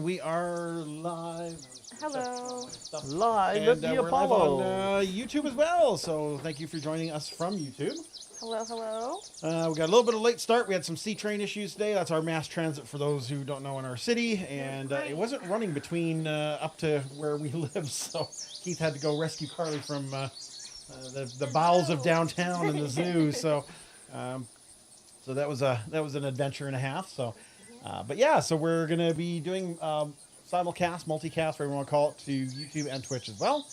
and we are live. Hello. Live at the we're live Apollo. on YouTube as well, so thank you for joining us from YouTube. Hello, hello. We got a little bit of late start. We had some C-train issues today. That's our mass transit for those who don't know in our city, and it wasn't running between up to where we live, so Keith had to go rescue Carly from the bowels of downtown and the zoo. So that was an adventure and a half. So, but yeah, so we're gonna be doing simulcast, multicast, whatever you want to call it, to YouTube and Twitch as well.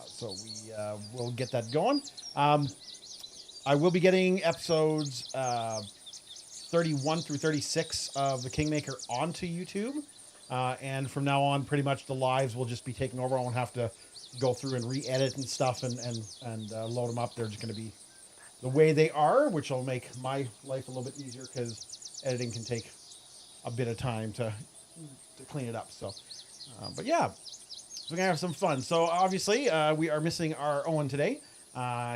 So we will get that going. I will be getting episodes 31 through 36 of the KingMaker onto YouTube. And from now on, pretty much the lives will just be taking over. I won't have to go through and re-edit and stuff and load them up. They're just going to be the way they are, which will make my life a little bit easier because editing can take a bit of time to clean it up. So, but yeah, we're going to have some fun. So obviously, we are missing our Owen today.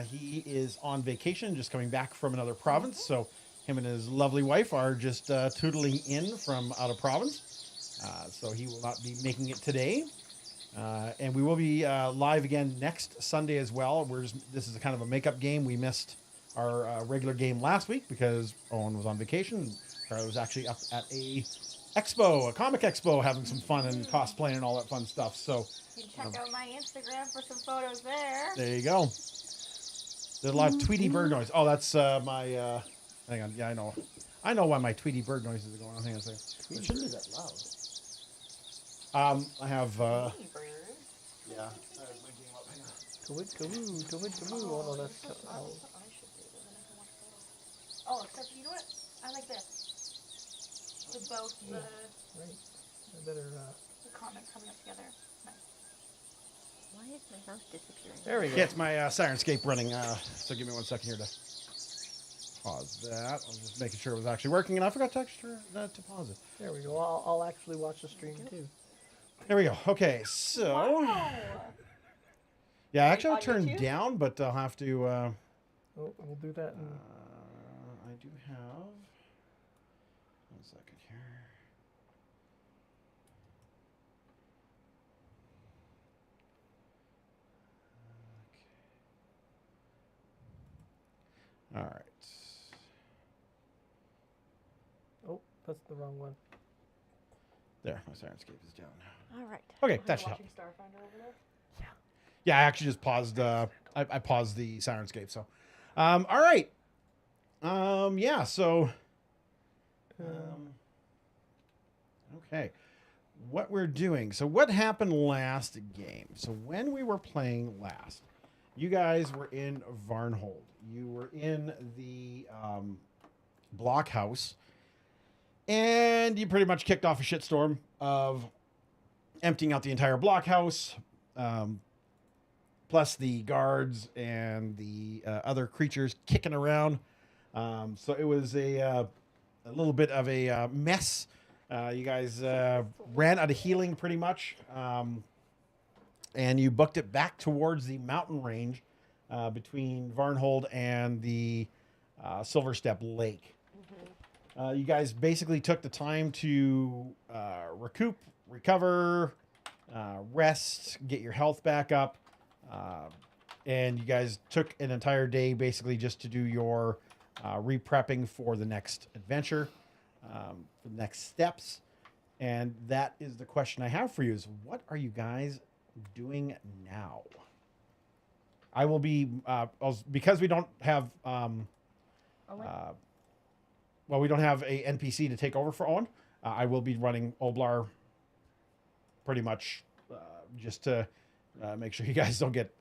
He is on vacation, just coming back from another province. So him and his lovely wife are just tootling in from out of province. So he will not be making it today. And we will be live again next Sunday as well. This is a kind of a makeup game. We missed our regular game last week because Owen was on vacation. Charlie was actually up at a comic expo, having some fun and cosplaying and all that fun stuff. So You can check out my Instagram for some photos there. there you go. There's a lot of Tweety bird noise. Oh, that's my. Hang on. Yeah, I know. I know why my Tweety bird noises are going on. Hang on a second. It shouldn't be that loud. I have. Yeah. I have my game up. Hang on. Kawoo. Oh, no, that's... Oh, except you know what? I like this. With both the Right. I better... the comics coming up together. Nice. Why is my mouse disappearing? There we go. Yeah, it's my Sirenscape running. So give me 1 second here to pause that. I was just making sure it was actually working, and I forgot to pause it. There we go. I'll actually watch the stream, too. There we go. Okay, so... Wow. Yeah, actually I'll On turn YouTube? down, but I'll have to... Oh, we'll do that in... I do have... 1 second here. Okay. All right. Oh, that's the wrong one. There, my Sirenscape is down now. All right. Okay, that should help. Watching Starfinder over there? Yeah, I actually just paused. I paused the Sirenscape. So, all right. Yeah. So, okay. What we're doing. So, what happened last game? So, when we were playing last, you guys were in Varnhold. You were in the blockhouse, and you pretty much kicked off a shitstorm of emptying out the entire blockhouse. Plus the guards and the other creatures kicking around. So it was a little bit of a mess. You guys ran out of healing pretty much. And you booked it back towards the mountain range between Varnhold and the Silverstep Lake. Mm-hmm. You guys basically took the time to recover, rest, get your health back up. And you guys took an entire day basically just to do your re-prepping for the next adventure, for the next steps. And that is the question I have for you is what are you guys doing now? I will be, because we don't have, we don't have a NPC to take over for Owen. I will be running Oblar pretty much just to make sure you guys don't get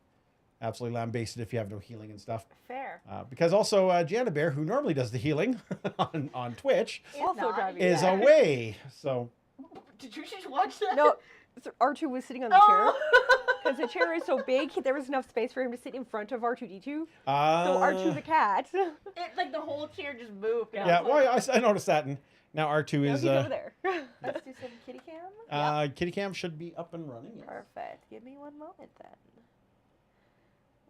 absolutely lambasted if you have no healing and stuff. Fair. Because also Jana Bear, who normally does the healing on Twitch, Also driving is back. away. So Did you just watch that? No, so R2 was sitting on the chair. Because the chair is so big, there was enough space for him to sit in front of R2D2. So R2 the cat. It, like the whole chair just moved. yeah, well, I noticed that, and now R2 No, is he's over there. Let's do some kitty cam. Kitty Cam should be up and running. Yes. Perfect. Give me one moment then.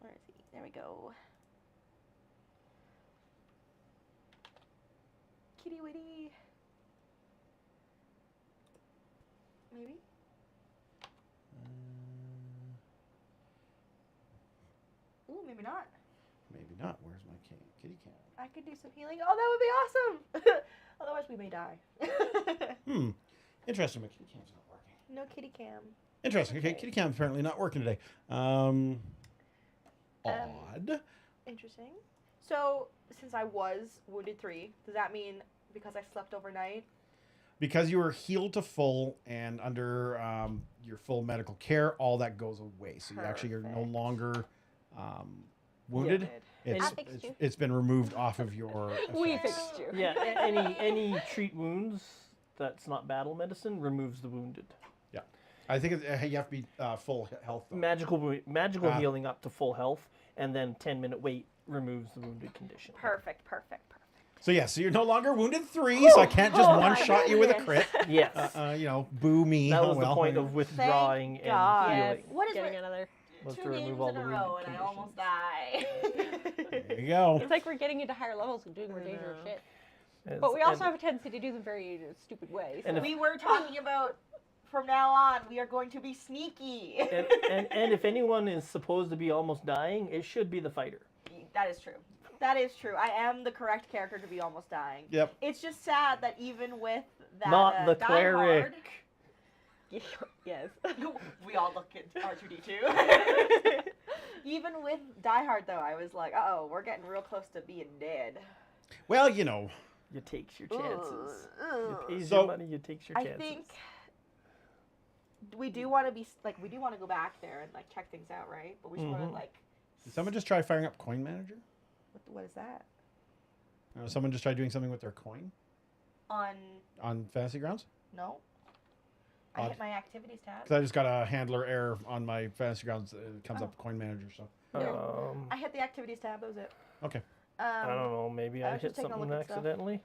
Where is he? There we go. Kitty Witty. Maybe. Ooh, maybe not. Maybe not. Where's my kitty cam? I could do some healing. Oh, that would be awesome. Otherwise, we may die. Interesting. My kitty cam's not working. No kitty cam. Interesting. Okay, kitty cam's apparently not working today. Odd. Interesting. So, since I was wounded 3, does that mean because I slept overnight? Because you were healed to full and under your full medical care, all that goes away. So you actually are no longer wounded. It's been removed off of your. We fixed you. Yeah, any treat wounds that's not battle medicine removes the wounded. Yeah, I think you have to be full health. Though. Magical healing up to full health, and then 10-minute wait removes the wounded condition. Perfect. So yeah, so you're no longer wounded 3, so I can't just one-shot you with a crit. Yes. Boo me. That was the point of withdrawing and healing. What is Getting another. Was 2 to games remove all in the a wounded row and I conditions. almost die. There you go. It's like we're getting into higher levels and doing more dangerous shit. Yes, But we also and- have a tendency to do them very stupid ways. And if- We were talking about, from now on, we are going to be sneaky. and if anyone is supposed to be almost dying, it should be the fighter. That is true. That is true. I am the correct character to be almost dying. Yep. It's just sad that even with that Not the Die cleric. Hard, Yes. we all look at R2D2. Even with Die Hard, though, I was like, uh-oh, we're getting real close to being dead. Well, You takes your chances. You pays So- your money, you takes your I chances. think we do want to be, we do want to go back there and, check things out, right? But we just want to, did someone just try firing up Coin Manager? what is that? Someone just tried doing something with their coin on Fantasy Grounds? No. I Odd. hit my activities tab. Because I just got a handler error on my Fantasy Grounds. It comes up Coin Manager. So I hit the activities tab, that was it. okay. I don't know, maybe I I was hit just taking a something look at stuff. accidentally.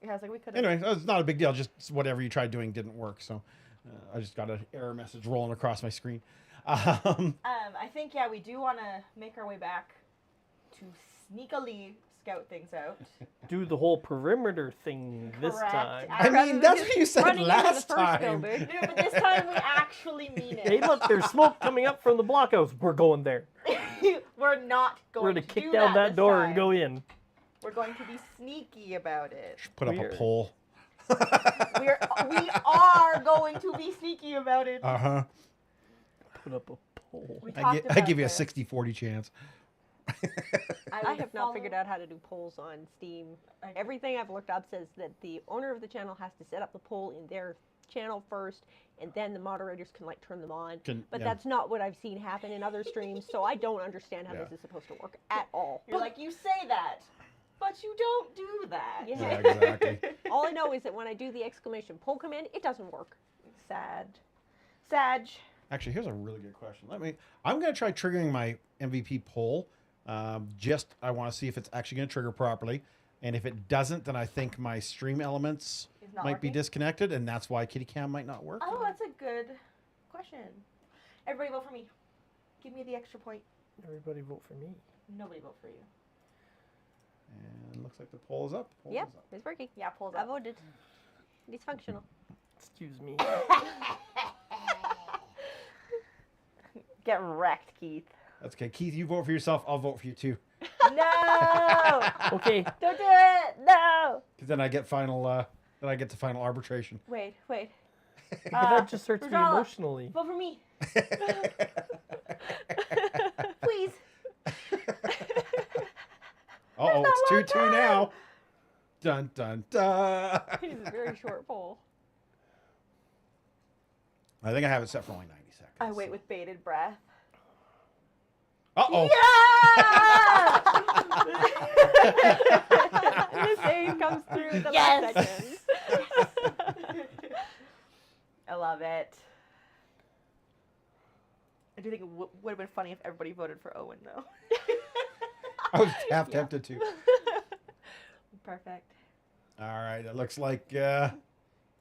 Yeah, I was like, we could. Anyway, it's not a big deal. Just whatever you tried doing didn't work. So I just got an error message rolling across my screen. I think, we do want to make our way back to sneakily scout things out. Do the whole perimeter thing this Correct. time. I mean, that's what you said Running into the last first time. building. No, but this time we actually mean Hey, it. look, there's smoke coming up from the blockhouse. We're going there. We're not going We're to to kick do down that this door time. and go in. We're going to be sneaky about it. Put up Weird. a poll. We are going to be sneaky about it. Uh-huh. Put up a pole. We I talked give about you a this. 60-40 chance. I have not figured out how to do polls on Steam. I- Everything I've looked up says that the owner of the channel has to set up the poll in their channel first, and then the moderators can turn them on. But yeah. that's not what I've seen happen in other streams, so I don't understand how Yeah. this is supposed to work at all. You're like, you say that, but you don't do that. Yeah. Yeah, exactly. All I know is that when I do the exclamation poll command, it doesn't work. Sad. Sag. Actually, here's a really good question. I'm going to try triggering my MVP poll. I want to see if it's actually going to trigger properly. And if it doesn't, then I think my stream elements Is not might be working? disconnected, and that's why Kitty Cam might not work. Oh, that's a good question. Everybody vote for me. Give me the extra point. Everybody vote for me. Nobody vote for you. And looks like the poll is up. Poll Yep, is up. it's working. Yeah, pulls I up. voted. It's functional. Excuse me. Get wrecked, Keith. That's okay. Keith, you vote for yourself. I'll vote for you too. No! Okay. Don't do it! No! Because then I get final. Then I get to final arbitration. Wait. But that just hurts me Rajala, emotionally. Vote for me. Please. Uh-oh, it's 2-2 now. Dun, dun, dun. It is a very short poll. I think I have it set for only 90 seconds. I wait with bated breath. Uh-oh. Yeah! The save comes through the Yes! last second. I love it. I do think it would have been funny if everybody voted for Owen, though. I was half tempted to. Perfect. All right, it looks like it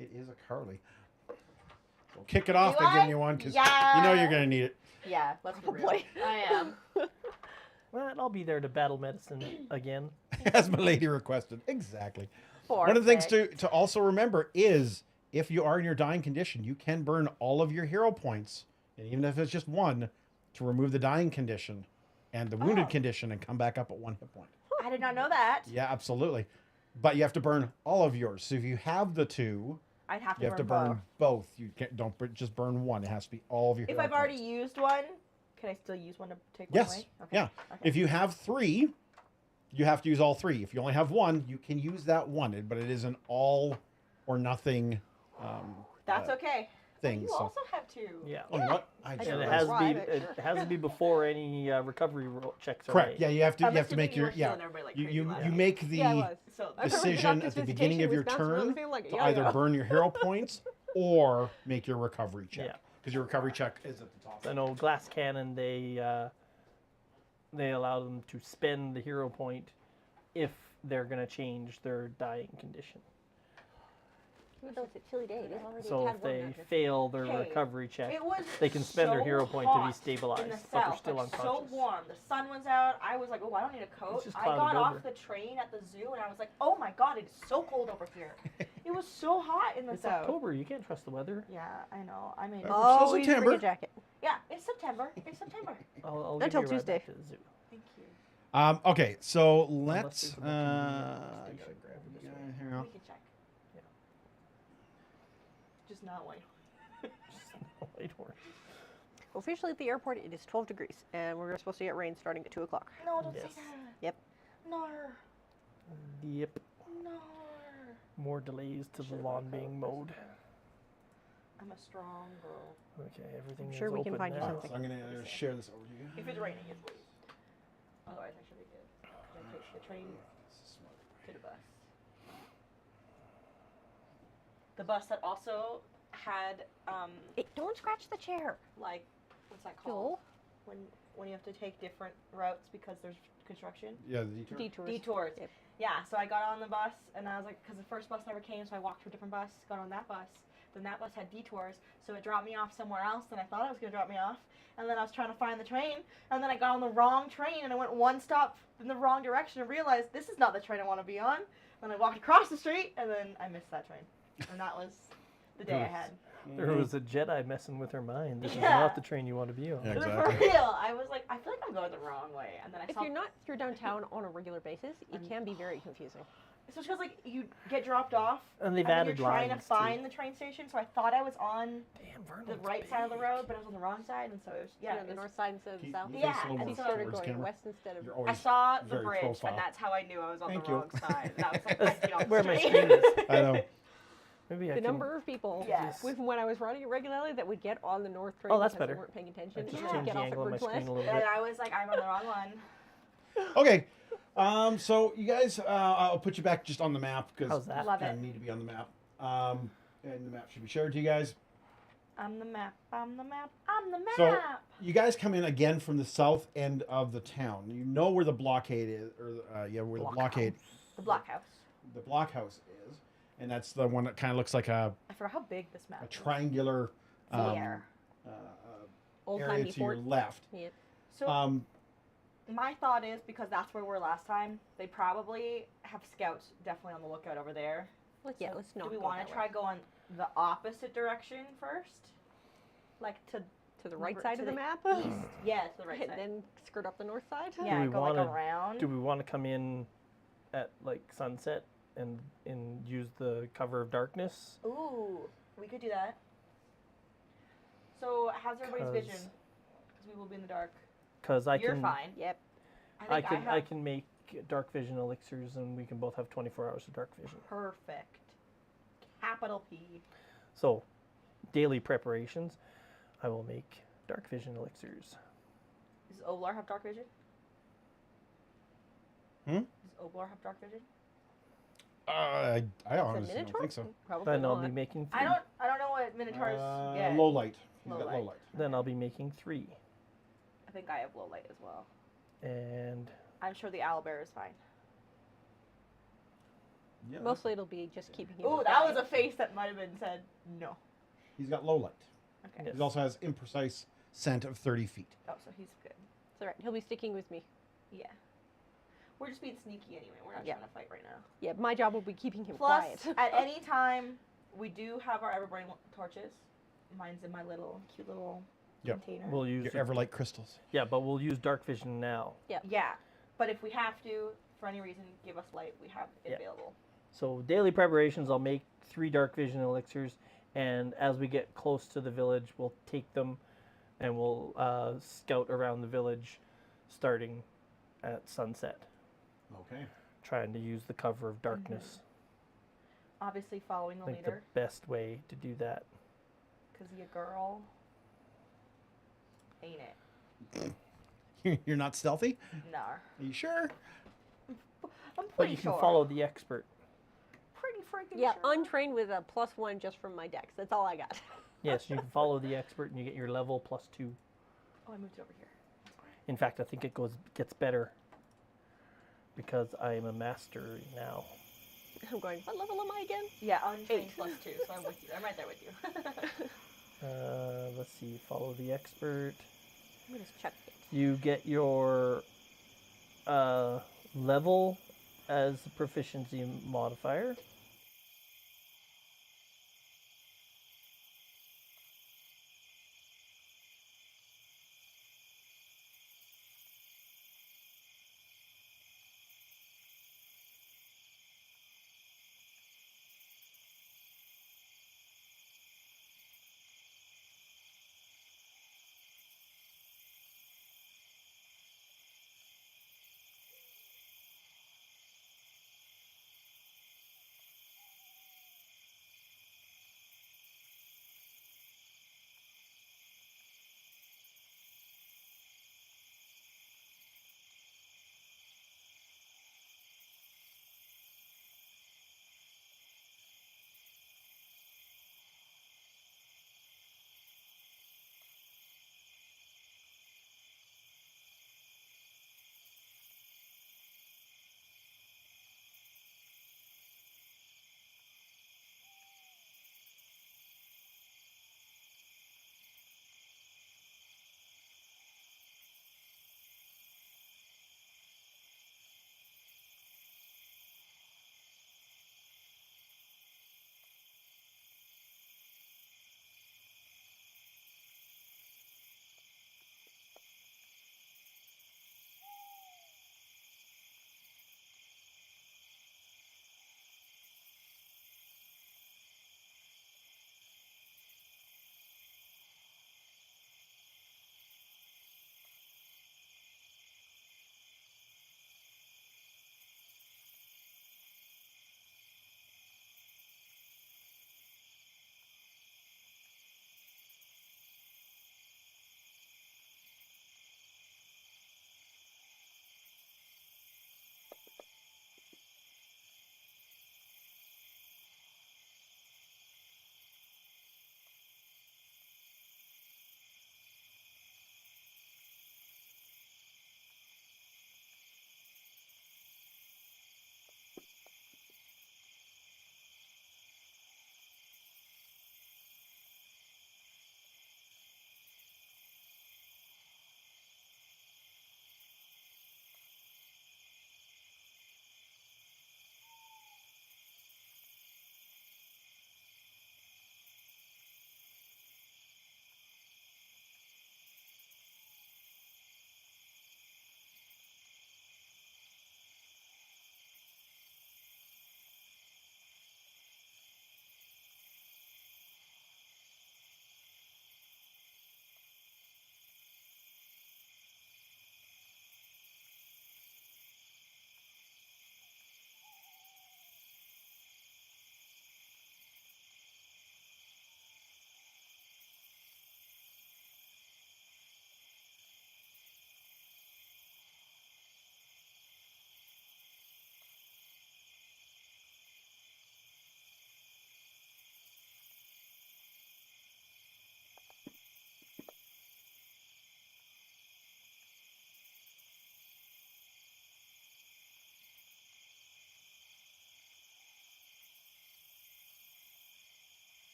is a Carly. So kick it off You by giving are? you one, because Yeah. you know you're going to need it. Yeah, let's be real. Probably. I am. Well, I'll be there to battle medicine again. As my lady requested. Exactly. Four, One of the things six. to also remember is if you are in your dying condition, you can burn all of your hero points, and even if it's just one, to remove the dying condition and the wounded condition and come back up at 1 hit point. I did not know that. Yeah, absolutely. But you have to burn all of yours. So if you have the 2, I'd have to you have to burn both. You can't just burn one. It has to be all of your If hero I've already points. used one, can I still use one to take one Yes. away? Okay. Yeah. Okay. If you have 3, you have to use all 3. If you only have 1, you can use that one, but it is an all or nothing That's okay. thing. You So, also have 2. Yeah. oh, you know what? I And just And it Sure. has to Right, be sure. it has to be before any recovery checks are correct. made. Yeah, you have to I'm you have to make assuming your you were stealing everybody like you crazy last you week. make the Yeah, I was. So I remember the decision doctor's at the beginning of visitation your was bouncing around turn the field like, to yeah, either yeah. burn your hero points or make your recovery check. Yeah. Because your recovery check is at the top. I know Glass Cannon, they allow them to spend the hero point if they're going to change their dying condition. Even though it's a chilly day, they've already So had if one they out here. fail their Hey, recovery check, It was they can spend their so hero point to be hot stabilized, in the but they're south, still like, unconscious. so warm. The sun was out. I was like, oh, I don't need a coat. just I clouded got off over. the train at the zoo and I was like, oh my god, it is so cold over here. It was so hot in the It's south. October. You can't trust the weather. Yeah, I know. I mean, Oh. Always bring September. a jacket. yeah, it's September. It's September. I'll Until give you a ride Tuesday. back to the zoo. Thank you. Okay, so Unless let's there's a convenient station grab this you way. guys here. We can check. Yeah. Just not white. White horse. Officially at the airport, it is 12 degrees, and we're supposed to get rain starting at 2 o'clock. No, don't Yes. say that. Yep. No. Yep. No. More delays to the Should've lawn got being coat mowed. this time. I'm a strong girl. Okay, everything I'm is sure we can open find you now. something. So I'm gonna share this over to you. If it's raining, it's blue. Otherwise, I should be good. I take the train to the bus. The bus that also had Hey, don't scratch the chair. like what's that called? Joel. When you have to take different routes because there's construction. Yeah, the detour. Detours. Detours. Yep. Yeah, so I got on the bus and I was like, because the first bus never came, so I walked to a different bus, got on that bus. Then that bus had detours, so it dropped me off somewhere else than I thought it was going to drop me off. And then I was trying to find the train, and then I got on the wrong train and I went one stop in the wrong direction and realized this is not the train I want to be on. Then I walked across the street and then I missed that train. And that was the day I had. There was a Jedi messing with her mind. This is Yeah. not the train you want to be on. Yeah. For Exactly. real, I was like, I feel like I'm going the wrong way. And then I If saw you're not through downtown on a regular basis, it can be very confusing. So because like you get dropped off, And they've then added you're trying to lines find too. the train station. So I thought I was on Damn, the Varnhold's right side of the big. road, but I was on the wrong side, and so it was Yeah, yeah. the it north was- side instead of the Keep- south. you Yeah, face a little and He more so- started towards going camera. west instead of. You're I always saw the very bridge, profile. and that's how I knew I was on Thank the you. wrong side. And I was like, let's get on the Where my street. screen is. I know. Maybe I The can. number of people Yes. with when I was running it regularly that would get on the north train Oh, that's because better. they weren't paying attention I and just Yeah. change get the off at angle of my screen Bird's a little And bit. I was like, I'm on the wrong one. Okay. So you guys, I'll put you back just on the map because How's that? Love kind it. of need to be on the map. And the map should be shared to you guys. I'm the map. I'm the map. I'm the map. So you guys come in again from the south end of the town. You know where the blockade is, or where the blockade, the blockhouse. the blockhouse is, and that's the one that kind of looks like a I forgot how big this map is. triangular There. Old area timey to your fort. left. Yeah. So my thought is because that's where we were last time, they probably have scouts definitely on the lookout over there. Yeah, So let's not do we go want that to way. try going the opposite direction first? Like to To the right to side of the the map? east? Yeah, to the right And side. then skirt up the north side? Yeah, we go like wanna- around. Do we want to come in at like sunset and use the cover of darkness? Ooh, we could do that. So how's everybody's vision? 'Cause- Because we will be in the dark. Because I You're can. fine. Yep. I think can. I can make dark vision elixirs, and we can both have 24 hours of dark vision. Perfect. Capital P. So, daily preparations, I will make dark vision elixirs. Does Oblar have dark vision? Hmm? Does Oblar have dark vision? I Is honestly it don't Minotaur? think so. Probably Then I'll not. be making 3. I don't know what Minotaurs get. Low light. He's Low got light. low light. Then I'll be making 3. I think I have low light as well. And I'm sure the owlbear is fine. Yeah, Mostly it'll be just keeping him. Ooh, that was a face that might have been said no. he's got low light. Okay. Yes. He also has imprecise scent of 30 feet. Oh, so he's good. It's alright. He'll be sticking with me. Yeah. We're just being sneaky anyway. We're not Yeah. trying to fight right now. Yeah, my job will be keeping him Plus, quiet. at any time We do have our ever-burning torches. Mine's in my little cute little Yep. container. We'll use Your Everlight crystals. yeah, but we'll use dark vision now. Yeah, but if we have to, for any reason, give us light. We have it Yeah. available. So daily preparations, I'll make 3 dark vision elixirs, and as we get close to the village, we'll take them, and we'll scout around the village, starting at sunset, Okay. trying to use the cover of darkness. Obviously, following the I think leader, the best way to do that. because you girl, ain't it? You're not stealthy? Nah. Are you sure? I'm But pretty you sure. can follow the expert. Pretty freaking Yeah, sure. untrained with a +1 just from my dex. That's all I got. Yes, you can follow the expert, and you get your level +2. Oh, I moved it over here. In fact, I think it gets better because I am a master now. I'm going, what level am I again? Yeah, untrained 8. +2, so I'm with you. I'm right there with you. Let's see, follow the expert. I'm going to check it. You get your level as a proficiency modifier.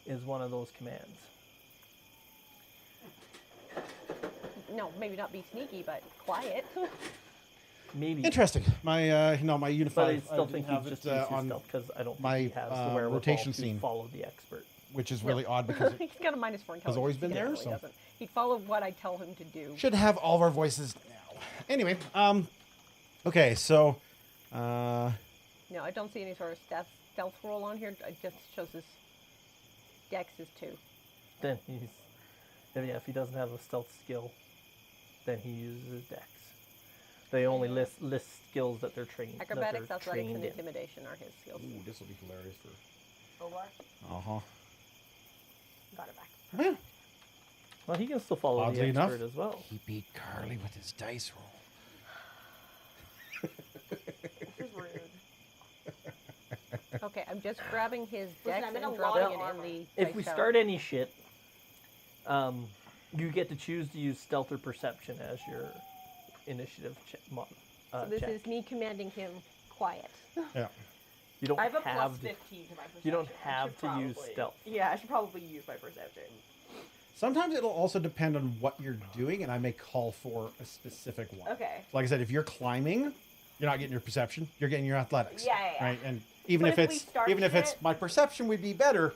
is one of those commands. No, maybe not be sneaky, but quiet. Maybe. Interesting. My my But unified. I still think have he's just it used his on, stealth because I don't my, think he has the wherewithal rotation to scene. follow the expert. which is really odd because it He's got a -4 intelligence. has always been He there. definitely So doesn't. He'd follow what I tell him to do. should have all of our voices now. Anyway, okay, so, No, I don't see any sort of stealth roll on here. It just shows his dex is 2. Then he's, if he doesn't have a stealth skill, then he uses his dex. They only list skills that they're trained. Acrobatics, that they're athletics, trained and in. intimidation are his skills. ooh, this will be hilarious for. Over. Got it back. Yeah. Well, he can still follow Oddly the enough, expert as well. he beat Carly with his dice roll. This is rude. Okay, I'm just grabbing his Listen, dex I'm in and a lot dropping of it armor. in the If dice we tower. start any shit, you get to choose to use stealth or perception as your initiative So this check. is me commanding him quiet. Yeah. You don't I have a have plus to, 15 to my perception. you don't I have should to use probably- stealth. Yeah, I should probably use my perception. Sometimes it'll also depend on what you're doing, and I may call for a specific one. Okay. Like I said, if you're climbing, you're not getting your perception; you're getting your athletics. Yeah, yeah, yeah. Right, and even But if if we it's start shit- my perception would be better.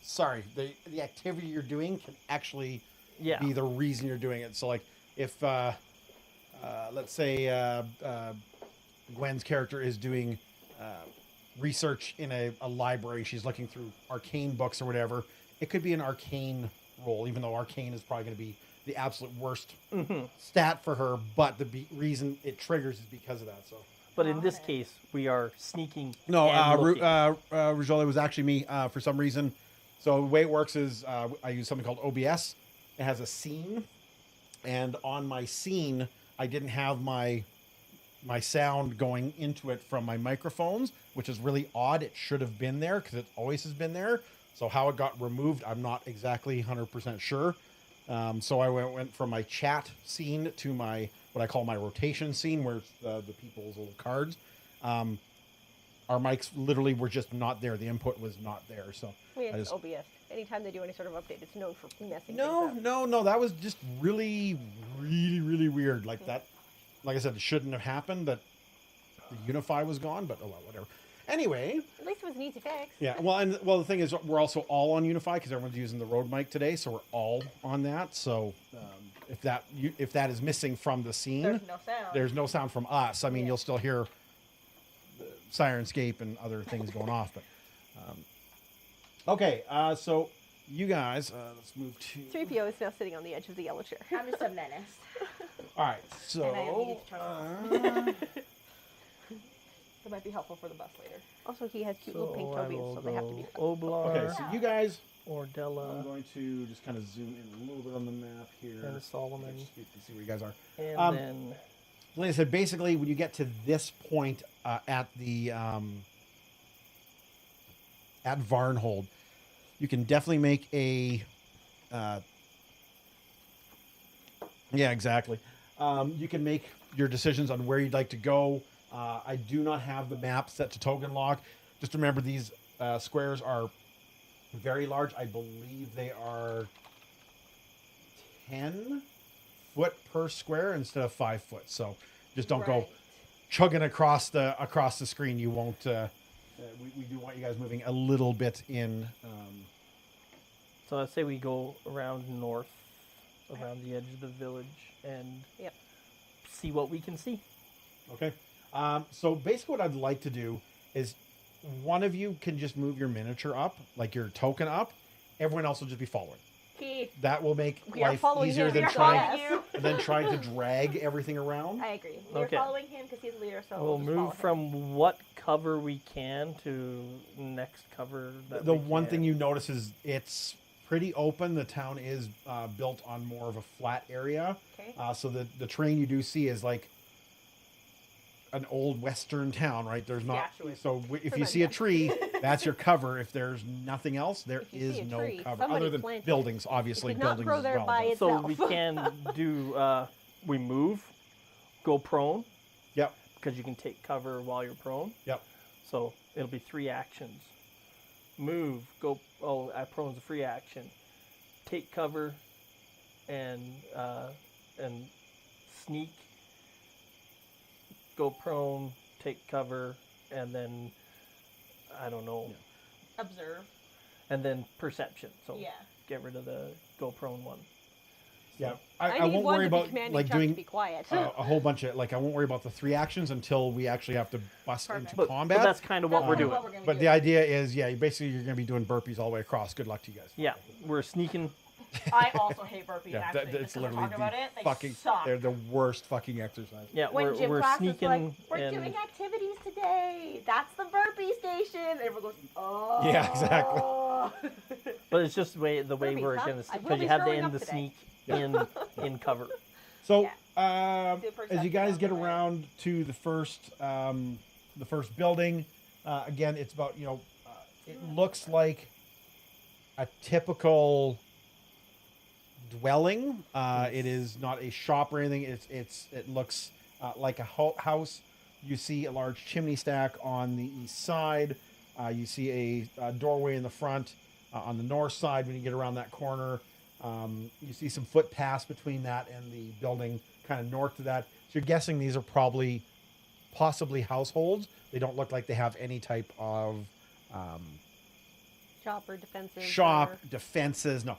Sorry, the activity you're doing can actually Yeah. be the reason you're doing it. So like if let's say Gwen's character is doing research in a library, she's looking through arcane books or whatever, it could be an arcane roll, even though arcane is probably going to be the absolute worst stat for her, but the reason it triggers is because of that. So But in this Okay. case, we are sneaking. no, and looking. Rajoli was actually me for some reason. So the way it works is I use something called OBS. It has a scene, and on my scene, I didn't have my sound going into it from my microphones, which is really odd. It should have been there because it always has been there. So how it got removed, I'm not exactly 100% sure. So I went from my chat scene to my what I call my rotation scene, where it's the people's little cards. Our mics literally were just not there. The input was not there. So We I have just- OBS. Anytime they do any sort of update, it's known for messing no, things up. no, that was just really, really, really weird. Like that, like I said, it shouldn't have happened. That the Unify was gone, but oh well, whatever. Anyway, At least it was an easy fix. yeah. Well, the thing is, we're also all on Unify because everyone's using the Rode mic today, so we're all on that. So if that is missing from the scene, There's no sound. there's no sound from us. I mean, Yeah. you'll still hear the Sirenscape and other things going off. But okay, so you guys, let's move to 3PO is now sitting on the edge of the yellow chair. I'm just a menace. All right, so And I need to turn off. That might be helpful for the bus later. Also, he has cute little pink I toebies, will so they have to be go fun. Oblar, okay, so you guys, I'm Ordella, going to just kind of zoom in a little bit on the map here. and Solomon, Just to see where you guys are. and then Like I said, basically, when you get to this point at the at Varnhold, you can definitely make a. Yeah, exactly. You can make your decisions on where you'd like to go. I do not have the map set to token lock. Just remember, these squares are very large. I believe they are 10 foot per square instead of 5 foot. So just don't go Right. chugging across the screen. You won't. We do want you guys moving a little bit in. so I say we go around north, around the edge of the village, and Yep. see what we can see. Okay. So basically, what I'd like to do is one of you can just move your miniature up, like your token up. Everyone else will just be following. Keith, That will make We are life following easier him. than We are trying following trying to drag everything around. I agree. We're Okay. following him because he's the leader, so We'll just follow move him. from what cover we can to next cover. That The we one thing can. you notice is it's pretty open. The town is built on more of a flat area. Okay. So the terrain you do see is like an old western town, right? There's not. Saskatchewan. So if Pretty you much, see a yeah. tree, that's your cover. If there's nothing else, there If you is see a no tree, cover somebody other than planted it. buildings. Obviously, It did not buildings grow as there well. by but- its- So itself. we can do. We move, go prone, Yep. because you can take cover while you're prone. Yep. So it'll be 3 actions. move, go. Oh, prone's a free action. Take cover, and sneak. Go prone, take cover, and then I don't know. Yeah. Observe. And then perception. So Yeah. get rid of the go prone one. Yeah, I I need won't one worry to be about commanding like Chuck to doing be quiet. a whole bunch of I won't worry about the 3 actions until we actually have to bust Perfect. into combat. But that's kind of what That's we're kinda doing. what we're gonna But do. the idea is, yeah, basically you're going to be doing burpees all the way across. Good luck to you guys. Yeah, we're sneaking. I also hate burpees. Yeah, actually, it's just 'cause we're literally talking about it. They fucking. suck. They're the worst fucking exercise. Yeah, When gym we're class sneaking. is like, we're and doing activities today. That's the burpee station. And everyone goes, oh. Yeah, exactly. But it's just the way Burpees, we're huh? gonna I will because be you have to throwing end up the today. sneak in cover. So, Yeah. Do as you perception guys on get the way. around to the first building, again, it's about it looks like a typical dwelling. It is not a shop or anything. It looks like a house. You see a large chimney stack on the east side. You see a doorway in the front. On the north side, when you get around that corner, you see some footpaths between that and the building kind of north of that. So you're guessing these are possibly households. They don't look like they have any type of Shop or defensive. shop defenses. No.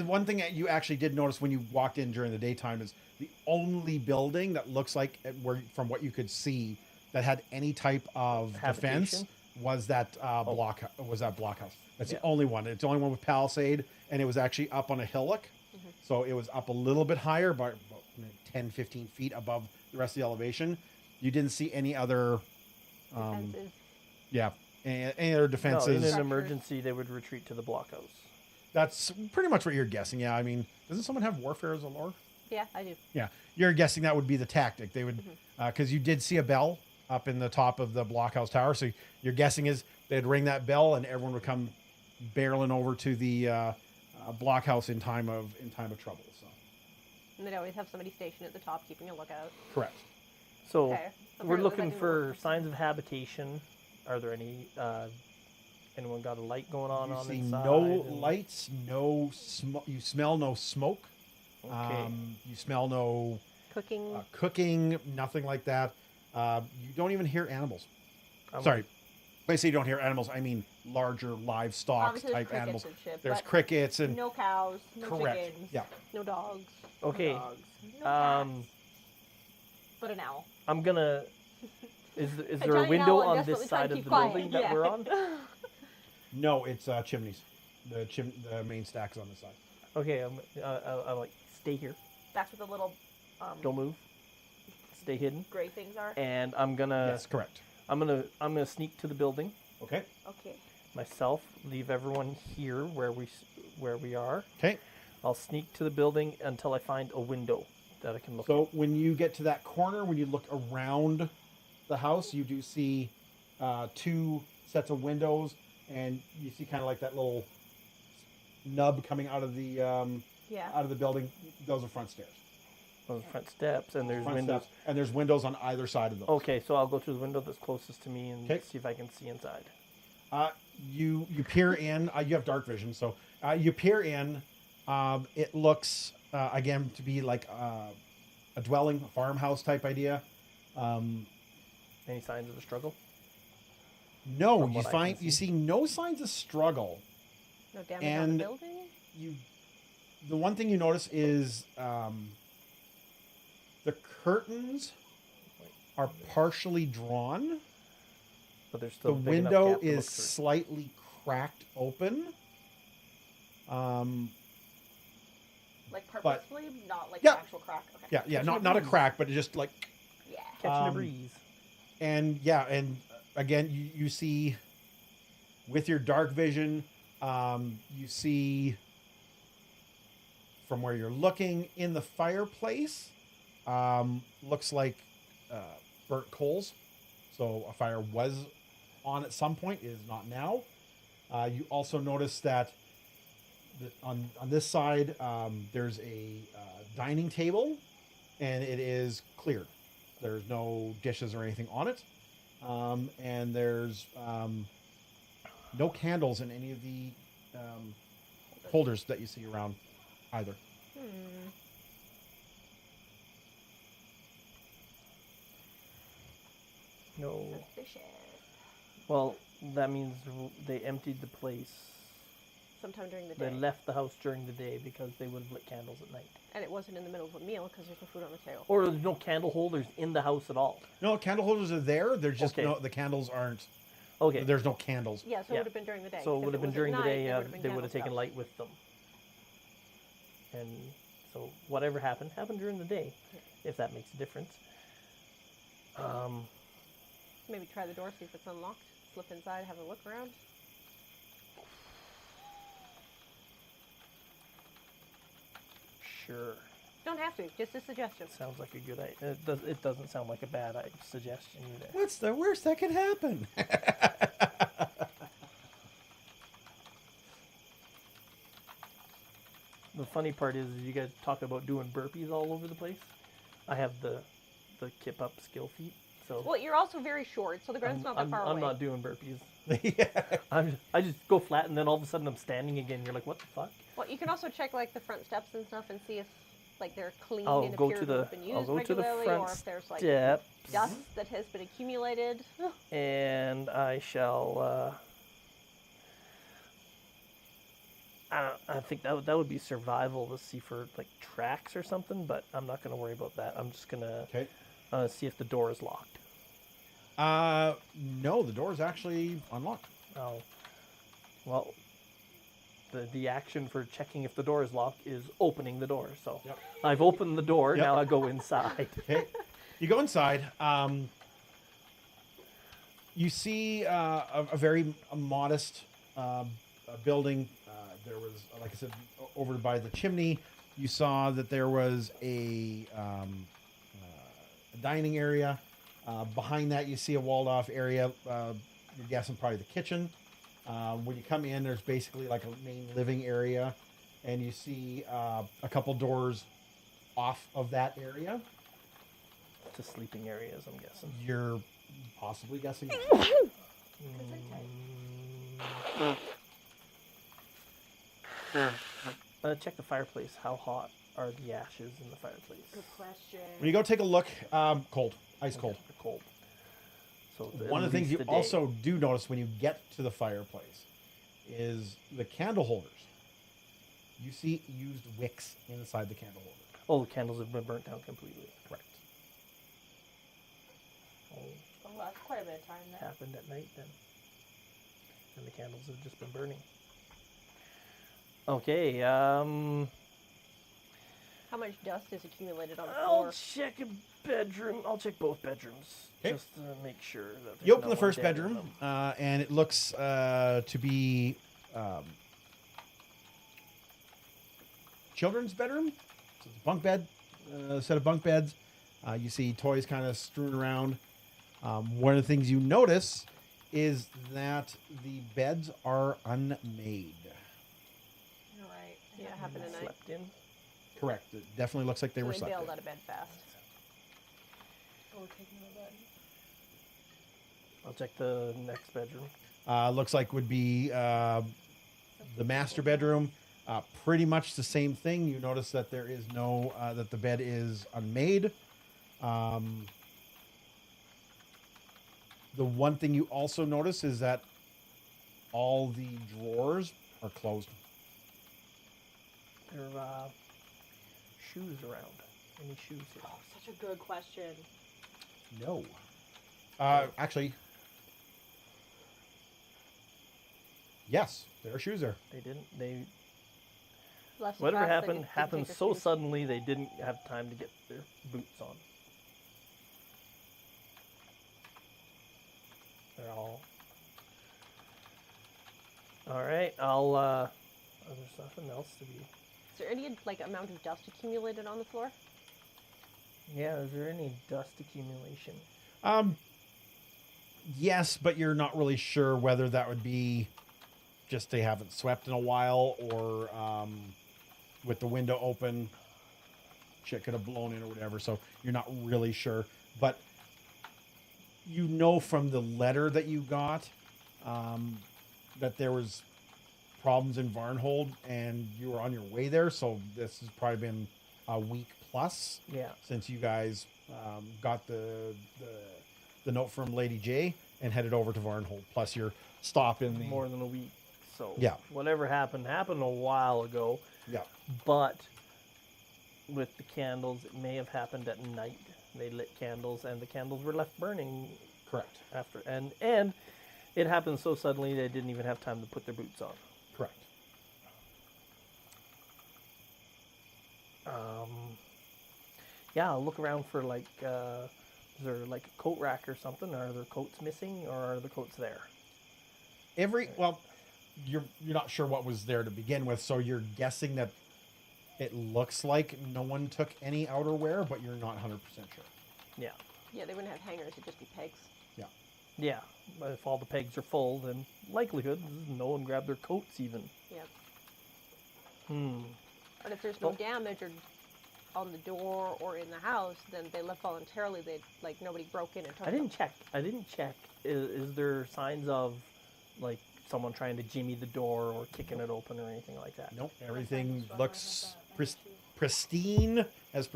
One thing that you actually did notice when you walked in during the daytime is the only building that looks like, from what you could see, that had any type of defense Habitation? was that blockhouse. That's Yeah. the only one. It's the only one with palisade, and it was actually up on a hillock. So it was up a little bit higher, but about 10, 15 feet above the rest of the elevation. You didn't see any other, defensive. any other No, defenses. in an Structures. emergency, they would retreat to the blockhouse. That's pretty much what you're guessing. Yeah, I mean, doesn't someone have warfare as a lore? Yeah, I do. Yeah, you're guessing that would be the tactic. They would, because you did see a bell up in the top of the blockhouse tower. So your guessing is they'd ring that bell and everyone would come barreling over to the blockhouse in time of trouble. So And they'd always have somebody stationed at the top keeping a lookout. correct. So Okay. we're Apparently looking that didn't for work. signs of habitation. Are there any? Anyone got a light going on You on see inside? no and- lights, no smoke. You smell no smoke. Okay. You smell no Cooking. cooking, nothing like that. You don't even hear animals. I'm- Sorry. When I say you don't hear animals, I mean larger livestock Obviously, there's type crickets animals. and shit, There's but crickets and no cows, no correct. chickens, Yeah. No dogs. Okay. no dogs, no cats, Um, but an owl. I'm gonna. Is there a giant window owl and on this desperately try side to of keep the quiet. building that Yeah. we're on? no, it's chimneys. The main stack is on the side. Okay, I'm like stay here. That's what the little Don't move. Stay hidden. gray things are. And I'm gonna. Yes, correct. I'm gonna sneak to the building Okay. Okay. myself. Leave everyone here where we are. Okay. I'll sneak to the building until I find a window that I can look. So when you get to that corner, when you look around the house, you do see 2 sets of windows, and you see kind of like that little nub coming out of the Yeah. building. Those are front stairs. on the front steps, and there's Front windows. steps, and there's windows on either side of those. Okay, so I'll go to the window that's closest to me and 'Kay. see if I can see inside. You peer in. You have dark vision, so you peer in. It looks again to be like a dwelling, a farmhouse type idea. Any signs of a struggle? No, From you what I find can you see no signs of struggle. No damage on And- the building. The one thing you notice is the curtains are partially drawn. But there's The still a big enough window gap to look is through. slightly cracked open. Like purposefully, not like Yeah. an actual crack. Okay. Yeah, Catching not a breeze. crack, but just like, Yeah. Catching a um, breeze. and again, you see with your dark vision, you see from where you're looking in the fireplace, looks like burnt coals. So a fire was on at some point, it is not now. You also notice that on this side, there's a dining table, and it is cleared. There's no dishes or anything on it. And there's No candles in any of the holders that you see around either. No. Suspicious. Well, that means they emptied the place. Sometime during the day. They left the house during the day because they would have lit candles at night. And it wasn't in the middle of a meal because there's no food on the table. Or there's no candle holders in the house at all. No, candle holders are there. They're just Okay. the candles aren't. Okay. There's no candles. Yeah, so it Yeah. would have been during the day. So it If would have been was at during the night, day. there would've been They would have candles taken out. light with them. And so whatever happened during the day, if that makes a difference. Maybe try the door, see if it's unlocked. Slip inside, have a look around. Sure. Don't have to, just a suggestion. Sounds like a good idea. It doesn't sound like a bad suggestion either. What's the worst that could happen? The funny part is you guys talk about doing burpees all over the place. I have the kip up skill feat, so Well, you're also very short, so the ground's not that far away. I'm not doing burpees. Yeah. I just go flat and then all of a sudden I'm standing again. You're like, what the fuck? Well, you can also check like the front steps and stuff and see if like they're clean I'll and go appear to to the have been used I'll go to the regularly, front or if there's like steps, dust that has been accumulated. and I shall. I think that would be survival to see for like tracks or something, but I'm not gonna worry about that. I'm just gonna see if the door is locked. No, the door is actually unlocked. Oh, well, the action for checking if the door is locked is opening the door. So Yep. I've opened the door. Yep. Now I go inside. Okay, you go inside. You see a very modest building. There was, like I said, over by the chimney. You saw that there was a dining area. Behind that, you see a walled-off area. You're guessing probably the kitchen. When you come in, there's basically like a main living area, and you see a couple doors off of that area. To sleeping areas, I'm guessing. You're possibly guessing. Check the fireplace. How hot are the ashes in the fireplace? Good question. When you go take a look, cold, ice cold. They're cold. So One of the things you also do notice when you get to the fireplace is the candle holders. You see used wicks inside the candle holder. Oh, the candles have been burnt down completely. Correct. Oh, Well, that's quite a bit of time then. happened at night then. And the candles have just been burning. Okay, How much dust is accumulated on the I'll floor? check a bedroom. I'll check both bedrooms. Okay. Just to make sure that there's You open no the one first dead in bedroom, them. and it looks to be children's bedroom. So it's a bunk bed, set of bunk beds. You see toys kind of strewn around. One of the things you notice is that the beds are unmade. You're right. Yeah, it happened at night. Slept in. Correct. It definitely looks like they So were they slept bailed in. out of bed fast. Oh, we're taking the bed. I'll check the next bedroom. Looks like would be the master bedroom. Pretty much the same thing. You notice that there is no that the bed is unmade. The one thing you also notice is that all the drawers are closed. There are shoes around. Any shoes here? Oh, such a good question. No. Actually, yes, there are shoes there. They didn't. They Left the whatever tracks, they happened didn't happened take so their shoes. suddenly they didn't have time to get their boots on. They're all right. There's nothing else to be. Is there any like amount of dust accumulated on the floor? Yeah, is there any dust accumulation? Yes, but you're not really sure whether that would be just they haven't swept in a while, or with the window open, shit could have blown in or whatever. So you're not really sure. But you know from the letter that you got that there was problems in Varnhold, and you were on your way there. So this has probably been a week plus since you guys got the note from Lady J and headed over to Varnhold. Plus your stop in the more than a week. So whatever happened a while ago. Yeah, but with the candles, it may have happened at night. They lit candles, and the candles were left burning. Correct. After and it happened so suddenly they didn't even have time to put their boots on. Correct. I'll look around for like, is there like a coat rack or something? Are there coats missing, or are the coats there? You're not sure what was there to begin with, so you're guessing that it looks like no one took any outerwear, but you're not 100% sure. Yeah. Yeah, they wouldn't have hangers; it'd just be pegs. Yeah. Yeah, but if all the pegs are full, then likelihood no one grabbed their coats even. Yeah. But if there's no damage or on the door or in the house, then they left voluntarily. They nobody broke in and took I didn't check. Is there signs of like someone trying to jimmy the door or kicking it open or anything like that? Nope. Everything looks pristine as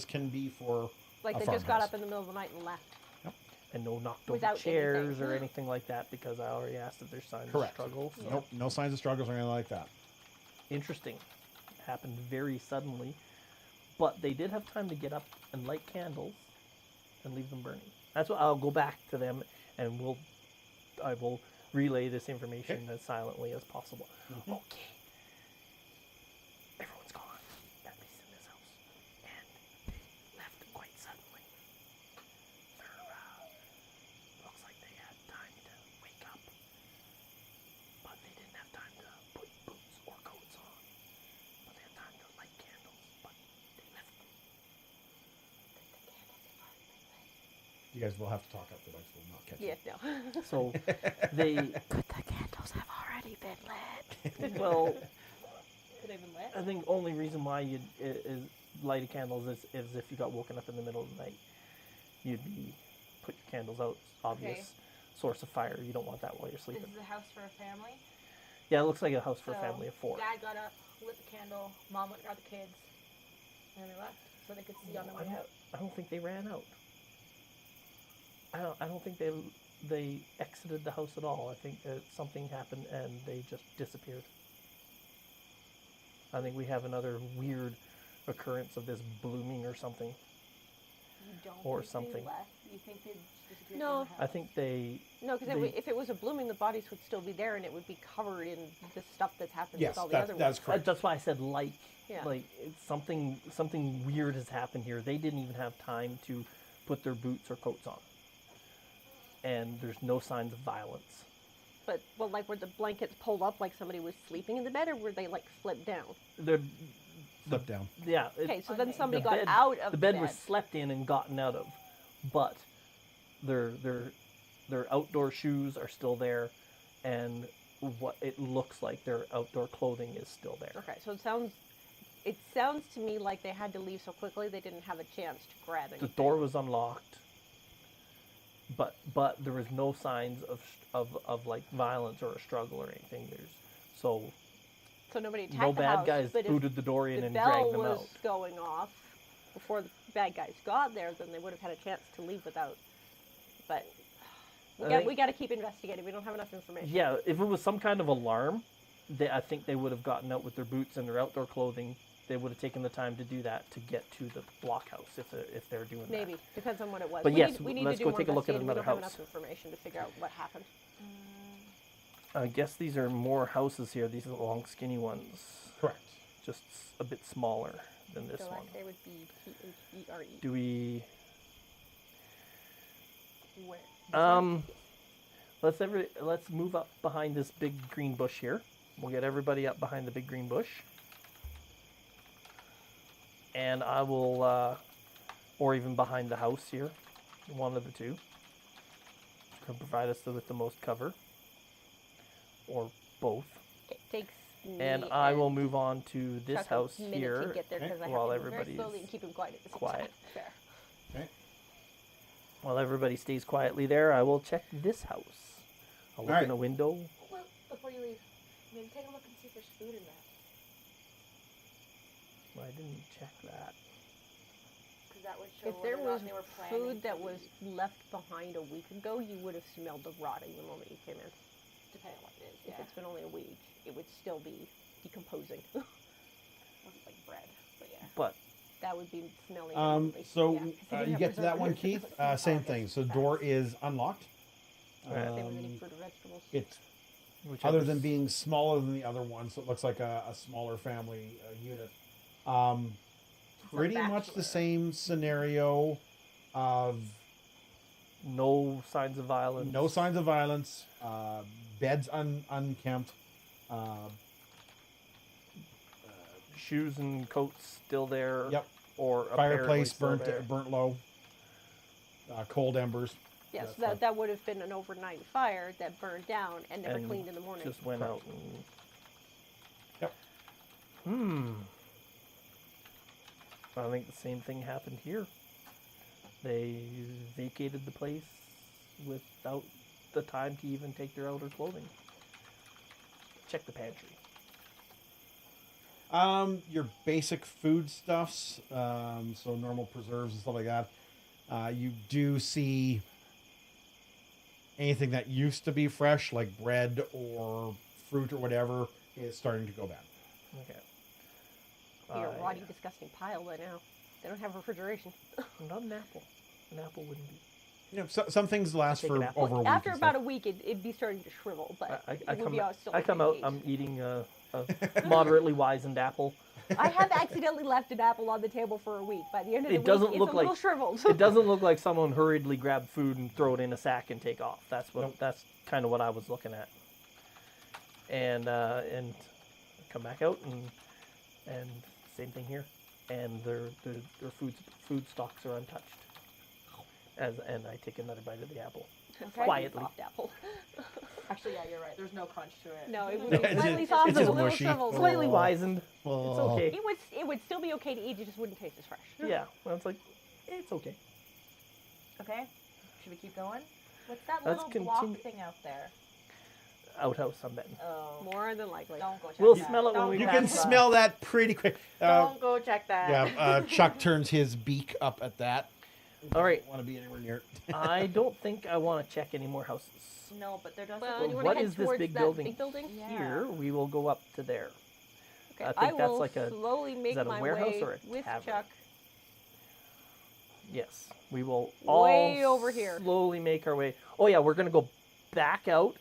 can be for like they just got up in the middle of the night and left. Yep. And no knocked over chairs or anything like that, because I already asked if there's signs of struggle. So. Nope. No signs of struggles or anything like that. Interesting. It happened very suddenly. But they did have time to get up and light candles and leave them burning. That's what I'll go back to them, and I will relay this information as silently as possible. Mm-hmm. Okay. Everyone's gone, at least in this house, and they left quite suddenly. Looks like they had time to wake up, but they didn't have time to put boots or coats on. But they had time to light candles, but they left them. You guys will have to talk after this. We'll not catch Yeah, no. So they. But the candles have already been lit. Well, They've been lit? I think only reason why you'd light candles is if you got woken up in the middle of the night. You'd be put your candles out. Obvious source of fire. You don't want that while you're sleeping. This is a house for a family. Yeah, it looks like a house for a family of 4. Dad got up, lit the candle. Mom went and got the kids, and they left so they could see on the way out. I don't think they ran out. I don't think they exited the house at all. I think that something happened and they just disappeared. I think we have another weird occurrence of this blooming or something. You don't Or think something. They left? You think they disappeared No. in the house? I think they. No, because if it was a blooming, the bodies would still be there, and it would be covered in the stuff that's happened Yes, with all the other that's ones. correct. That's why I said like. Yeah. Like it's something weird has happened here. They didn't even have time to put their boots or coats on. And there's no signs of violence. But, well, like, were the blankets pulled up like somebody was sleeping in the bed, or were they, like, flipped down? They're Flip down. Yeah. Okay, so then somebody the got bed- out of the bed was slept in and gotten out of, but their outdoor shoes are still there, and what it looks like their outdoor clothing is still there. Okay, so it sounds to me like they had to leave so quickly they didn't have a chance to grab The anything. door was unlocked, but there was no signs of like violence or a struggle or anything. So nobody attacked no the bad house, guys but if booted the door in the and bell dragged them was out. going off before the bad guys got there, then they would have had a chance to leave without. But we got to keep investigating. We don't have enough information. Yeah, if it was some kind of alarm, I think they would have gotten out with their boots and their outdoor clothing. They would have taken the time to do that to get to the blockhouse if they're doing that. Maybe. Depends on what it was. But we yes, need let's to do go more take a look at investigating. another We don't house. have enough information to figure out what happened. I guess these are more houses here. These are the long, skinny ones. Correct. Just a bit smaller than this So one. they would be P-H-E-R-E. Do we... Where? Let's move up behind this big green bush here. We'll get everybody up behind the big green bush. And I will, or even behind the house here, one of the two. Can provide us with the most cover. Or both. It takes me And I will move on to this Chuck house a minute here to get there, 'cause I while have to move everybody's very slowly and keep him quiet at the same quiet. time. Fair. Okay. While everybody stays quietly there, I will check this house. I'll look Alright. in a window. Well, Maybe take a look and see if there's food in that. I didn't check that. Because that would show If there whether or was not they were planning food that to was leave, left behind a week ago, you would have smelled the rotting the moment you came in. depending on what it is. If Yeah. it's been only a week, it would still be decomposing. Wasn't like bread, but yeah. But That would be smelling. immediately. So Yeah, 'cause they didn't you have get to that one, preservatives. Keith. Oh, Same I guess thing. So the that's- door is unlocked. Right. Same with any fruit or vegetables. It's whichever other than being smaller than the other one, so it looks like a smaller family unit. Pretty much the bachelor. same scenario of no signs of violence. no signs of violence, beds unkempt, Shoes and coats still there. Yep. Or fireplace apparently still there. burnt low, cold embers. Yes, That's that, fine. that would have been an overnight fire that burned down and never And cleaned in the morning. Just went Correct. out and. Yep. I think the same thing happened here. They vacated the place without the time to even take their outer clothing. Check the pantry. Your basic foodstuffs, so normal preserves and stuff like that. You do see anything that used to be fresh, like bread or fruit or whatever, is starting to go bad. Okay. You're a rotty, disgusting pile by now. They don't have refrigeration. Not an apple. An apple wouldn't be. You know, some things last Take for an apple. over a week. After and about stuff. a week, it'd be starting to shrivel, but I it would come, be still I come out, okay. I'm eating a moderately wizened apple. I have accidentally left an apple on the table for a week. By the end of the It doesn't week, look it's a little like- shriveled. It doesn't look like someone hurriedly grabbed food and throw it in a sack and take off. That's what. Nope. That's kind of what I was looking at. And come back out and same thing here. And their food stocks are untouched. And I take another bite of the apple. Okay. Quietly. Soft apple. Actually, yeah, you're right. There's no crunch to it. No, it would It's be slightly just- soft it's and just a little mushy. shriveled. Slightly Oh. wizened. It's Oh. okay. It would still be okay to eat. It just wouldn't taste as fresh. Yeah. Well, it's like it's okay. Okay. Should we keep going? What's that Let's little block continue. thing out there? Outhouse, I'm betting. Oh. More than likely. Don't go check We'll that. smell it when Don't we You go can pass check by. smell that pretty quick. that. Don't go check that. Yeah, Chuck turns his beak up at that. All right. Want to be anywhere near it. I don't think I want to check any more houses. No, but there doesn't. Well, Well, you want what to head is this towards big that building? big building? Yeah. Here, we will go up to there. Okay, I think that's will like a- slowly make that a my warehouse way or a with tavern? Chuck. Yes, we will Way all over here. slowly make our way. Oh yeah, we're gonna go back out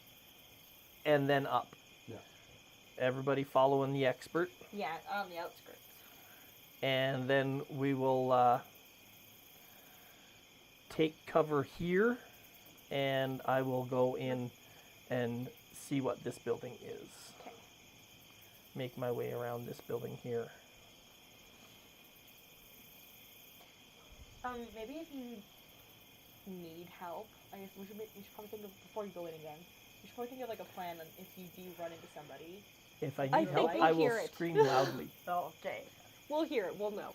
and then up. Yeah. Everybody following the expert, Yeah, on the outskirts. and then we will take cover here, and I will go in and see what this building is. Okay. Make my way around this building here. Maybe if you need help, I guess we should probably think of before you go in again. You should probably think of like a plan on if you do run into somebody. If I I need think help, we'll I will hear it. scream loudly. Oh, okay. We'll hear it. We'll know.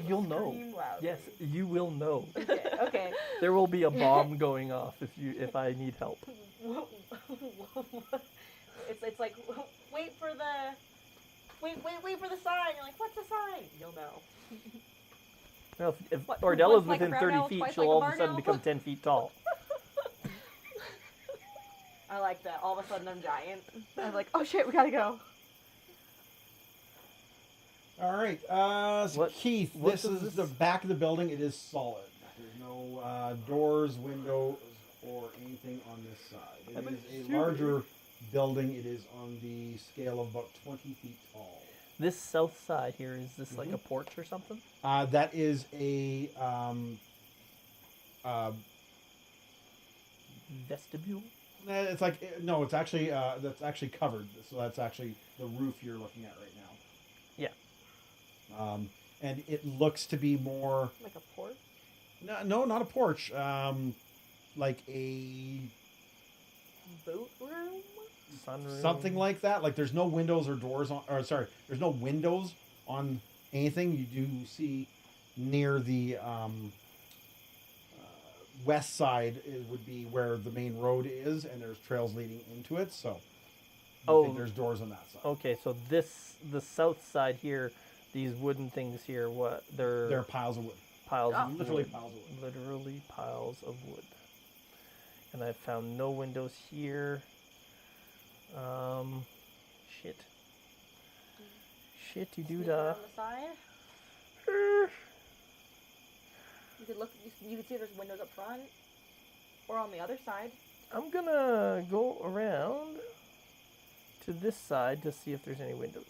You'll know. Scream loudly. Yes, you will know. Okay. Okay. There will be a bomb going off if I need help. It's like wait for the sign. You're like, what's the sign? You'll know. Well, if What, Ordella's once like a within brown 30 owl, feet, twice she'll like a all of a barn sudden owl? become 10 feet tall. I like that. All of a sudden, I'm giant. I'm like, oh shit, we gotta go. All right, so What- Keith, what this does is the back of the building. It is solid. There's no doors, windows, or anything on this side. I'm It is a assuming- larger building. It is on the scale of about 20 feet tall. This south side here, is this like Mhm. a porch or something? That is a Vestibule? it's like no, it's actually that's actually covered. So that's actually the roof you're looking at right now. Yeah. And it looks to be more Like a port. no, not a porch. Like a Boat room? Sunroom? something like that. Like there's no windows or doors on, or sorry, there's no windows on anything. You do see near the west side would be where the main road is, and there's trails leading into it. So I think there's doors on that side. Okay, so the south side here, these wooden things here, what They're piles of wood. piles of Literally wood. piles of wood. Literally piles of wood. And I found no windows here. Shit. Shitty Sneak doodah. around the side. You could look. You could see there's windows up front, or on the other side. I'm gonna go around to this side to see if there's any windows.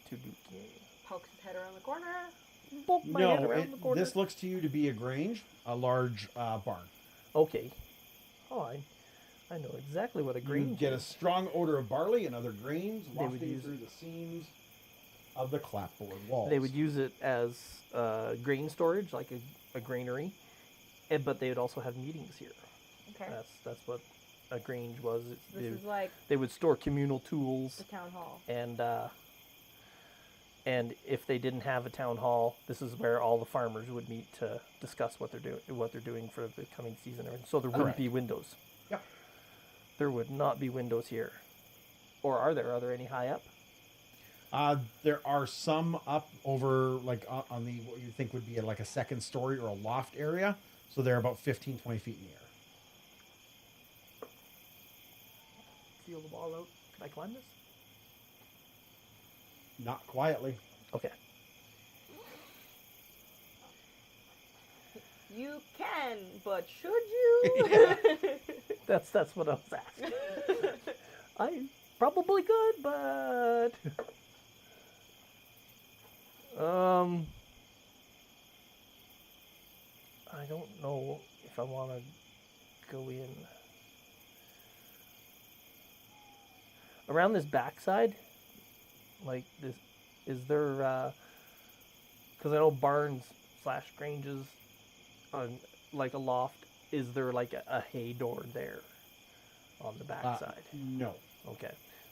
To Dookie. Pokes his head around the corner. Poke my head No, around the corner. this looks to you to be a grange, a large barn. Okay. Oh, I know exactly what a You grange get a is. strong odor of barley and other grains They would wafting use through the seams of the clapboard walls. They would use it as grain storage, like a granary, but they would also have meetings here. Okay. That's what a grange was. This is like They would store communal tools, the town hall. and if they didn't have a town hall, this is where all the farmers would meet to discuss what they're doing for the coming season. So there wouldn't Correct. be windows. Yep. There would not be windows here. Or are there? Are there any high up? There are some up over, like, on the, what you think would be like a second story or a loft area. So they're about 15, 20 feet in the air. Feel the wall out. Can I climb this? Not quietly. Okay. You can, but should you? Yeah. That's what I was asking. I probably could, but I don't know if I want to go in around this backside. Like this, is there? Because I know barns / granges on like a loft. Is there like a hay door there on the backside? No. Okay,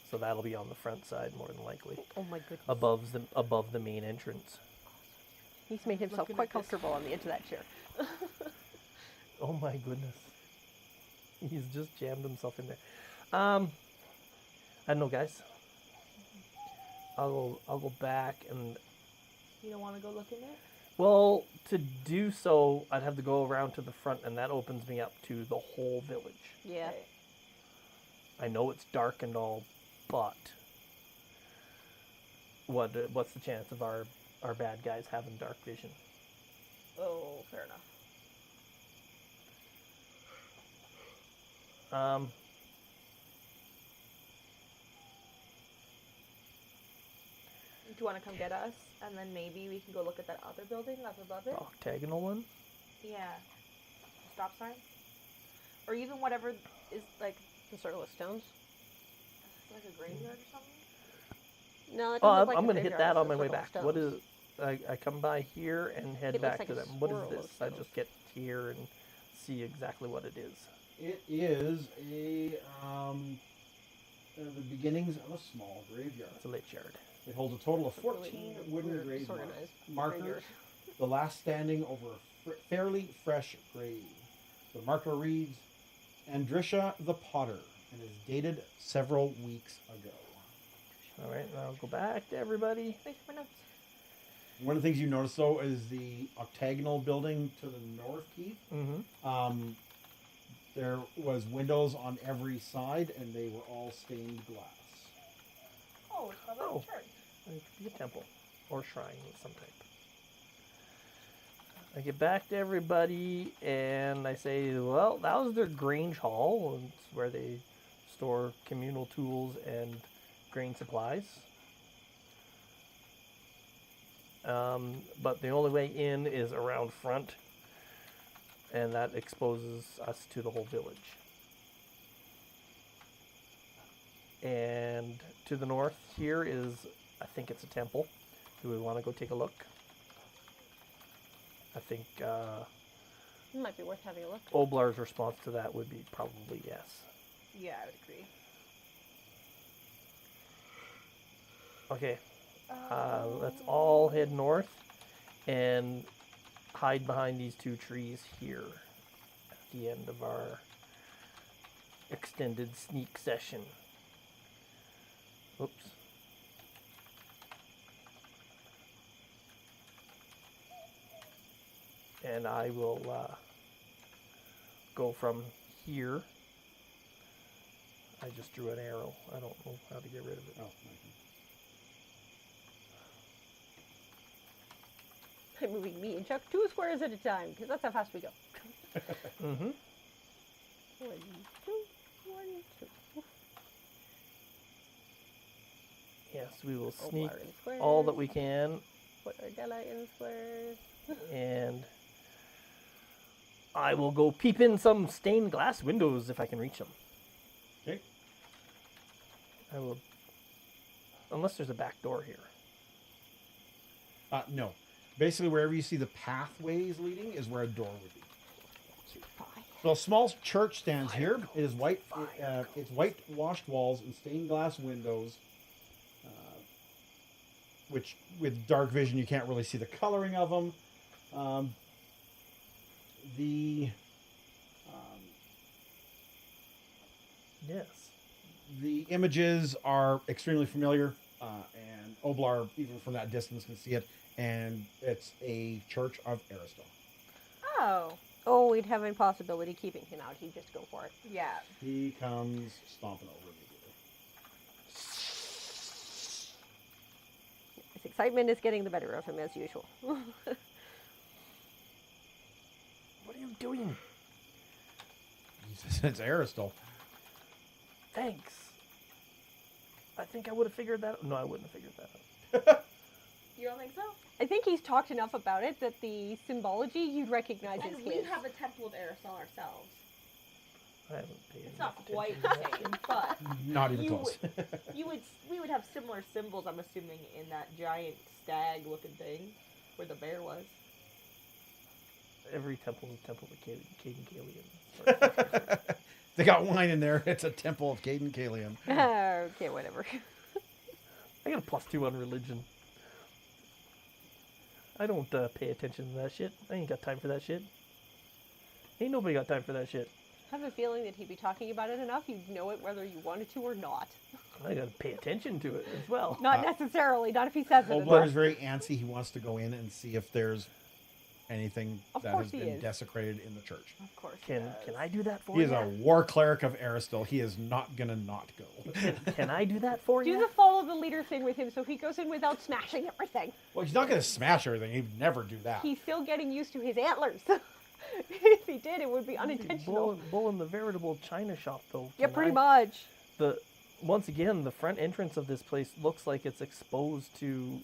so that'll be on the front side more than likely, Oh my goodness. above the main entrance. He's made himself Looking quite at this. comfortable on the edge of that chair. Oh my goodness, he's just jammed himself in there. I don't know, guys. I'll go back and You don't want to go look in it? well, to do so, I'd have to go around to the front, and that opens me up to the whole village. Yeah. Okay. I know it's dark and all, but what's the chance of our bad guys having dark vision? Oh, fair enough. Do you want to come get us, and then maybe we can go look at that other building that's above The it? octagonal one? Yeah. The stop sign? Or even whatever is like The circle of stones. a graveyard or something? No, it Oh, doesn't look like I'm a going to hit graveyard, that it's on a my way circle back. of What stones. is... I come by here and head It looks back like to a them. What is swirl of this? I stones. just get here and see exactly what it is. It is the beginnings of a small graveyard. It's a lich yard. It holds a total of It's a really 14 wooden weird, grave disorganized markers, graveyard. the last standing over a fairly fresh grave. The marker reads, Andrisha the Potter, and is dated several weeks ago. All right, now I'll go back to everybody. Wait for my notes. One of the things you notice, though, is the octagonal building to the north, Keith. Mm-hmm. There was windows on every side, and they were all stained glass. Oh, it's probably Oh. a church. It could be a temple or shrine of some type. I get back to everybody and I say, well, that was their grange hall. It's where they store communal tools and grain supplies. But the only way in is around front, and that exposes us to the whole village. And to the north here is, I think it's a temple. Do we want to go take a look? I think It might be worth having a look. Oblar's response to that would be probably yes. Yeah, I would agree. Okay, let's all head north and hide behind these two trees here the end of our extended sneak session. Oops. And I will go from here. I just drew an arrow. I don't know how to get rid of it. Oh, I'm moving me and Chuck 2 squares at a time, because that's how fast we go. Mm-hmm. 1, 2, 1, 2. Yes, we will Oh, sneak bar in squares. all that we can, Put our Della in squares. and I will go peep in some stained glass windows if I can reach them. okay. I will, unless there's a back door here. No. Basically, wherever you see the pathways leading is where a door would be. Cute pie. So a small church stands here. It is white. It's whitewashed walls and stained glass windows, which with dark vision you can't really see the coloring of them. Yes. The images are extremely familiar, and Oblar, even from that distance, can see it. And it's a church of Ariston. Oh. Oh, we'd have a possibility keeping him out. He'd just go for it. Yeah. He comes stomping over immediately. His excitement is getting the better of him, as usual. What are you doing? Jesus, it's Ariston. Thanks. I think I would have figured that out. No, I wouldn't have figured that out. You don't think so? I think he's talked enough about it that the symbology you'd recognize as And his. we have a temple of Ariston ourselves. I haven't paid It's enough not quite attention the to that. same, but Not even You close. we would have similar symbols, I'm assuming, in that giant stag-looking thing where the bear was. Every temple is a temple to Caden Kalian. They got wine in there. It's a temple of Caden Kalian. Okay, whatever. I got a +2 on religion. I don't pay attention to that shit. I ain't got time for that shit. Ain't nobody got time for that shit. I have a feeling that he'd be talking about it enough, you'd know it whether you wanted to or not. I gotta pay attention to it as well. Not necessarily, not if he says it. Oblar enough. is very antsy. He wants to go in and see if there's anything Of that course has he been is. desecrated in the church. Of course. Can I do that for He is you? a war cleric of Ariston. He is not gonna not go. Can I do that for Do you? the follow the leader thing with him so he goes in without smashing everything. Well, he's not gonna smash everything. He'd never do that. He's still getting used to his antlers. If he did, it would be unintentional. Bull in the veritable china shop, though. Yeah, Can pretty I- much. Once again, the front entrance of this place looks like it's exposed to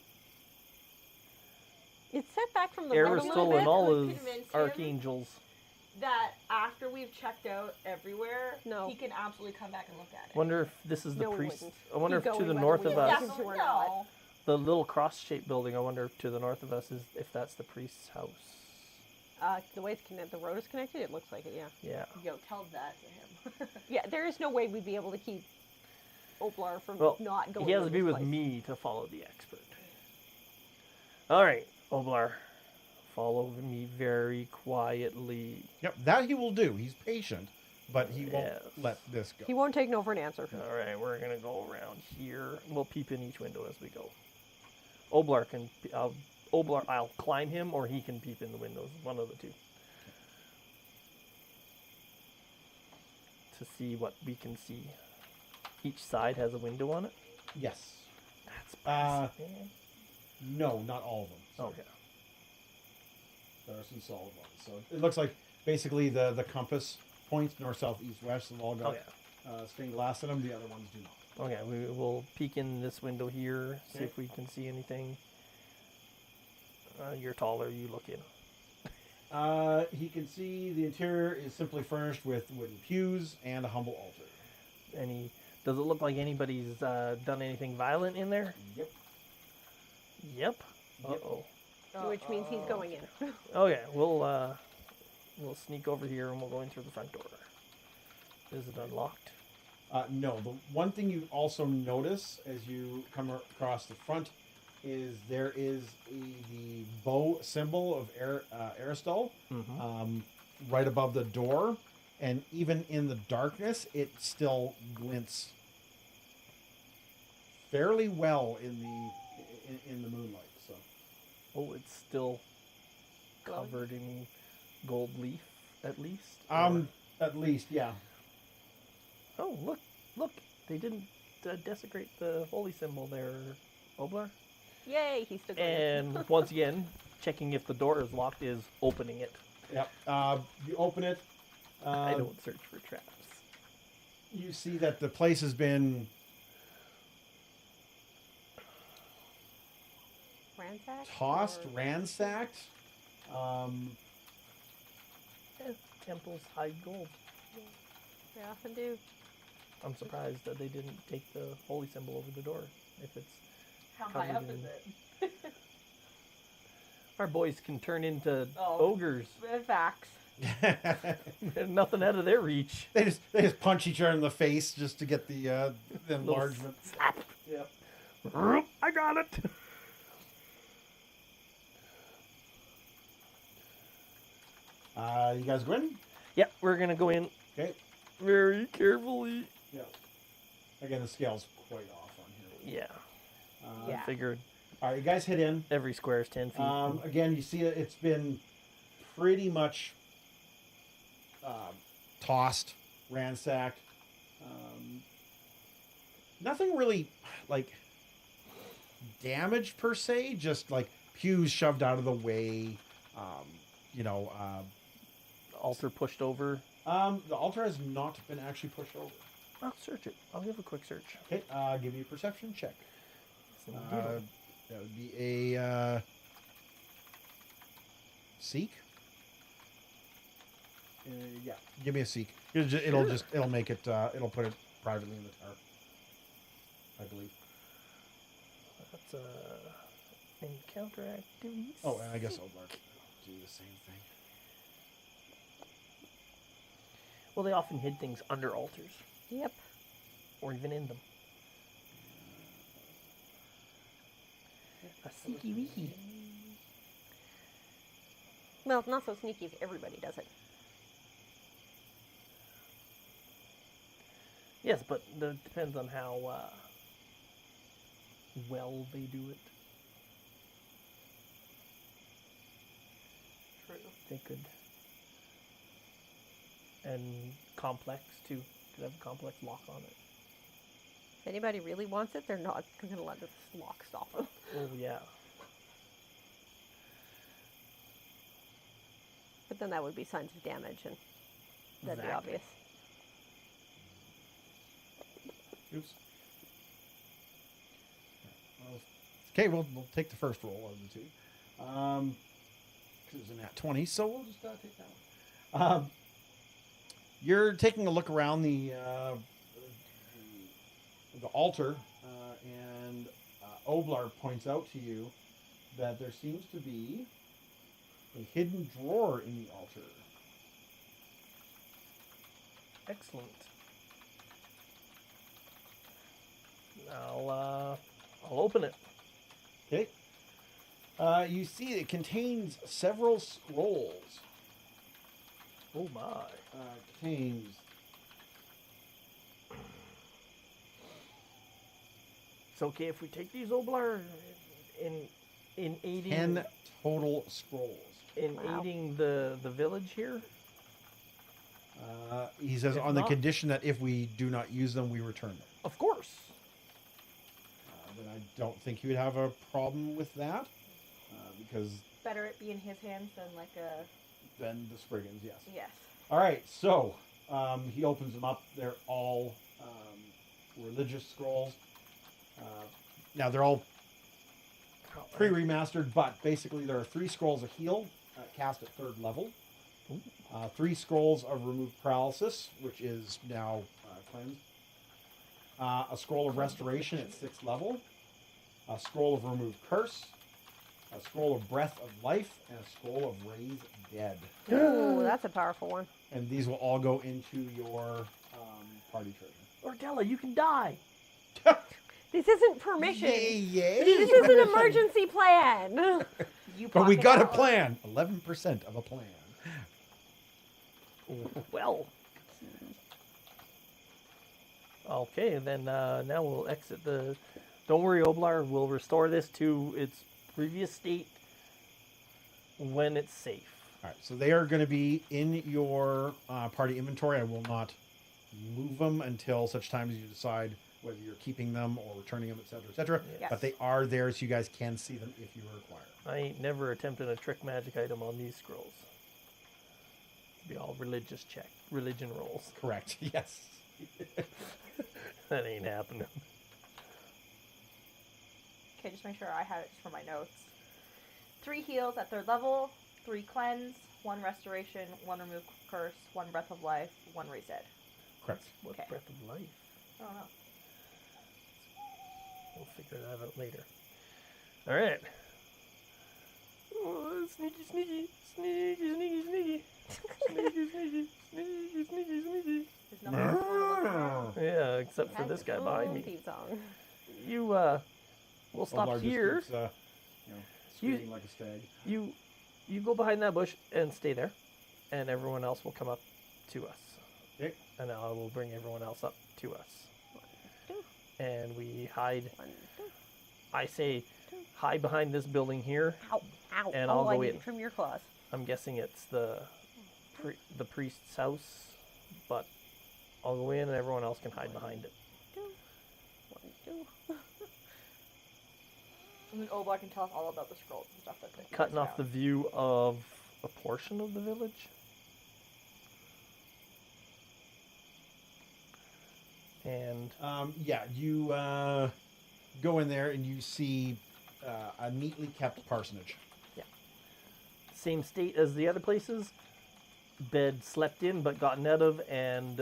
It's set back from the road a little Ariston bit. and all Could his convince him. archangels. That after we've checked out everywhere, No. he can absolutely come back and look at it. Wonder if this is the No, he priest. wouldn't. I wonder He'd if go to in the whether north we of left us, him to or no. not. the little cross-shaped building. I wonder if to the north of us is if that's the priest's house. The way it's the road is connected, it looks like it, yeah. Yeah. Yo, tell that to him. Yeah, there is no way we'd be able to keep Oblar from Well, not going he has in to be this with place. me to follow the expert. All right, Oblar, follow me very quietly. Yep, that he will do. He's patient, but he won't Yes. let this go. He won't take no for an answer. All right, we're gonna go around here. We'll peep in each window as we go. Oblar can. I'll climb him, or he can peep in the windows. One of the two. To see what we can see. Each side has a window on it. Yes. That's Uh, No, not all of them. Sorry. okay. There are some solid ones. So it looks like basically the compass points north, south, east, west have all got Okay. stained glass in them. The other ones do not. Okay, we will peek in this window here, see Okay. if we can see anything. You're taller, you look in. He can see the interior is simply furnished with wooden pews and a humble altar. Does it look like anybody's done anything violent in there? Yep. Yep. Yep. Uh-oh. Which means he's going in. Okay, we'll sneak over here and we'll go in through the front door. Is it unlocked? No, the one thing you also notice as you come across the front is there is the bow symbol of Ariston Mm-hmm. right above the door, and even in the darkness, it still glints fairly well in the moonlight. So, Oh, it's still Glowing? covered in gold leaf, at least. at least, yeah. Oh, look! They didn't desecrate the holy symbol there, Oblar. Yay, he's still going. And once again, checking if the door is locked is opening it. Yep. You open it. I don't search for traps. You see that the place has been Ransacked? tossed, Or- ransacked. Temples hide gold. They often do. I'm surprised that they didn't take the holy symbol over the door. If it's How high covered up in- is it? our boys can turn into Oh. ogres. Facts. Nothing out of their reach. They just punch each other in the face just to get the enlargement. Slap. Yep. I got it. You guys go in? Yep, we're gonna go in Okay. very carefully. Yeah. Again, the scale's quite off on here. Yeah, Yeah. I figured All right, you guys hit in. every square is 10 feet. Again, you see it's been pretty much tossed, ransacked. Nothing really like damaged per se, just like pews shoved out of the way. Altar pushed over. The altar has not been actually pushed over. I'll search it. I'll give a quick search. Okay, give me a perception check. Some Uh, doodle. that would be a seek. Yeah, give me a seek. It'll make it. It'll put it privately in the tower, I believe. That's encounter activities. Oh, and I guess I'll do the same thing. Well, they often hid things under altars, Yep. or even in them. A sneaky wiki. Well, it's not so sneaky if everybody does it. Yes, but it depends on how well they do it. True. They could. And complex, too. Could have a complex lock on it. If anybody really wants it, they're not going to let this lock stop them. Oh, yeah. But then that would be signs of damage, and that'd be Exactly. obvious. Oops. Okay, we'll take the first roll of the two. 'Cause it was a nat 20, so we'll just take that one. You're taking a look around the altar, and Oblar points out to you that there seems to be a hidden drawer in the altar. Excellent. I'll open it. Okay. You see it contains several scrolls. Oh my. Contains It's okay if we take these Oblar in aiding 10 total scrolls. Wow. aiding the village here. He says If on the not- condition that if we do not use them, we return them. Of course. Then I don't think he would have a problem with that, because Better it be in his hands than like a then the Spriggans, yes. yes. All right, so he opens them up. They're all religious scrolls. Now they're all pre-remastered, but basically there are 3 scrolls of heal cast at 3rd level. 3 scrolls of remove paralysis, which is now cleansed. A scroll of restoration at 6th level. A scroll of remove curse. A scroll of breath of life, and a scroll of raise dead. Ooh, that's a powerful one. And these will all go into your party treasure. Ordella, you can die. This isn't permission. Yay! This is an emergency plan. You But we pocket got a power. plan. 11% of a plan. Well. Okay, then now we'll exit the... Don't worry, Oblar. We'll restore this to its previous state when it's safe. All right, so they are going to be in your party inventory. I will not move them until such time as you decide whether you're keeping them or returning them, etc., etc. Yes. But they are there, so you guys can see them if you require. I ain't never attempted a trick magic item on these scrolls. Be all religion rolls. Correct. Yes. That ain't happening. Okay, just make sure I have it just for my notes. 3 heals at 3rd level, 3 cleanse, 1 restoration, 1 remove curse, 1 breath of life, 1 reset. Correct. What Okay. breath of life? I don't know. We'll figure that out later. All right. Oh, sneaky, sneaky, sneaky, sneaky, sneaky, sneaky, sneaky, sneaky, sneaky, sneaky. There's nothing more to Yeah, except for this guy behind me. Theme song. You we'll stop Oblar just here. keeps, screaming like a stag. You go behind that bush and stay there, and everyone else will come up to us. Okay. And I will bring everyone else up to us. 1, 2, And we hide. 1, 2. I say, hide behind this building here. Ow, ow. And oh, I'll I go need in. to trim your claws. I'm guessing it's the priest's house, but I'll go in and everyone else can hide behind it. 2, 1, 2. And then Oblar can tell us all about the scrolls and stuff that you Cutting guys off the found. view of a portion of the village. And Yeah, you go in there and you see a neatly kept parsonage. same state as the other places. Bed slept in but gotten out of, and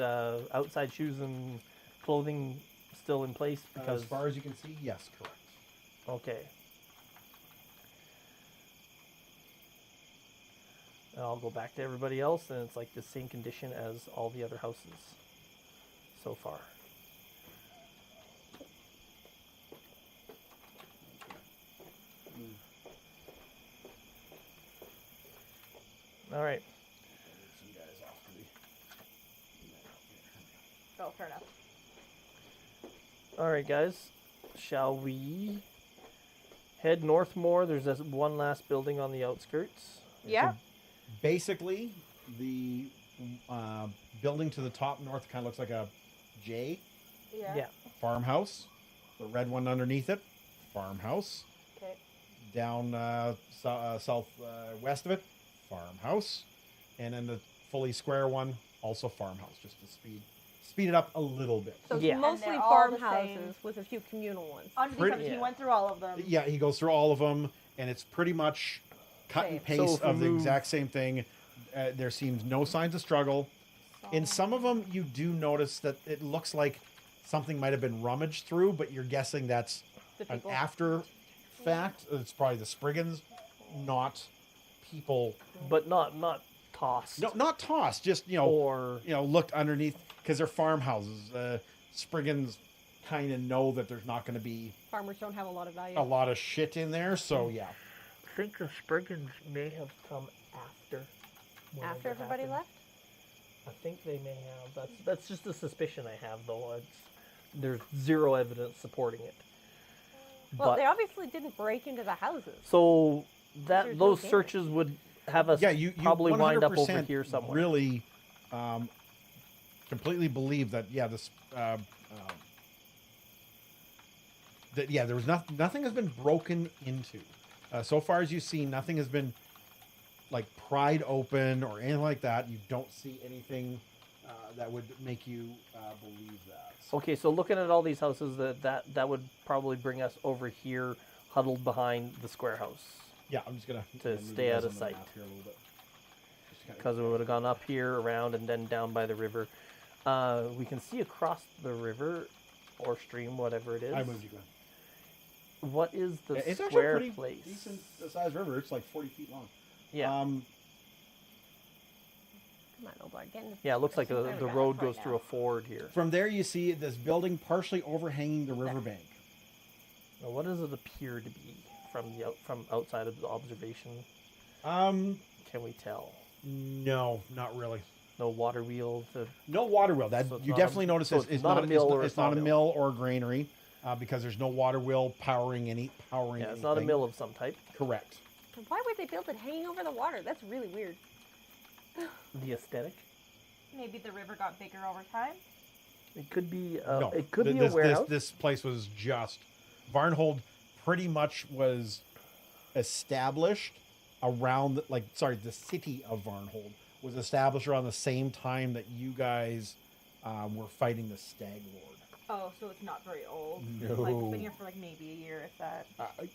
outside shoes and clothing still in place because As far as you can see, yes, correct. okay. And I'll go back to everybody else, and it's like the same condition as all the other houses so far. All right. Some guys off to the... Oh, fair enough. All right, guys. Shall we head north more? There's this one last building on the outskirts. Yeah. Basically, the building to the top north kind of looks like a J. Yeah. Farmhouse. The red one underneath it, farmhouse. Okay. Down southwest of it, farmhouse. And then the fully square one, also farmhouse, just to speed it up a little bit. So it's Yeah. And mostly they're all the farmhouses same. with a few communal ones. Unbelievable, Yeah. he went through all of them. Yeah, he goes through all of them, and it's pretty much cut and Same. So paste if we of the move- exact same thing. There seems no signs of struggle. In some of them, you do notice that it looks like something might have been rummaged through, but you're guessing that's The an people. after fact. It's probably the Spriggans, not people. But not tossed. No, not tossed. Just Or looked underneath because they're farmhouses. Spriggans kind of know that there's not going to be Farmers don't have a lot of value. a lot of shit in there. So yeah, I think the Spriggans may have come after. whatever After everybody happened. left? I think they may have. That's just a suspicion I have, though. There's zero evidence supporting it. Well, But they obviously didn't break into the houses. so that There's no those damage. searches would have us yeah, you probably wind up over 100% here somewhere. Really, completely believe that. Yeah, this. That there was nothing has been broken into. So far as you see, nothing has been like pried open or anything like that. You don't see anything that would make you believe that. Okay, so looking at all these houses, that would probably bring us over here, huddled behind the square house, Yeah, I'm just gonna To move stay you out guys of on the sight. map here a little bit. Just kinda- because we would have gone up here, around, and then down by the river. We can see across the river or stream, whatever it is. I moved you, Glenn. What is the It's actually a square pretty place? decent sized river. It's like 40 feet long. Yeah, Come on, Oblar, get in the... yeah. It looks like There the we go. road right goes through now. a ford here. From there, you see this building partially overhanging the riverbank. Now, what does it appear to be from outside of the observation? Um, Can we tell? no, not really. No water wheel to. No water wheel. That So it's you not a- definitely notice so it's, it's not a mill or a it's not a sawmill. mill or a granary because there's no water wheel powering Yeah, it's anything. not a mill of some type. Correct. Why would they build it hanging over the water? That's really weird. The aesthetic. Maybe the river got bigger over time. It could be. No, It could be a this, warehouse. This place was just Varnhold. Pretty much was established around the city of Varnhold was established around the same time that you guys were fighting the Stag Lord. Oh, so it's not very old. No. Like, it's been here for like maybe a year, if that.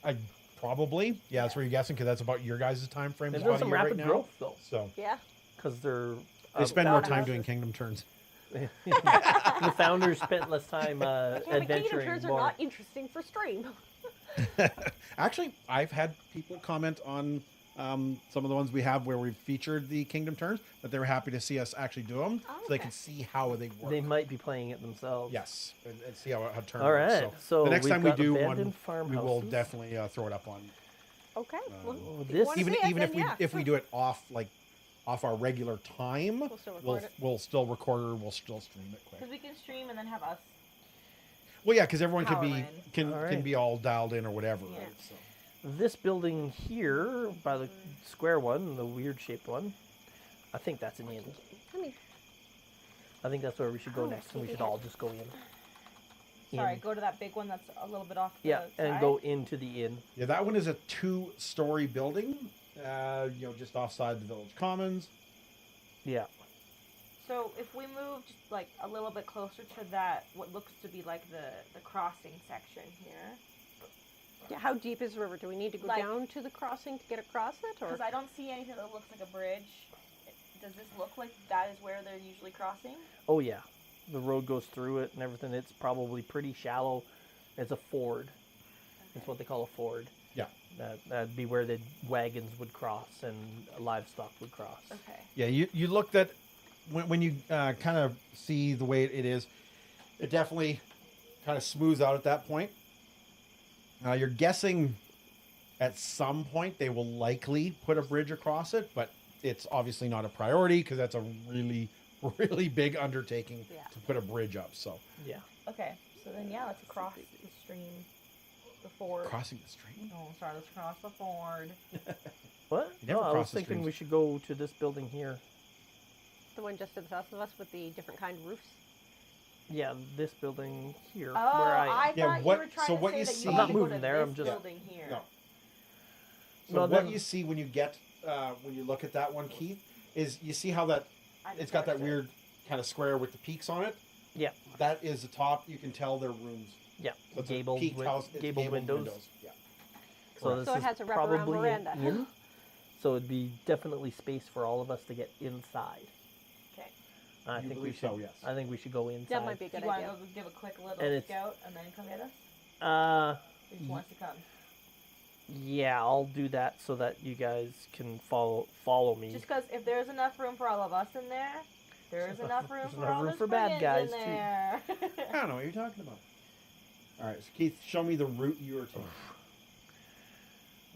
I probably that's where you're guessing because that's about your guys' time frame. There's is about been some a year rapid right growth now. though, So Yeah. because they're. they spend more found time houses. doing kingdom turns. The founders spent less time Yeah, but kingdom adventuring turns are more. not interesting for stream. Actually, I've had people comment on some of the ones we have where we've featured the kingdom turns, that they were happy to see us actually do them, Oh, so they okay. can see how they work. They might be playing it themselves. Yes, and see how it turns. All right, so the next we've time we got do abandoned one, we will farmhouses. definitely throw it up on. Okay. Well, Oh, if you this- wanna Even see it, even if then we yeah, if we sure. do it off our regular time, We'll still record it. we'll still record it. We'll still stream it quick. Because we can stream and then have us. Well, yeah, because everyone Power can in. can All can right. be all dialed in or whatever. Yeah. Right? So. This building here, by the square one, the weird shaped one, I think that's an inn. I mean, I think that's where we should go Oh, next, and we should yeah. all just go in. Sorry, In. go to that big one that's a little bit off the Yeah, side. and go into the inn. Yeah, that one is a 2-story building. Just offside the village commons. Yeah. So if we move just like a little bit closer to that, what looks to be like the crossing section here. yeah, how deep is the river? Do we need to go Like- down to the crossing to get across it, or Because I don't see anything that looks like a bridge. Does this look like that is where they're usually crossing? Oh yeah, the road goes through it and everything. It's probably pretty shallow. It's a ford. It's what they call a ford. Yeah. That'd be where the wagons would cross and livestock would cross. Okay. Yeah, you looked at when you kind of see the way it is, it definitely kind of smooths out at that point. You're guessing at some point they will likely put a bridge across it, but it's obviously not a priority because that's a really, really big undertaking Yeah. to put a bridge up. So Yeah. Okay. So then yeah, let's cross the stream, the ford. crossing the stream. Oh, sorry. Let's cross the ford. What? You never No, I cross was the thinking streams. we should go to this building here. the one just to the south of us with the different kind of roofs? Yeah, this building here. Oh, where I Yeah, thought what- you were trying so to what say you that see- you I'm need not to go moving to there, this I'm just- building here. No. So No, what then- you see when you get when you look at that one, Keith, is you see how that I it's got that misunderstood. weird kind of square with the peaks on it. Yeah. That is the top. You can tell they're rooms. Yeah. So it's a Gabled, peaked house. It's gabled windows. Yeah. So this So it is has a wraparound probably veranda. an inn. So it'd be definitely space for all of us to get inside. Okay. I You think we believe should. so, yes. I think we should go inside. That might be a Do good you want to idea. go give a quick little And it's- scout and then come get us? Uh, Or just wants to come? yeah, I'll do that so that you guys can follow me. Just because if there's enough room for all of us in there, there's enough room There's for enough all room the for bad guys, in too. there. I don't know what you're talking about. All right, so Keith, show me the route you were taking.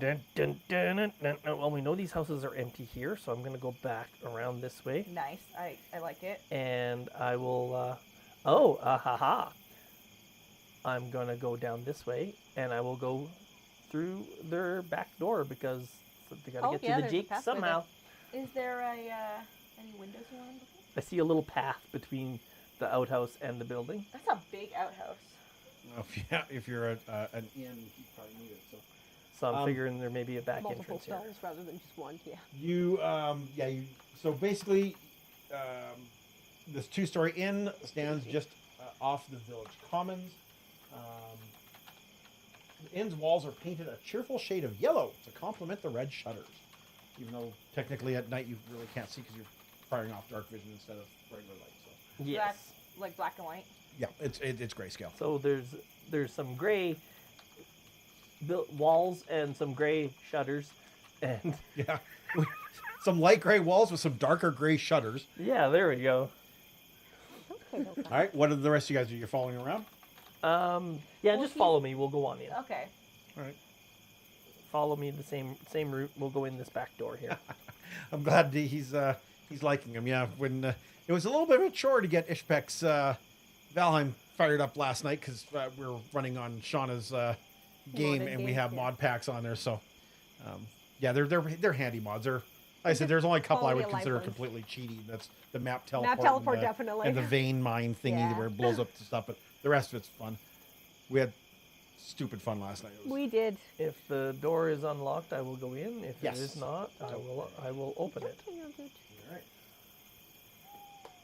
Dun, dun, dun, dun, dun, dun. Well, we know these houses are empty here, so I'm gonna go back around this way, Nice. I like it. and I will. I'm gonna go down this way, and I will go through their back door because they gotta Oh, get yeah, to the there's a Jakes pathway there. somehow. Is there any windows around? it? I see a little path between the outhouse and the building. That's a big outhouse. If you're an inn, you probably need it. So I'm Um, figuring there may be a back Multiple entrance here. stalls rather than just one. Yeah. So basically, this 2-story inn stands just off the village commons. The inn's walls are painted a cheerful shade of yellow to complement the red shutters. Even though technically at night you really can't see because you're firing off dark vision instead of regular light. So Yes. That's like black and white. yeah, it's grayscale. So there's some gray built walls and some gray shutters, and Yeah, some light gray walls with some darker gray shutters. yeah, there we go. Okay, no All right, what are the rest of you guys do? You're following around. Yeah, Well, just he's- follow me. We'll go on in. Okay. All right. Follow me the same route. We'll go in this back door here. I'm glad he's He's liking them, yeah. When it was a little bit of a chore to get Ishpek's Valheim fired up last night because we were running on Shauna's game Modded and we game, have yeah. mod packs on there. So, yeah, they're handy mods. They're like I said, there's only a couple I quality would of life consider ones. completely cheaty. That's the map teleport, teleport, and the, definitely. and the vein mine thingy Yeah. where it blows up the stuff. But the rest of it's fun. We had stupid fun last night. It was, We did. If the door is unlocked, I will go in. If Yes. it is not, I will open it.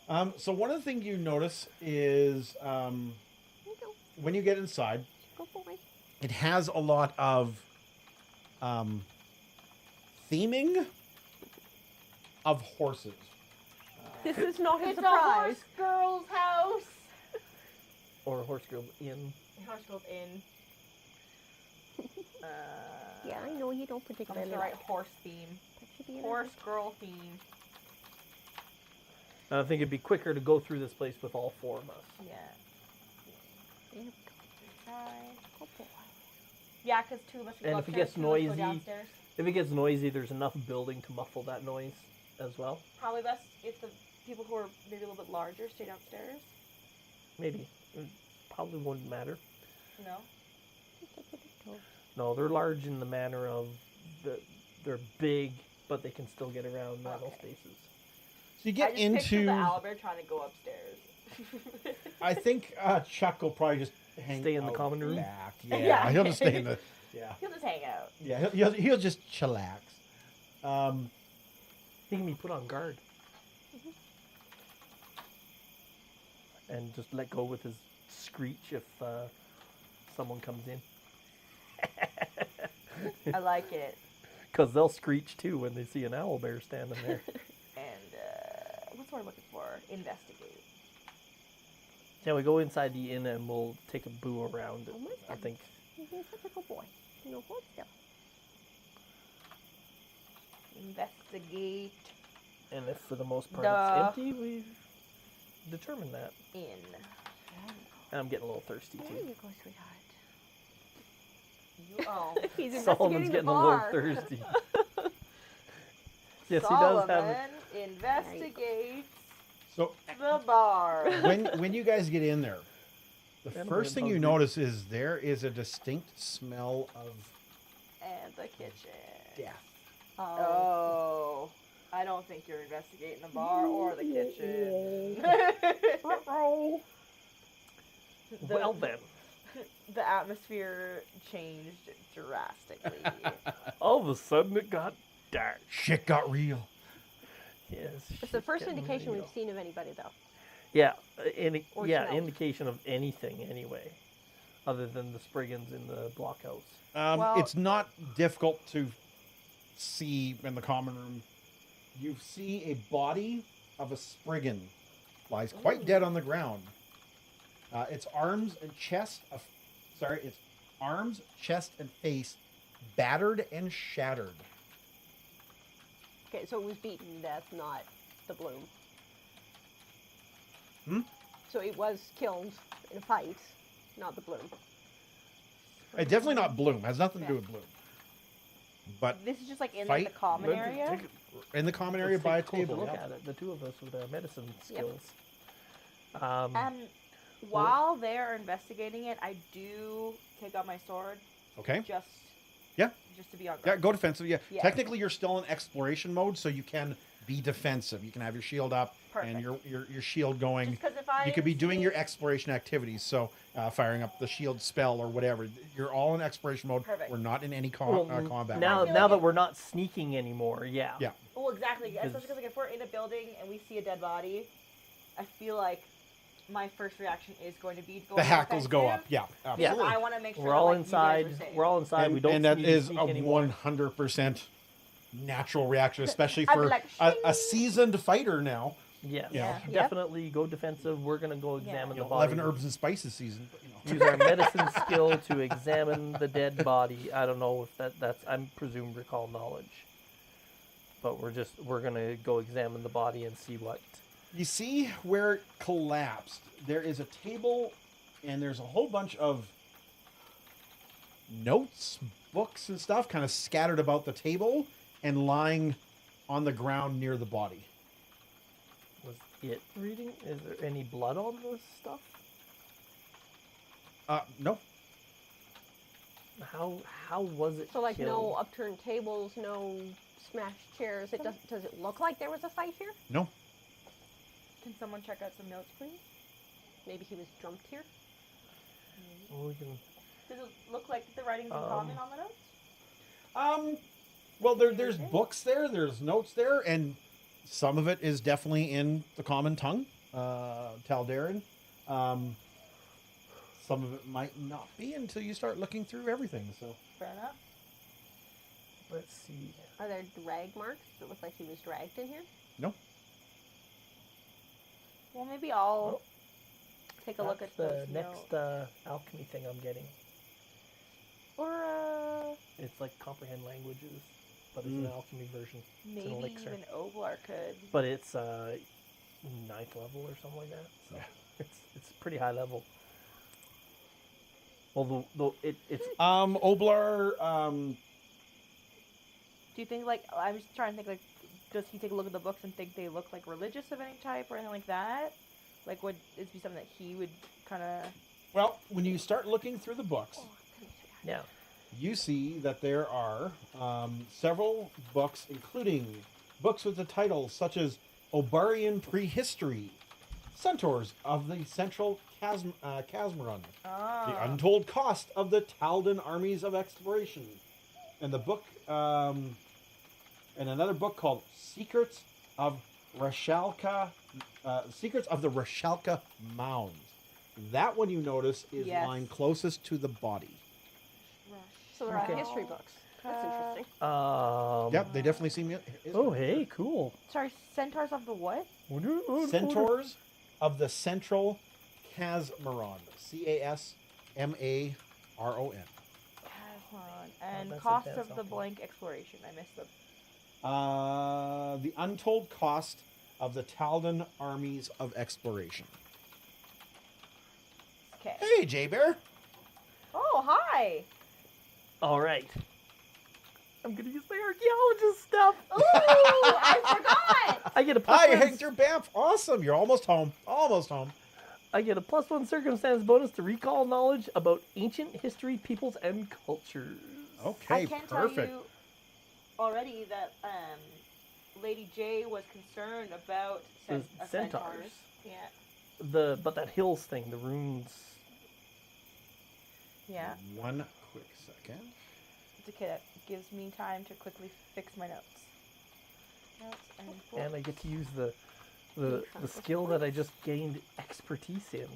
all right. So one of the things you notice is when you get inside, Go boy. it has a lot of theming of horses. This is not a It's a surprise. horse girl's house. Or Horse Girl Inn. Horse girl's in. Yeah, I know you don't I'm particularly the right like horse theme. that should be in Horse girl theme. I think it'd be quicker to go through this place with all four of us. Yeah. there. Yep. Inside. Oh, boy. Yeah, because two of us can And go if it upstairs, gets two of us go noisy- downstairs. If it gets noisy, there's enough building to muffle that noise as well. Probably best if the people who are maybe a little bit larger stay downstairs. Maybe. It probably wouldn't matter. No. No, they're large in the manner of they're big, but they can still get around metal Okay. spaces. So you I get just picture into. the owlbear trying to go upstairs. I think Chuck will probably just Stay in the out common room? back. Yeah, Yeah. he'll just stay in the. Yeah, He'll just hang out. yeah, he'll just chillax. He can be put on guard. And just let go with his screech if someone comes in. I like it. Because they'll screech too when they see an owl bear standing there. And what's what I'm looking for? Investigate. Yeah, we go inside the inn and we'll take a boo around it, Oh, my I God. think. He's such a good boy. No, hold still. Investigate And if for the most part Duh. it's empty, we've determined that. in. And I'm getting a little thirsty There too. you go, sweetheart. You oh. He's Solomon's investigating the getting a little bar. thirsty. Yes, Solomon he does have. investigates So the bar. when you guys get in there, the I'm first thing getting you hungry. notice is there is a distinct smell of And the kitchen. death. Oh. I don't think you're investigating the bar or the kitchen. Well then, The atmosphere changed drastically. all of a sudden it got dark. Shit got real. Yes. It's the shit's first getting indication real. we've seen of anybody, though. Yeah, Or yeah, smelled. indication of anything anyway, other than the Spriggans in the blockhouse. Well- It's not difficult to see in the common room. You see a body of a Spriggan lies quite dead on the ground. Its arms and chest, its arms, chest, and face battered and shattered. Okay, so it was beaten to death, not the bloom. Hmm? So it was killed in a fight, not the bloom. Definitely not Bloom. Has nothing to do Yeah. with Bloom. But This is just like in Fight. like, the common Let's area. take in the common area let's by a take closer table. look yeah. at it. The two of us with our medicine Yep. skills. While they're investigating it, I do take out my sword Okay. just Yeah. just to be on Yeah, guard. go defensive. Yeah. Yeah. Technically, you're still in exploration mode, so you can be defensive. You can have your shield up and Perfect. your shield going. Just 'cause if I You could be doing see- your exploration activities, so firing up the shield spell or whatever. You're all in exploration mode. Perfect. We're not in any Well, combat. now, mode. feel now like that it- we're not sneaking anymore, yeah. Yeah. Well, exactly. Especially Because- because like, if we're in a building and we see a dead body, I feel like my first reaction is going to be go The hackles go up. offensive. Yeah, Because absolutely. I want to make sure We're that, all like, you guys inside. are safe. We're all inside. we don't and that need to is sneak a anymore. 100% natural reaction, especially I'd be for like, a "Shing." seasoned fighter now. Yes, Yeah. Yep. definitely go defensive. We're gonna go examine the body. 11 herbs and spices season. But, Use our medicine skill to examine the dead body. I don't know if that's I'm presume recall knowledge, but we're gonna go examine the body and see what. You see where it collapsed. There is a table, and there's a whole bunch of notes, books, and stuff kind of scattered about the table and lying on the ground near the body. it reading? Is there any blood on this stuff? No. How was it So like no killed? upturned tables, no smashed chairs. Does it look like there was a fight here? No. Can someone check out some notes, please? Maybe he was drumped here. Well, we can. Does it look like the writing's in common on the notes? Well, there's books there, there's notes there, and some of it is definitely in the common tongue, Taldarin. Some of it might not be until you start looking through everything. So Fair enough. Let's see. Are there drag marks? Does it look like he was dragged in here? no. Well, maybe I'll take a look at the those next notes. alchemy thing I'm getting. Or It's like comprehend languages, but it's an alchemy version. It's maybe an elixir. even Oblar could. But it's 9th level or something like that. So Yeah. it's pretty high level. Well, it's Oblar. Do you think, like, I'm just trying to think, like, does he take a look at the books and think they look like religious of any type or anything like that? Like, would it be something that he would kind of... Well, when you start looking through the books, yeah. you see that there are several books, including books with the titles such as Obarian Prehistory, Centaurs of the Central Chasmaron, The Untold Cost of the Taldan Armies of Exploration, and the book, and another book called Secrets of Rashalka, Secrets of the Rashalka Mounds. That one you notice is Yes. lying closest to the body. So they're all Okay. history books. That's interesting. Yep, they definitely seem. Oh, hey, cool. Sorry, Centaurs of the what? Centaurs of the Central Chasmaron. Casmaron. Chasmaron. And that's Cost advanced of the alchemy. blank exploration. I missed them. The Untold Cost of the Taldan Armies of Exploration. Okay. Hey, J Bear. Oh, hi! All right. I'm gonna use my archaeologist stuff. Ooh, I forgot! I get a Hi, +1 Hector Banff. Awesome. You're almost home. Almost home. I get a +1 circumstance bonus to recall knowledge about ancient history, peoples, and cultures. Okay, I can perfect. tell you already that Lady J was concerned about The centaurs. centaurs. Yeah. But that hills thing, the runes. Yeah. One quick second. It's okay. That gives me time to quickly fix my notes. Notes and And I get to use the skill that I just gained expertise in.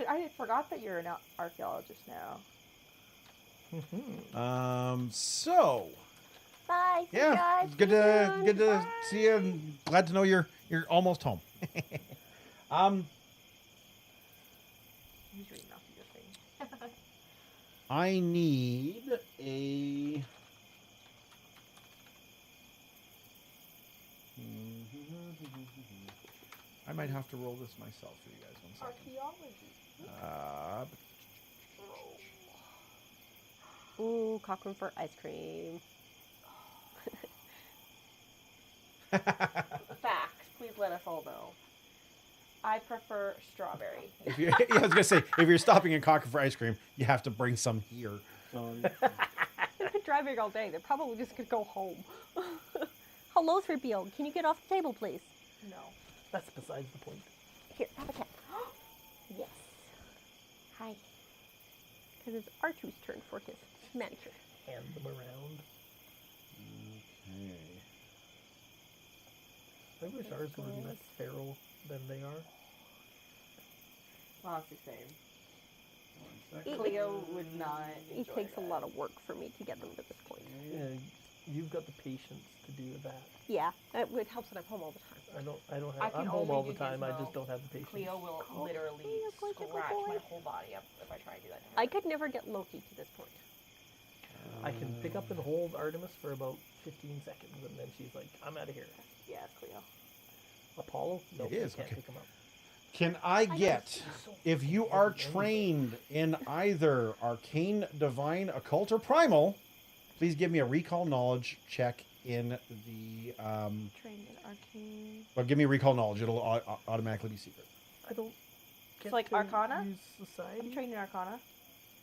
I forgot that you're an archaeologist now. So Bye. yeah, guys. it's good to see you, and glad to know you're almost home. He's reading off your thing. I need a. I might have to roll this myself for you guys. 1 second. Archaeology. Ooh, cockroach for ice cream. Facts. Please let us all know. I prefer strawberry. Yeah, I was gonna say, if you're stopping in Cocker for ice cream, you have to bring some here. They've been driving all day. They're probably just gonna go home. Hello, 3PO. Can you get off the table, please? No. That's besides the point. Here, have a cat. Yes. Hi. Because it's R2's turn for his manicure. Hand them around. Okay. I wish ours were less feral than they are. Honestly, same. 1 second. Cleo would not. It takes a lot of work for me to get them to this point. Yeah, you've got the patience to do that. Yeah, it helps that I'm home all the time. I don't I have. can I'm home only all the do time. I Gizmo. just don't have the patience. Cleo will Oh, literally Cleo's going to go scratch boy. my whole body up if I try to do that to her. I could never get Loki to this point. I can pick up and hold Artemis for about 15 seconds, and then she's like, "I'm out of here." Yeah, it's Cleo. Apollo? No, It is, you can't okay. pick him up. Can I get, if you are trained in either arcane, divine, occult, or primal, please give me a recall knowledge check in the. Trained in arcane. Well, give me a recall knowledge. It'll automatically be secret. I don't. It's like Arcana? Use society. I'm trained in Arcana.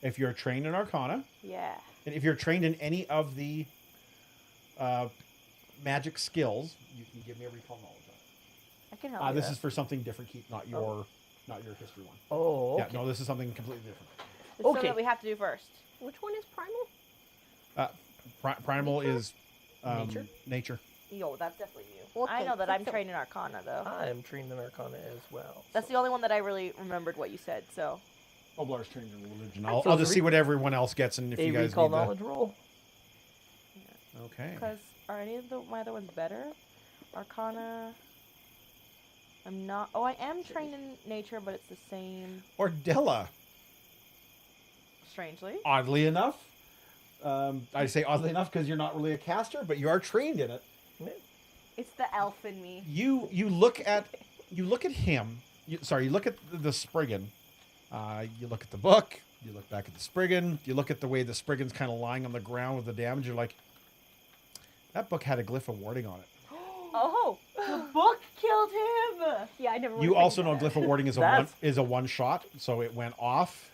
If you're trained in Arcana, Yeah. and if you're trained in any of the magic skills, you can give me a recall knowledge. I can help you. This is for something different, Keith, not your history one. Oh, okay. Yeah, no, this is something completely different. It's Okay. something that we have to do first. Which one is primal? Primal is Nature? nature. Yo, that's definitely you. Well, I know okay, that I'm so- trained in Arcana, though. I am trained in Arcana as well. That's the only one that I really remembered what you said, so. Oblar's trained in religion. So I'll it's just see what everyone else gets, and if a you guys recall need knowledge roll. Okay. Because are any of my other ones better? Arcana. I'm not. Oh, I am trained in nature, but it's the same. Ordella, Strangely. oddly enough. I say oddly enough because you're not really a caster, but you are trained in it. It's the elf in me. You look at him. You look at the Spriggan. You look at the book. You look back at the Spriggan. You look at the way the Spriggan's kind of lying on the ground with the damage. You're like, that book had a glyph of warding on it. Oh, the book killed him. Yeah, I never. You would've also know thinking glyph of warding is That's- a one shot, so it went off.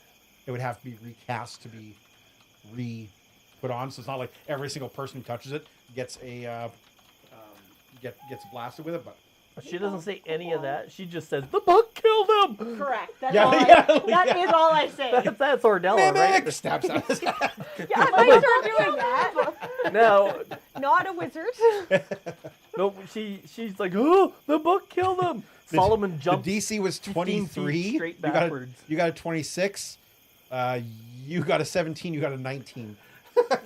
It would have to be recast to be put on. So it's not like every single person who touches it gets a gets blasted with it. But She doesn't say any of that. She just says the book killed him. Correct. That's Yeah, all yeah, That is all I say. That's Ordella, Mimic! right? Stabs out his head. Yeah, if I start doing that. Now, that. Not a wizard. no, she's like, oh, the book killed him. Solomon The jumped. DC was 15 feet 23. straight backwards. You got a 26. You got a 17. You got a 19.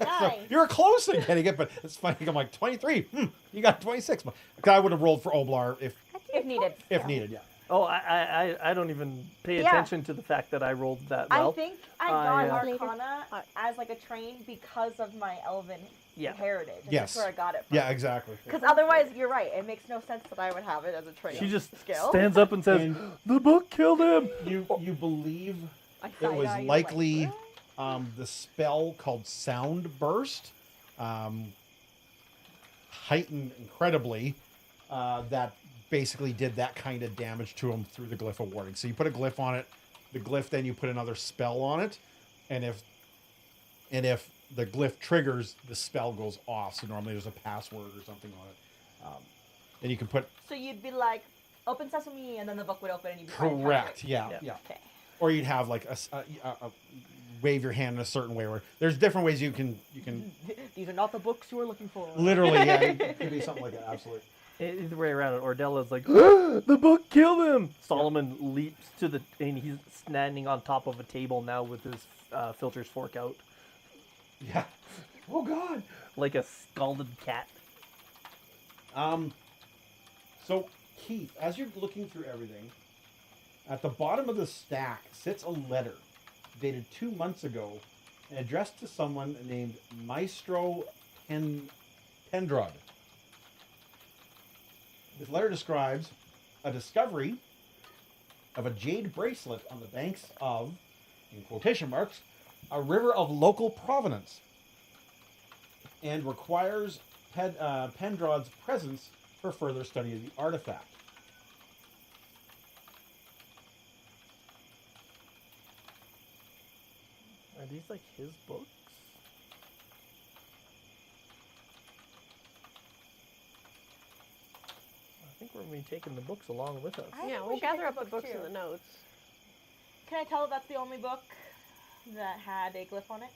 Nice. You were close to getting it, but it's funny. I'm like 23. You got 26. But I would have rolled for Oblar if If needed. needed. Yeah. Oh, I don't even pay Yeah. attention to the fact that I rolled that well. I think I got I, Arcana as like a train because of my elven Yeah. heritage. And Yes. That's where I got it from. Yeah, exactly. Because otherwise, you're right. It makes no sense that I would have it as a train. She just skill. stands up and says, And- the book killed him. You believe I it was side-eye you likely like, the spell called Sound Burst heightened incredibly that basically did that kind of damage to him through the glyph of warding. So you put a glyph on it, the glyph, then you put another spell on it, and if the glyph triggers, the spell goes off. So normally there's a password or something on it, and you can put So you'd be like, open sesame, and then the book would open and you'd be trying to catch correct, it. yeah. Okay. Or you'd have like a wave your hand in a certain way. Where there's different ways you can These are not the books you were looking for. literally, yeah, it could be something like that. Absolutely. Either way around it, Ordella's like, the book killed him. Solomon leaps to and he's standing on top of a table now with his filter's fork out, Yeah. Oh God. like a scalded cat. So Keith, as you're looking through everything, at the bottom of the stack sits a letter dated 2 months ago and addressed to someone named Maestro Pendrad. This letter describes a discovery of a jade bracelet on the banks of, in quotation marks, a river of local provenance, and requires Pendrad's presence for further study of the artifact. Are these like his books? I think we're going to be taking the books along with us. I Yeah, think we we'll should gather take up the the books books and the too. notes. Can I tell if that's the only book that had a glyph on it?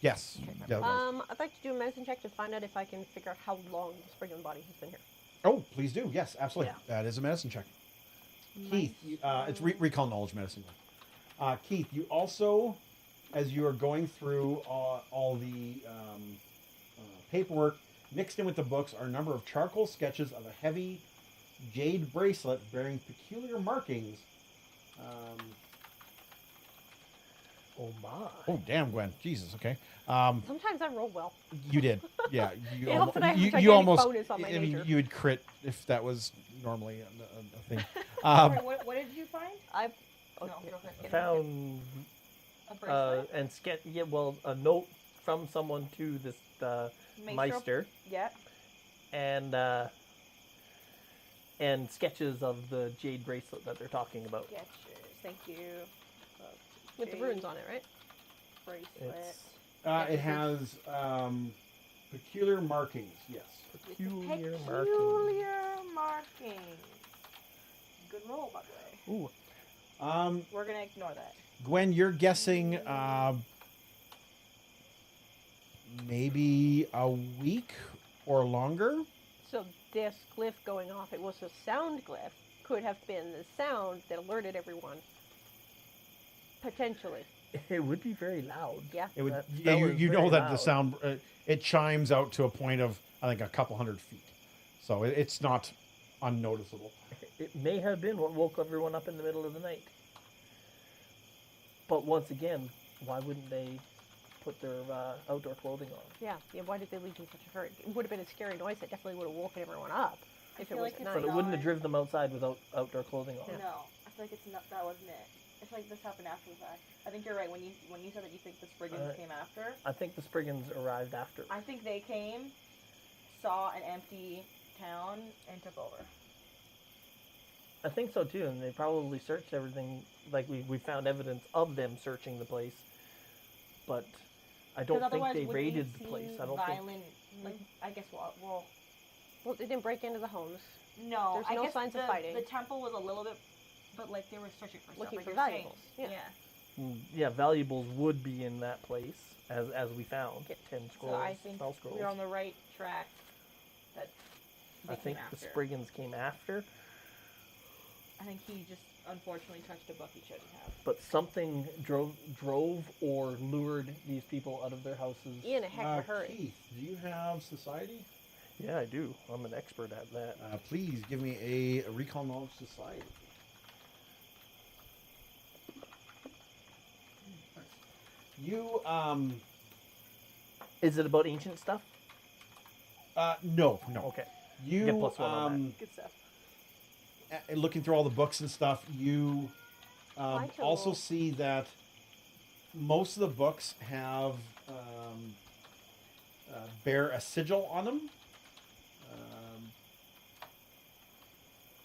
Yes. Yeah, it was. I'd like to do a medicine check to find out if I can figure out how long the Spriggan body has been here. Oh, please do. Yes, absolutely. That is a medicine check. Keith, it's recall knowledge medicine. Keith, you also, as you are going through all the paperwork, mixed in with the books are a number of charcoal sketches of a heavy jade bracelet bearing peculiar markings. Oh my. Oh, damn, Gwen. Jesus, okay. Sometimes I roll well. You did. Yeah. You, It helps that I have a you gigantic almost, bonus on my I mean, nature. you would crit if that was normally a thing. Sorry, what did you find? I No, go ahead. Found A bracelet? and sketch. Yeah, well, a note from someone to this Meister, Yeah. and sketches of the jade bracelet that they're talking about. Sketches. Thank you. with the runes on it, right? Bracelet. It's It has peculiar markings, yes. peculiar markings. Peculiar markings. Good roll, by the way. Ooh. We're gonna ignore that. Gwen, you're guessing maybe a week or longer? So this glyph going off, it was a sound glyph, could have been the sound that alerted everyone. Potentially. It would be very loud. Yeah. It would. That Yeah, spell you is you know very that the loud. sound it chimes out to a point of I think a couple hundred feet, so it's not unnoticeable. It may have been what woke everyone up in the middle of the night. But once again, why wouldn't they put their outdoor clothing on? Yeah. Why did they leave in such a hurry? It would have been a scary noise that definitely would have woken everyone up if it feel was like at it's night. But it wouldn't have not- driven them outside without outdoor clothing on. No, I feel like it's not. That wasn't it. I feel like this happened after the fact. I think you're right when you said that you think the Spriggans came after. I think the Spriggans arrived after. I think they came, saw an empty town, and took over. I think so too, and they probably searched everything. Like we found evidence of them searching the place, but I don't think they raided the place. I don't think. Violent, like I guess well, Well, they didn't break into the homes. no. There's I no guess signs of fighting. The temple was a little bit, but like they were searching for Looking stuff, for like you're saying. valuables, yeah. Yeah, valuables would be in that place as we found. Yeah. 10 So scrolls, I think spell scrolls. we're on the right track. That they I think came the after. Spriggans came after, I think he just unfortunately touched a book he shouldn't have. but something drove or lured these people out of their houses. In a heck of a hurry. Keith, do you have society? Yeah, I do. I'm an expert at that. Please give me a recall knowledge society. You Is it about ancient stuff? no. Okay. You Get +1 on that. Good stuff. looking through all the books and stuff, you I can also roll. see that most of the books have bear a sigil on them,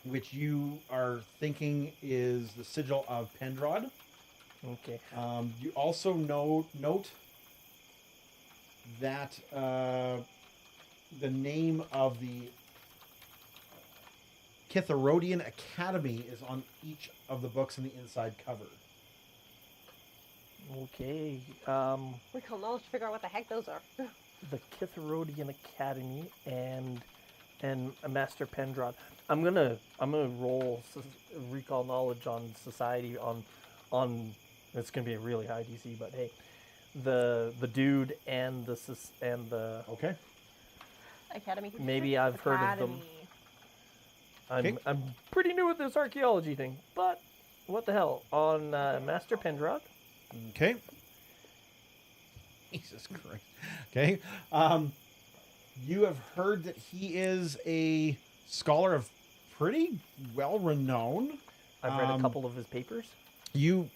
which you are thinking is the sigil of Pendraud. Okay. You also note that the name of the Kitharodian Academy is on each of the books in the inside cover. Okay. We call knowledge to figure out what the heck those are. The Kitharodian Academy and a Master Pendraud. I'm gonna roll recall knowledge on society on. It's gonna be a really high DC, but hey, the dude and the Okay. Academy. maybe I've heard of them. Okay. I'm pretty new at this archaeology thing, but what the hell on Master Pendraud? Okay. Jesus Christ. Okay. You have heard that he is a scholar of pretty well renown. I've read a couple of his papers. You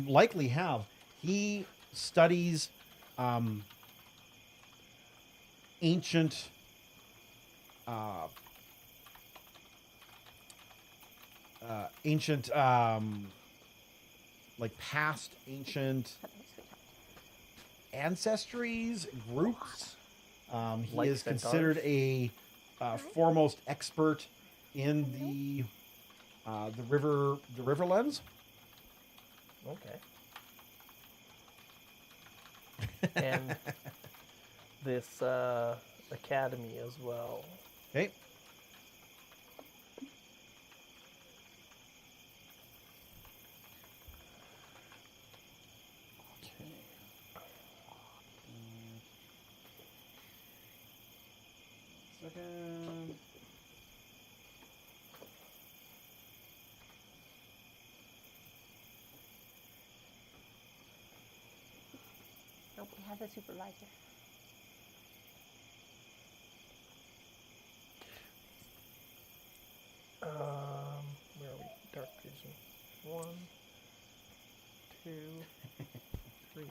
likely have. He studies ancient like past ancient ancestries groups. He Like is considered a foremost expert in the Riverlands. Okay. And this academy as well. Okay. Second. Oh, we have a supervisor. Where are we? Dark vision. 1, 2, 3.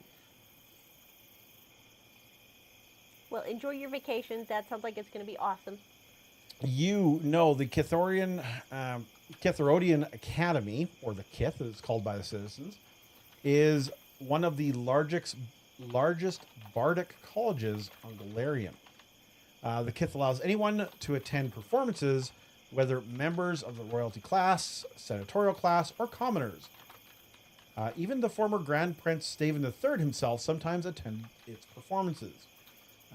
Well, enjoy your vacation. That sounds like it's going to be awesome. You know the Kitharodian Academy, or the Kith, as it's called by the citizens, is one of the largest bardic colleges on Galarian. The Kith allows anyone to attend performances, whether members of the royalty class, senatorial class, or commoners. Even the former Grand Prince Stephen III himself sometimes attended its performances.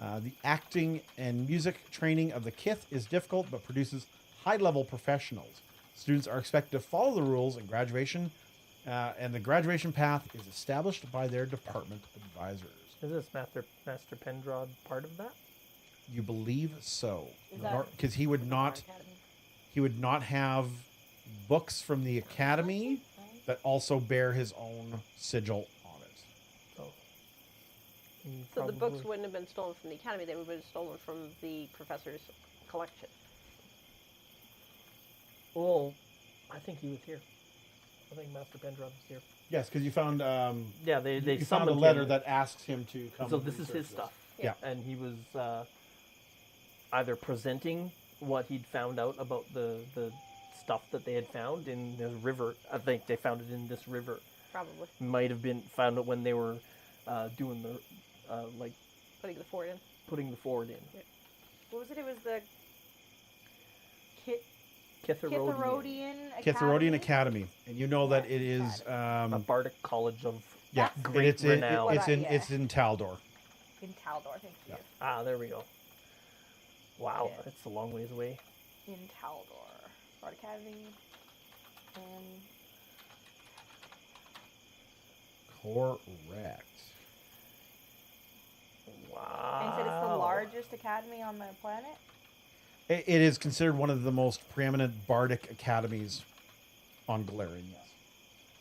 The acting and music training of the Kith is difficult, but produces high-level professionals. Students are expected to follow the rules in graduation, and the graduation path is established by their department advisors. Is this Master Pendraud part of that? You believe so? Is that- Because he would not have books from the academy that also bear his own sigil on it. So, So the books wouldn't have been stolen from the academy; they would have been stolen from the professor's collection. Well, I think he was here. I think Master Pendraud was here. Yes, because you found Yeah, they you found a summoned letter him. that asks him to come. So and this is research his stuff. Yeah. And he was either presenting what he'd found out about the stuff that they had found in this river. I think they found it in this river. Probably Might have been found it when they were doing the putting the fort in. putting the fort in. What was it? It was the Kitharodian, Kitharodian Academy, and you know that it is a bardic college of yeah, great it's in renown. it's in Taldor. in Taldor. Thank you. Ah, there we go. Wow, Yeah. that's a long ways away. In Taldor, Bard Academy, and Correct. Wow. and you said it's the largest academy on the planet. It is considered one of the most preeminent bardic academies on Galarian. Yes.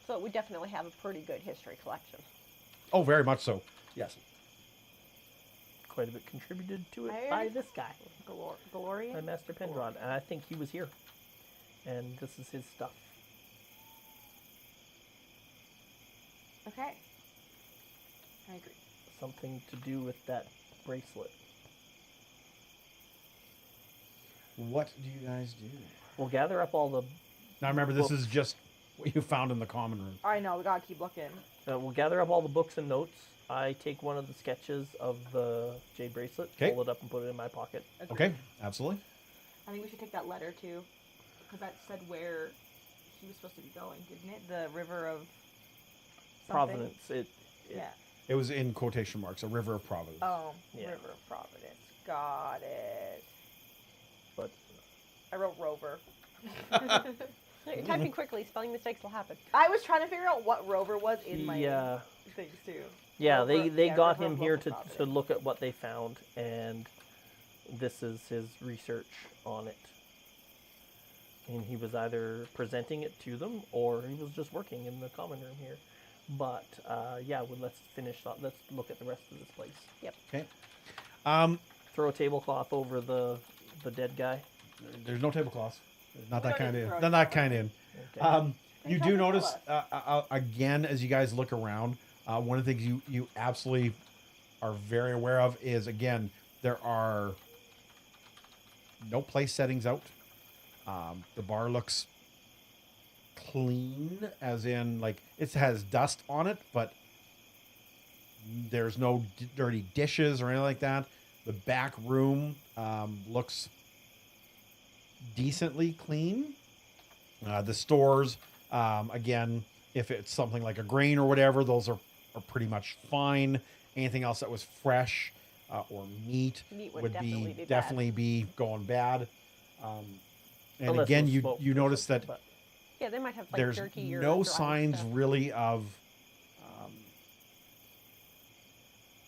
So we definitely have a pretty good history collection. Oh, very much so. Yes. Quite a bit contributed to it Iron? by this guy, by Galorian. Master Pendraud, and I think he was here. And this is his stuff. Okay. I agree. Something to do with that bracelet. What do you guys do? We'll gather up all the. Now remember, this Books. is just what you found in the common room. I know. We gotta keep looking. We'll gather up all the books and notes. I take one of the sketches of the jade bracelet, 'Kay. fold it up, and put it in my pocket. Okay, absolutely. I think we should take that letter too, because that said where he was supposed to be going, didn't it? The river of something? Providence. It Yeah. It was in quotation marks, a river of Providence. Oh, Yeah. River of Providence. Got it. But I wrote Rover. You're typing quickly, spelling mistakes will happen. I was trying to figure out what Rover was in my yeah, things too. they yeah, got River him of here Local to Providence. look at what they found, and this is his research on it. And he was either presenting it to them, or he was just working in the common room here. But yeah, well, let's finish. Let's look at the rest of this place. Okay. Throw a tablecloth over the dead guy. There's no tablecloths. There's not We that don't kind need of. to Not throw that kind in. Okay. You trying do to tell notice again as you guys look around. One of the things you absolutely are very aware of is again there are no place settings out. The bar looks clean, as in like it has dust on it, but there's no dirty dishes or anything like that. The back room looks decently clean. The stores, again, if it's something like a grain or whatever, those are pretty much fine. Anything else that was fresh or meat Meat would would definitely be bad. definitely be going bad. And Unless again, it was you smoked you or notice something, that but Yeah, they might have like there's jerky or no dried signs stuff. really of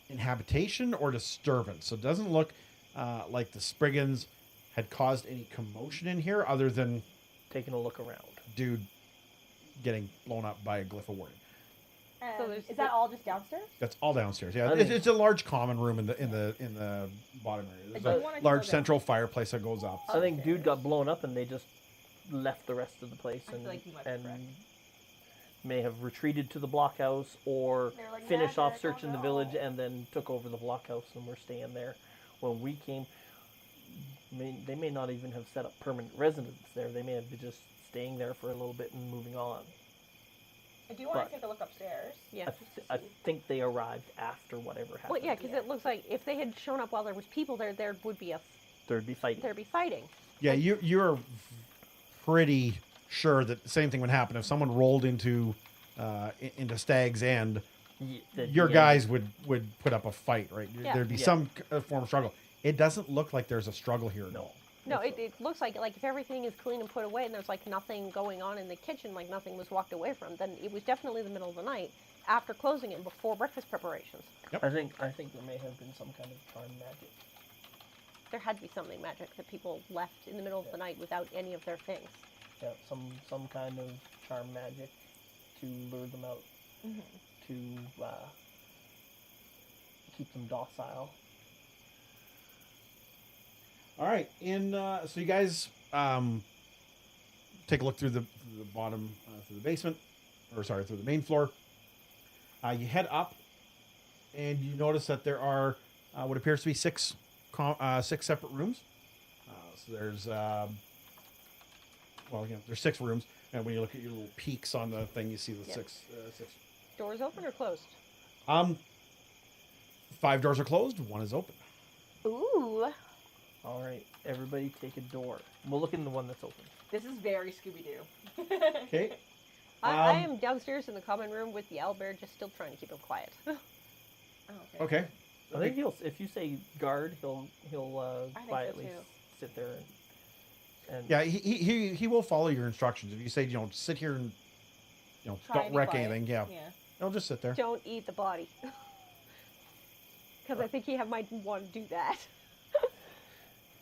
inhabitation or disturbance. So it doesn't look like the Spriggans had caused any commotion in here other than taking a look around. dude getting blown up by a glyph of warning. So there's Is that all just downstairs? That's all downstairs. Yeah, I think- it's a large common room in the bottom area. I There's don't a wanna large go down. central fireplace that goes up. I think dude got blown up and they just left the rest of the place I feel and like you might be correct. may have retreated to the blockhouse or They were like, finished off "Magic, searching oh the village no." and then took over the blockhouse and were staying there. When we came, they may not even have set up permanent residence there. They may have been just staying there for a little bit and moving on. I do want But- to take a look upstairs. Yeah. I think they arrived after whatever happened. Well, yeah, because it looks like if they had shown up while there was people there, there would be There'd be fighting. there'd be fighting. Yeah, you're pretty sure that the same thing would happen if someone rolled into Stag's End. Your guys would put up a fight, right? Yeah. There'd be Yeah. some form of struggle. It doesn't look like there's a struggle here at No. all. No, it looks like if everything is clean and put away and there's like nothing going on in the kitchen, like nothing was walked away from, then it was definitely the middle of the night after closing it before breakfast preparations. I think there may have been some kind of charm magic. There had to be something magic that people left in the middle of the night without any of their things. Yeah, some kind of charm magic to lure them out, to keep them docile. All right, so you guys take a look through the bottom, through the basement, through the main floor. You head up, and you notice that there are what appears to be six separate rooms. So there's there's 6 rooms, and when you look at your little peaks on the thing, you see the Yeah. six. Doors open or closed? 5 doors are closed, 1 is open. Ooh. All right, everybody take a door. We'll look in the one that's open. This is very Scooby-Doo. Okay. I am downstairs in the common room with the owlbear, just still trying to keep him quiet. Okay. I think if you say guard, he'll I think so, quietly too. sit there and Yeah, he will follow your instructions. If you say, sit here and Try don't and be wreck quiet. anything, yeah, he'll just sit there. Don't eat the body. Because I think he might want to do that.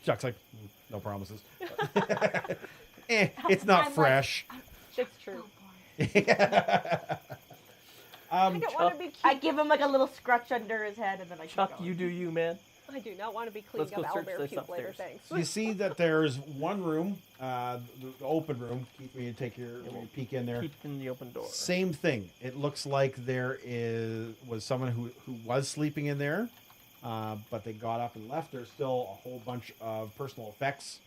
Chuck's like, no promises. It's not I'm fresh. It's true. Oh, I don't want to be cute. I give him like a little scratch under his head, and then I keep Chuck, going. you do you, man. I do not want to be cleaning Let's up go search owlbear this puke later, upstairs. thanks. You see that there's one room, the open room. Keep me to take your peek in there. Keep in the open door. Same thing. It looks like there was someone who was sleeping in there, but they got up and left. There's still a whole bunch of personal effects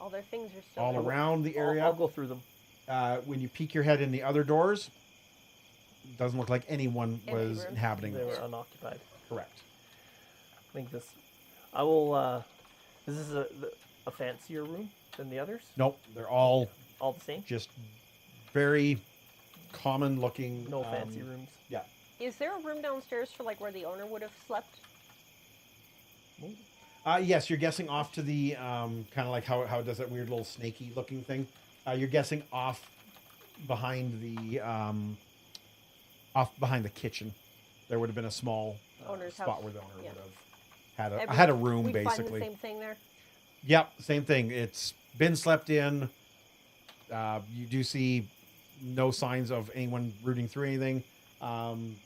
All their things are still all there. around the area. I'll go through them. When you peek your head in the other doors, it doesn't look like anyone In any was room. inhabiting They were those. unoccupied. Correct. I think this. I will. Is this a fancier room than the others? Nope, they're all All the same. just very common looking. No fancy rooms. Yeah. Is there a room downstairs for like where the owner would have slept? Yes, you're guessing off to the kind of like how it does that weird little snaky looking thing. You're guessing off behind the kitchen. There would have been a small Owner's spot house. where the owner Yeah. would have Every- had a room We'd basically. find the same thing there. Yep, same thing. It's been slept in. You do see no signs of anyone rooting through anything. And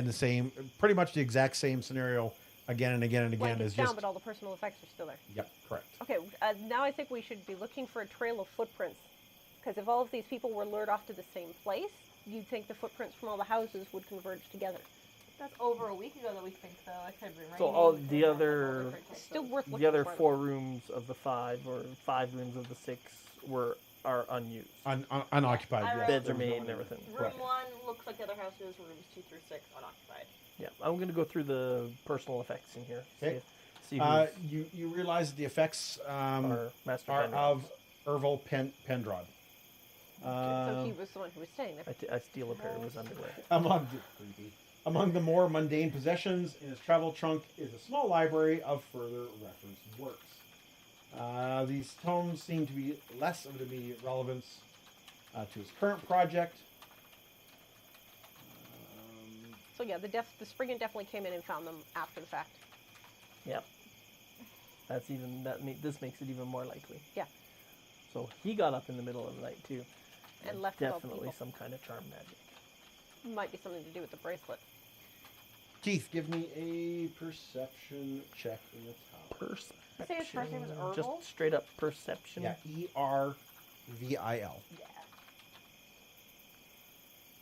the same, pretty much the exact same scenario again and again and again. Blankets Is down, just but all the personal effects are still there. yep, correct. Okay, now I think we should be looking for a trail of footprints. Because if all of these people were lured off to the same place, you'd think the footprints from all the houses would converge together. That's over a week ago that we think, though. I could be right. So all the other Still worth looking the other for. 4 rooms of the 5 or 5 rooms of the 6 are unused. Unoccupied. I Yes, read- Beds there are was no made one and in. everything. Room Correct. 1 looks like the other houses. Rooms 2 through 6 unoccupied. Yeah, I'm gonna go through the personal effects in here. Okay. See who's You realize that the effects our master are vendor. of Ervil Pendrad. So he was the one who was staying there. I steal a pair of his underwear. Among the more mundane possessions in his travel trunk is a small library of further reference works. These tomes seem to be less of an immediate relevance to his current project. So yeah, the Spriggan definitely came in and found them after the fact. Yep. This makes it even more likely. Yeah. So he got up in the middle of the night too. And left with all the Definitely people. some kind of charm magic. Might be something to do with the bracelet. Keith, give me a perception check in the tower. Perception. Say his first name was Ervil? Just straight up perception. Yeah, Ervil. Yeah.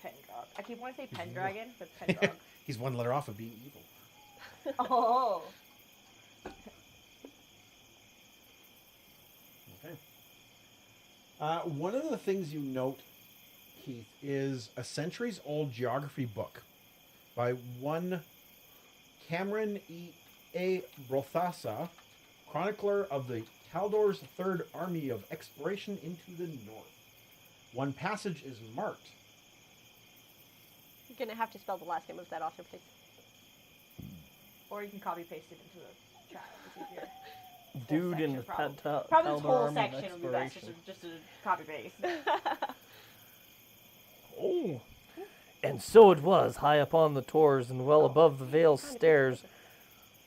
Pendragon. I keep wanting to say Pendragon, but it's Pendragon. He's one letter off of being evil. Oh. Okay. One of the things you note, Keith, is a centuries-old geography book by one Cameron A. Brothasa, chronicler of the Taldor's Third Army of Exploration into the North. One passage is marked. You're gonna have to spell the last name of that author, please. Or you can copy paste it into the chat. It's easier. Dude in section, the probably. Taldor Probably this whole Army of section would be best Exploration. just to copy paste. Oh. And so it was, high upon the tors and well above the vale's stairs,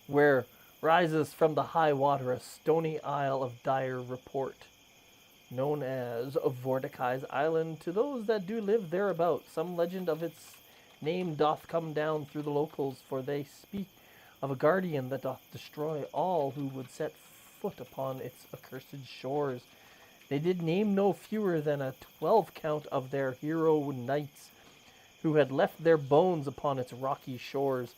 where rises from the high water a stony isle of dire report, known as Vorticai's Island. To those that do live thereabout, some legend of its name doth come down through the locals, for they speak of a guardian that doth destroy all who would set foot upon its accursed shores. They did name no fewer than a 12 count of their hero knights, who had left their bones upon its rocky shores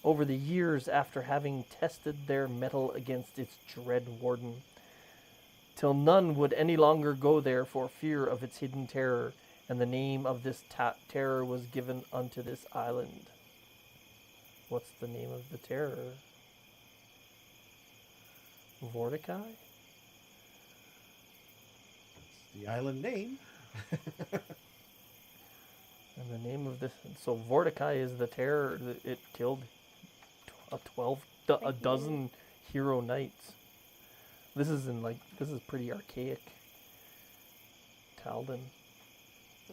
over the years after having tested their mettle against its dread warden, till none would any longer go there for fear of its hidden terror, and the name of this terror was given unto this island. What's the name of the terror? Vorticai? It's the island name. And the name of this, so Vorticai is the terror that it killed a dozen hero knights. This is pretty archaic Taldan.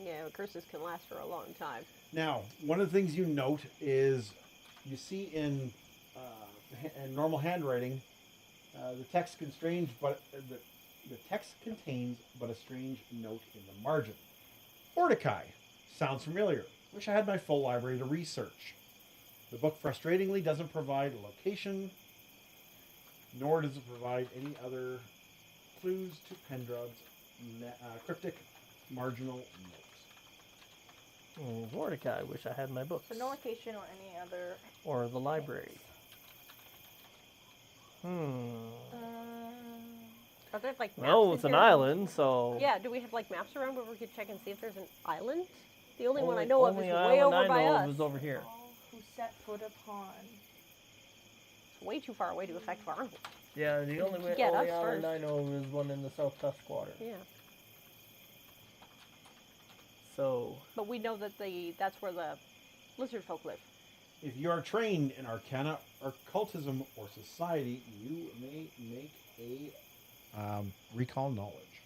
Yeah, curses can last for a long time. Now, one of the things you note is you see in normal handwriting, the text contains but a strange note in the margin. Vorticai sounds familiar. Wish I had my full library to research. The book frustratingly doesn't provide a location, nor does it provide any other clues to Pendragon's cryptic marginal notes. Vorticai, wish I had my books. So no location or any other. Or the library. Are there like maps? No, it's an island, so... Yeah, do we have like maps around where we could check and see if there's an island? The only one I Only- know of is only way island over I by know of us. is over here. All who set foot upon. It's way too far away to affect Varnhold. Yeah, the only Get us island first. I know of is one in the South Tusk Water. Yeah. So, But we know that that's where the lizard folk live. If you are trained in arcana, occultism, or society, you may make a recall knowledge.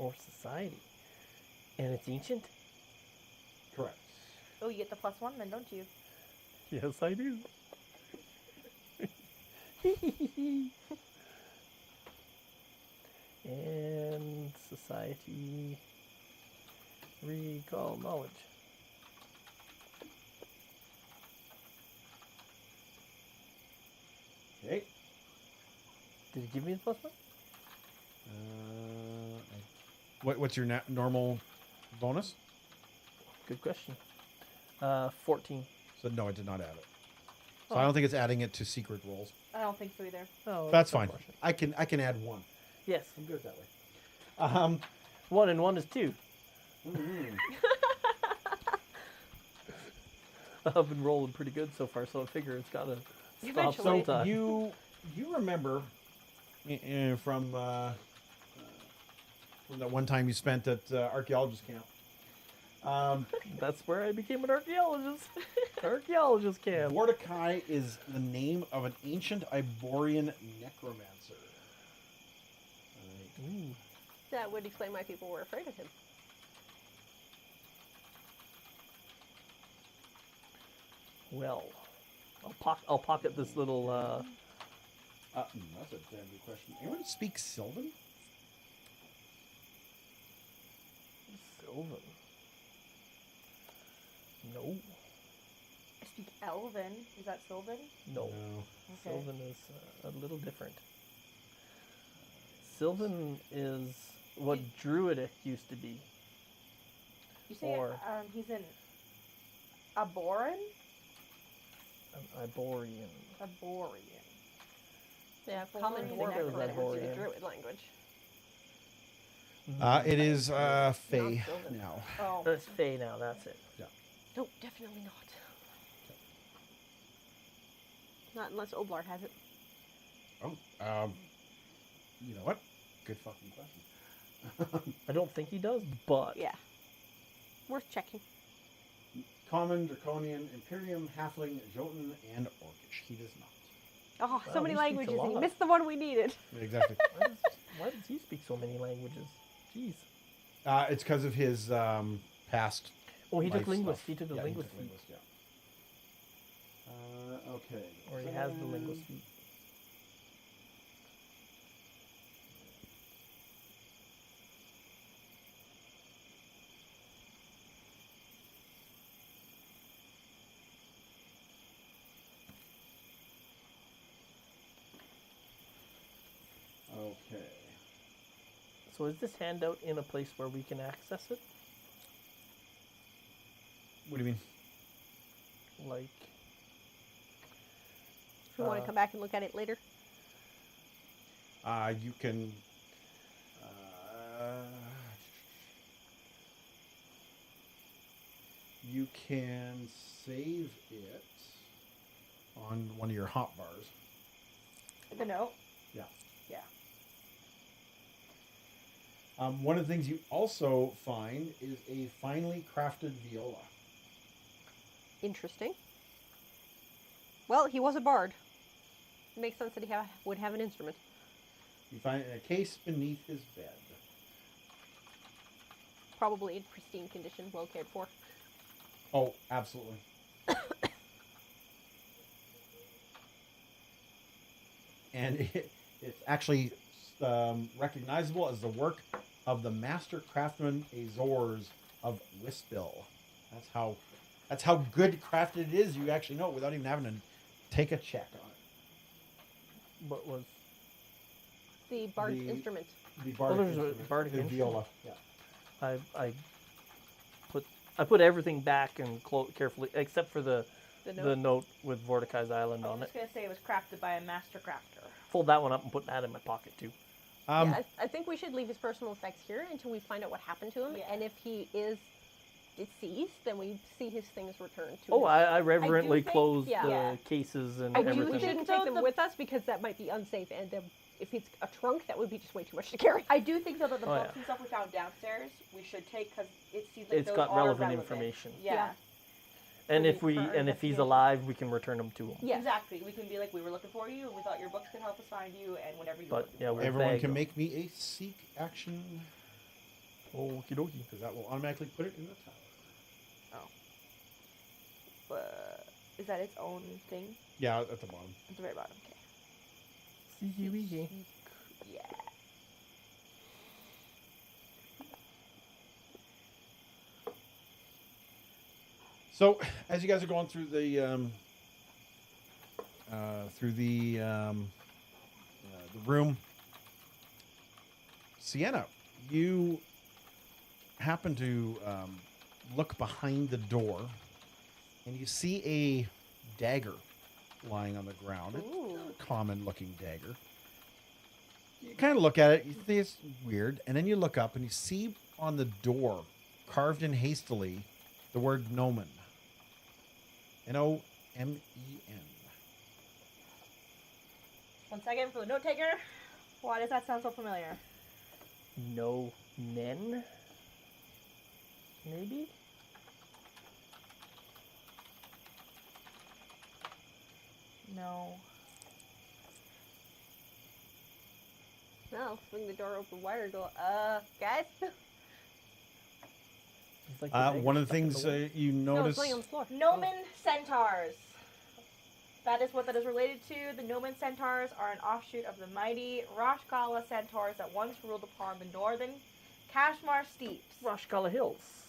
or society. And it's ancient? Correct. Oh, you get the +1 then, don't you? Yes, I do. And society recall knowledge. Okay. Did it give me the +1? What's your normal bonus? Good question. 14. So no, it did not add it. So I don't think it's adding it to secret rolls. I don't think so either. Oh, That's fine. unfortunate. I can add one. Yes. I'm good that way. 1 and 1 is 2. I've been rolling pretty good so far, so I figure it's got to stop Eventually. sometime. You remember from that one time you spent at archaeologist camp. That's where I became an archaeologist. Archaeologist camp. Vorticai is the name of an ancient Iborian necromancer. Ooh. That would explain why people were afraid of him. Well, I'll pocket this little. That's a damn good question. Anyone speak Sylvan? Sylvan. No. I speak Elven. Is that Sylvan? No. No. Okay. Sylvan is a little different. Sylvan is what Druidic used to be. You say Or- he's an Aboran? An Iborian. Aborian. Yeah, Boring. common I think dwarf it was and then it went to the Iborian. druid language. It is Fae Sylvan. now. Oh. It's Fae now, that's it. No, definitely not. Not unless Oblar has it. Oh, you know what? Good fucking question. I don't think he does, but Yeah. Worth checking. Common, Draconian, Imperium, Halfling, Jotun, and Orcish. He does not. Oh, Wow, so many he speaks a languages. He lot. missed the one we needed. Exactly. why does he speak so many languages? Jeez. It's because of his past. Oh, he took life linguist. stuff. He took a Yeah, linguist took feat. linguist, yeah. Okay. Or he has the linguist feat. Okay. So is this handout in a place where we can access it? What do you mean? Like, If you want to come back and look at it later. You can. You can save it on one of your hot bars. The note? Yeah. Yeah. One of the things you also find is a finely crafted viola. Interesting. Well, he was a bard. It makes sense that he would have an instrument. You find it in a case beneath his bed. Probably in pristine condition, well cared for. Oh, absolutely. And it's actually recognizable as the work of the master craftsman Azores of Wispill. That's how good crafted it is. You actually know it without even having to take a check on it. what was The bard's The- instrument. The bardic there's a instrument, bardic the instrument. viola. Yeah. I put everything back and carefully, except for the The the note. note with Vorticai's Island I on was it. just going to say it was crafted by a master crafter. Fold that one up and put that in my pocket too. Yeah, I think we should leave his personal effects here until we find out what happened to him. Yeah. And if he is deceased, then we see his things returned to Oh, him. I reverently think- closed yeah. the Yeah. cases and I do everything. we shouldn't So take them the- with us because that might be unsafe. And if it's a trunk, that would be just way too much to carry. I do think, though, that the Oh, books yeah. and stuff we found downstairs, we should take because it seems like It's those got are relevant information. Yeah. Yeah. And for if the we current and if he's investigation. alive, we can return him to him. Yeah. Exactly. We can be like, we were looking for you, and we thought your books could help us find you, and whatever you But were yeah, looking we're Everyone vague. can make me a seek action Okie dokie. because that will automatically put it in the tower. for. Is that its own thing? Yeah, at the bottom. At the very bottom. Okay. Seeky weeky. Yeah. So, as you guys are going through the room, Sienna, you happen to look behind the door, and you see a dagger lying on the ground. It's Ooh. not a common-looking dagger. You kind of look at it, you think it's weird, and then you look up and you see on the door, carved in hastily, the word Nomen. Nomen. One second for the note taker. Why does that sound so familiar? No men? Maybe? No. No, swing the door open wider and go, guys? It's like the dagger One of the stuck in things wall. you No, notice. it's laying on the floor. Nomen centaurs. That is what that is related to. The Nomen centaurs are an offshoot of the mighty Roshkala centaurs that once ruled upon the northern Kashmar steeps. Roshkala Hills.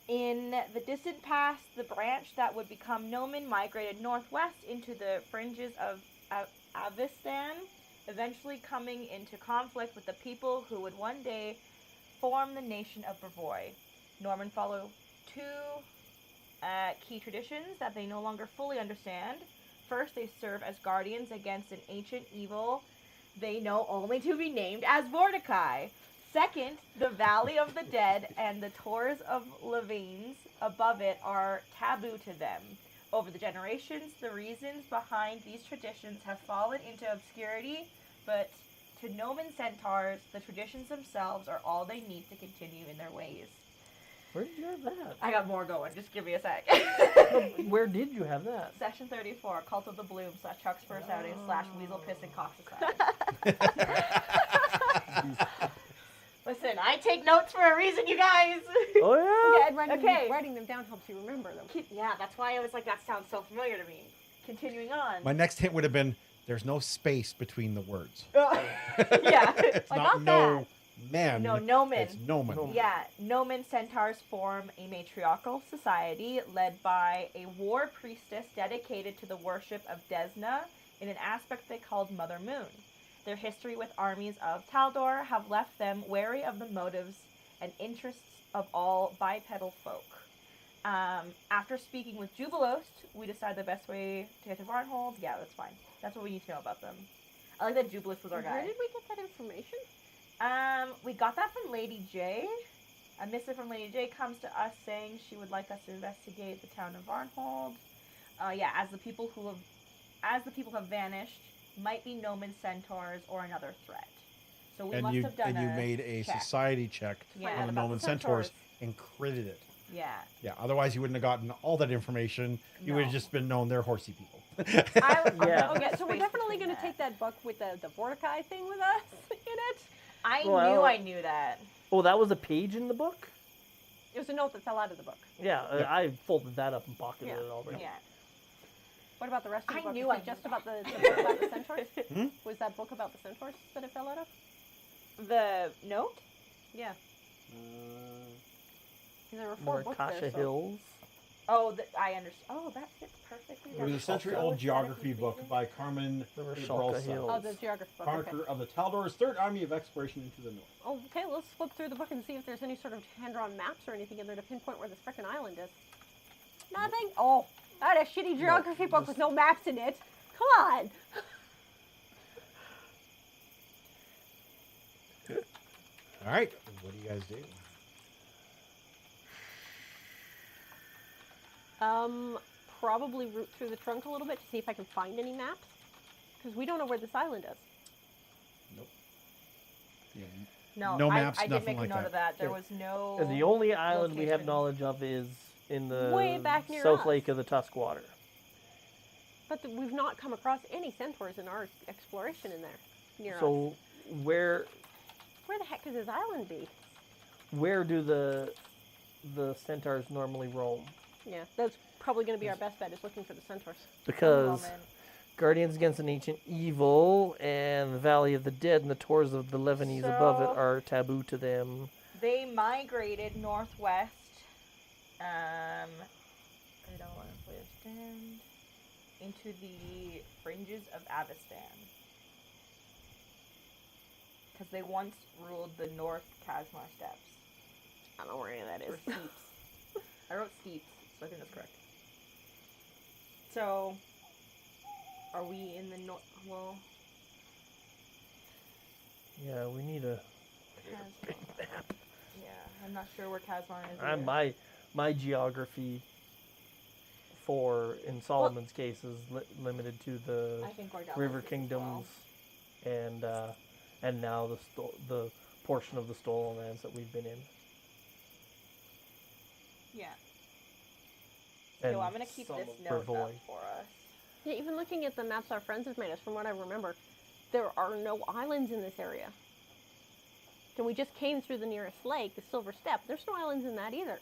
In the distant past, the branch that would become Nomen migrated northwest into the fringes of Avistan, eventually coming into conflict with the people who would one day form the nation of Brevoy. Norman follow two key traditions that they no longer fully understand. First, they serve as guardians against an ancient evil they know only to be named as Mordecai. Second, the Valley of the Dead and the Tors of Levines above it are taboo to them. Over the generations, the reasons behind these traditions have fallen into obscurity, but to Nomen centaurs, the traditions themselves are all they need to continue in their ways. Where did you have that? I got more going. Just give me a sec. No, where did you have that? Section 34, Cult of the Bloom / Chuck's First Outing / Weasel Piss and Cock Society. Listen, I take notes for a reason, you guys. Oh yeah. Yeah, and Okay. writing them down helps you remember them. Yeah, that's why I was like, that sounds so familiar to me. Continuing on. My next hint would have been there's no space between the words. Yeah. It's I not got no men. No, Nomen. It's Nomen. Nomen. Yeah, Nomen centaurs form a matriarchal society led by a war priestess dedicated to the worship of Desna in an aspect they called Mother Moon. Their history with armies of Taldor have left them wary of the motives and interests of all bipedal folk. After speaking with Jubilost, we decided the best way to get to Varnhold. Yeah, that's fine. That's what we need to know about them. I like that Jubilost was our guy. Where did we get that information? We got that from Lady J. A missive from Lady J comes to us saying she would like us to investigate the town of Varnhold. Yeah, as the people have vanished, might be Nomen centaurs or another threat. So we must have done you made a check. society check Yeah, on the about Nomen the centaurs centaurs. and critted it. Yeah. Yeah, otherwise you wouldn't have gotten all that information. You would have No. just been known they're horsey people. Yeah. Okay, so we're Space definitely between going to that. take that book with the Mordecai thing with us in it. I Well, I knew that. Oh, that was a page in the book? It was a note that fell out of the book. Yeah, Yeah. I folded that up and pocketed Yeah. it already. Yeah. What about the rest of the I book? knew Was I it just knew about the book about the centaurs? Hmm? Was that book about the centaurs that it fell out of? The note? Yeah. There were 4 books Markasha there. So. Hills. Oh, I understand. Oh, that fits perfectly. It was a That's century-old so geography aesthetically book pleasing. by Carmen The Rashalka Ibralsa, Hills. Oh, the geography book. Okay. chronicler of the Taldor's Third Army of Exploration into the North. Oh, okay, let's flip through the book and see if there's any sort of hand-drawn maps or anything in there to pinpoint where this frickin' island is. Nothing? Oh, that a shitty geography book with no maps in it. Come on. All right, what do you guys do? Probably root through the trunk a little bit to see if I can find any maps. Because we don't know where this island is. Nope. Yeah. No, No maps, I did nothing make like a note that. of that. There Yeah. was no. And the only island we have location. knowledge of is in the Way back near South us. Lake of the Tuskwater. But we've not come across any centaurs in our exploration in there near us. So where Where the heck could this island be? do the centaurs normally roam? Yeah, that's probably going to be our best bet is looking for the centaurs. Because moment. Guardians Against an Ancient Evil and the Valley of the Dead and the Tors of the Levanese above it So- are taboo to them. They migrated northwest. I don't understand. Into the fringes of Avistan. Because they once ruled the North Kazmar Steppes. I don't know where any of that Or is. steeps. I wrote steeps, so I think that's correct. So, are we in the north? Well, Yeah, we need a Kazmar. map. Yeah, I'm not sure where Kazmar is. And either. my geography in Solomon's case is limited to the I think Gordelis River is as Kingdoms and now the portion of the stolen lands that we've been in. Yeah. And So I'm gonna keep some this of note up Brevoy. for us. Yeah, even looking at the maps our friends have made us, from what I remember, there are no islands in this area. And we just came through the nearest lake, the Silver Steppe. There's no islands in that either.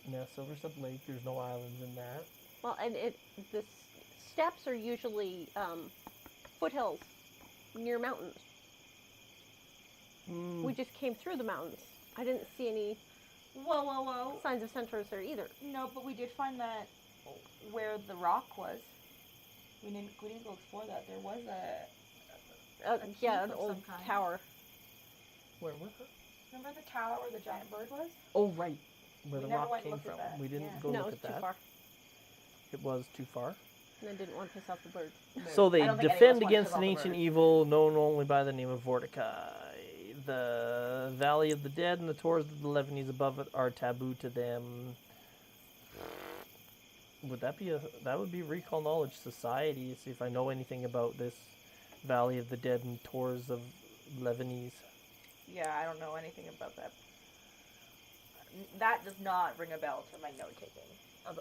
Yeah, Silverstep Lake, there's no islands in that. Well, and the steppes are usually foothills near mountains. We just came through the mountains. I didn't see any Whoa, whoa, whoa. signs of centaurs there either. No, but we did find that where the rock was. We didn't go explore that. There was Yeah, keep an of old some kind. tower. Where was it? Remember the tower where the giant bird was? Oh, right. Where We the never rock went and came looked at from. that, We didn't yeah. go No, look it was at too that. far. It was too far. And I didn't want to piss off the bird. So they I don't think any of us defend went against to an all the ancient birds. evil known only by the name of Vorticai. The Valley of the Dead and the tours of the Lebanese above it are taboo to them. Would that would be Recall Knowledge Society, see if I know anything about this Valley of the Dead and tours of Lebanese. Yeah, I don't know anything about that. That does not ring a bell to my note taking,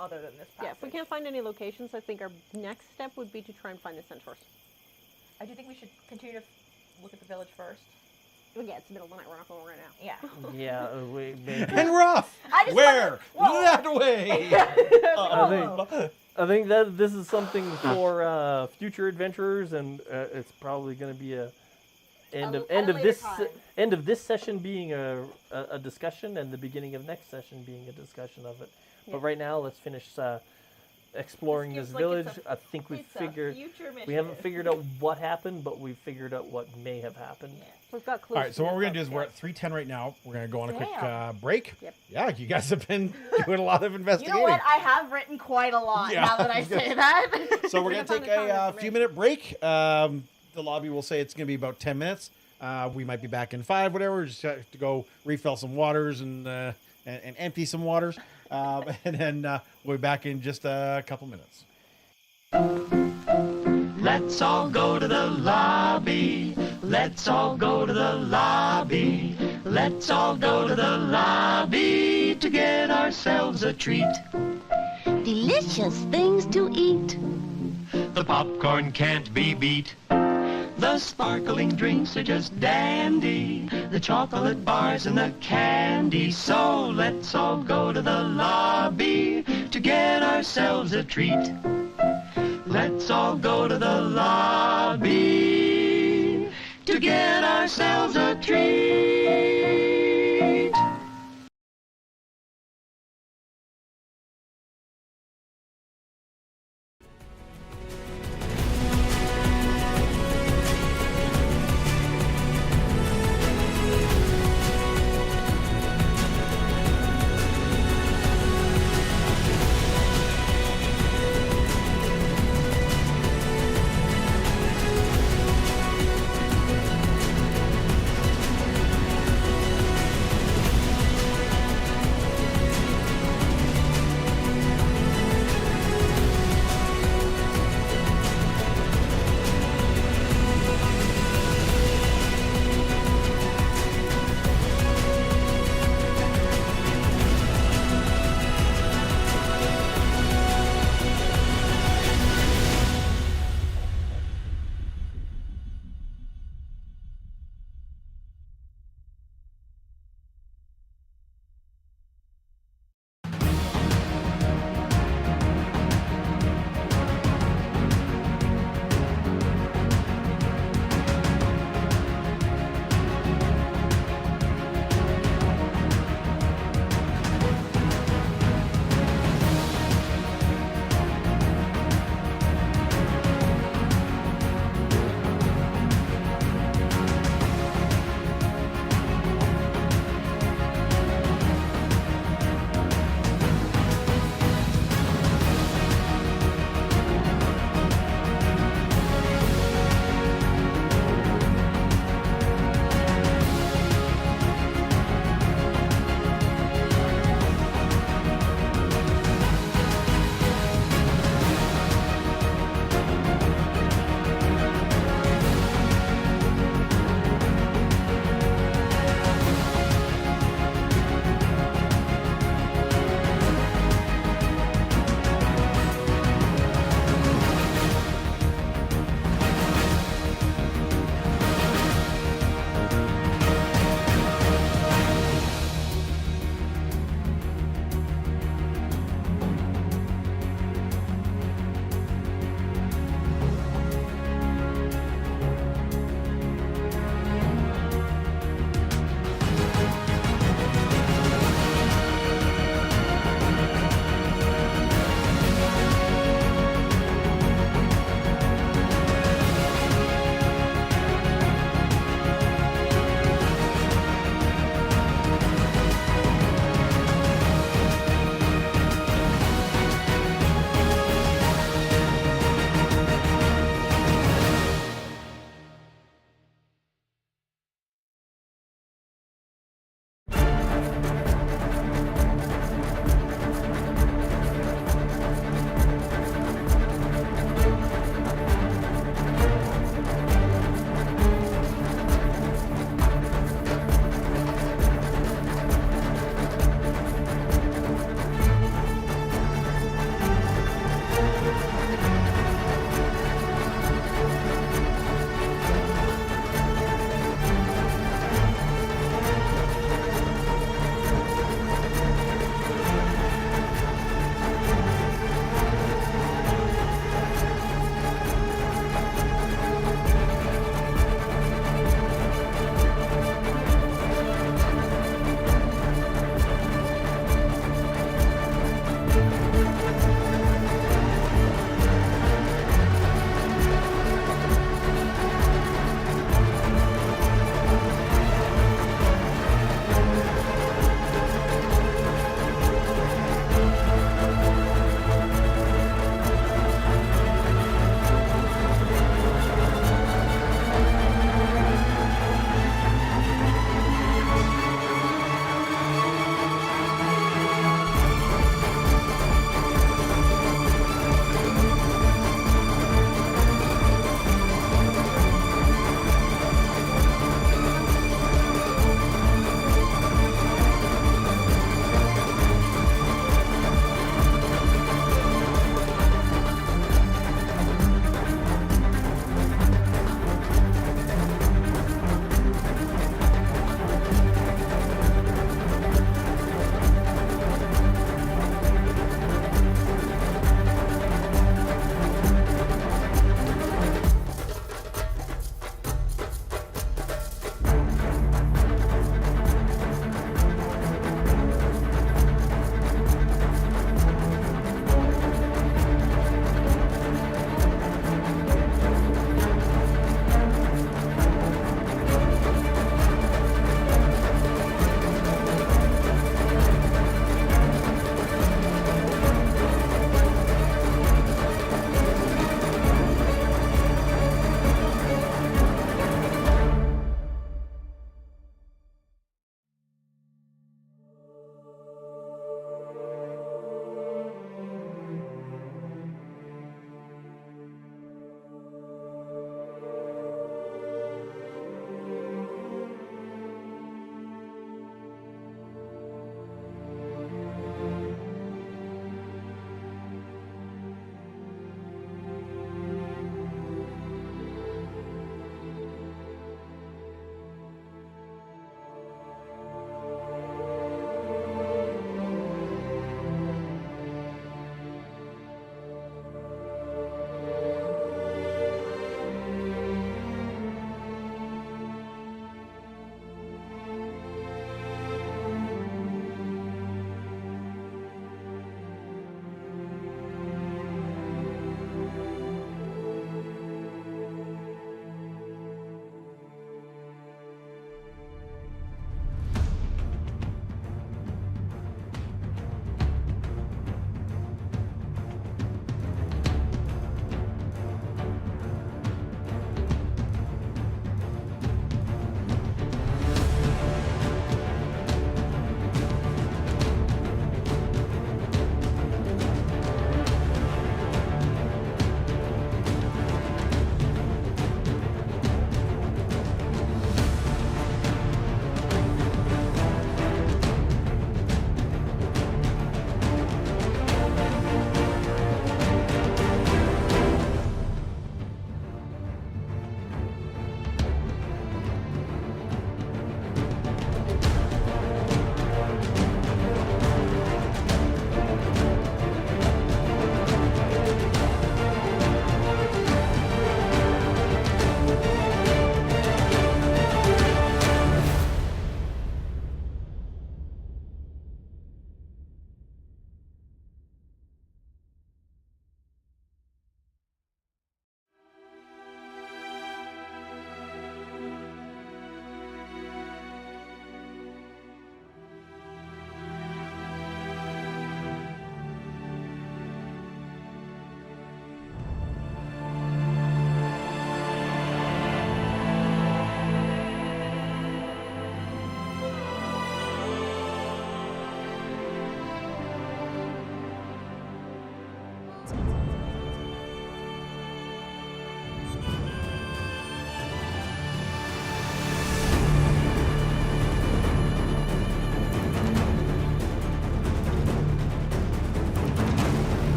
other than this passage. Yeah, if we can't find any locations, I think our next step would be to try and find the centaurs. I do think we should continue to look at the village first. Well, yeah, it's the middle of the night. We're not going right now. Yeah. Yeah, maybe. And we're off. I just Where? whoa. That way. I think that this is something for future adventurers, and it's probably going to be a end At of a later this time. end of this session being a discussion, and the beginning of next session being a discussion of it. Yeah. But right now, let's finish exploring This this seems like village. it's I think we've It's a figured future mission. we haven't figured out what happened, but we've figured out what may have happened. Yeah. We've got clues. All right, so what we're gonna do is Yeah. we're at 3:10 right now. We're gonna go on a quick Damn. break. Yep. Yeah, you guys have been doing a lot of You investigating. know what? I have written quite a lot Yeah. now that I say that. So we're gonna We're gonna find take the town a information. few minute break. The lobby will say it's gonna be about 10 minutes. We might be back in 5, whatever. Just have to go refill some waters and empty some waters, and then we'll be back in just a couple minutes. Let's all go to the lobby. Let's all go to the lobby. Let's all go to the lobby to get ourselves a treat. Delicious things to eat. The popcorn can't be beat. The sparkling drinks are just dandy. The chocolate bars and the candy. So let's all go to the lobby to get ourselves a treat. Let's all go to the lobby to get ourselves a treat.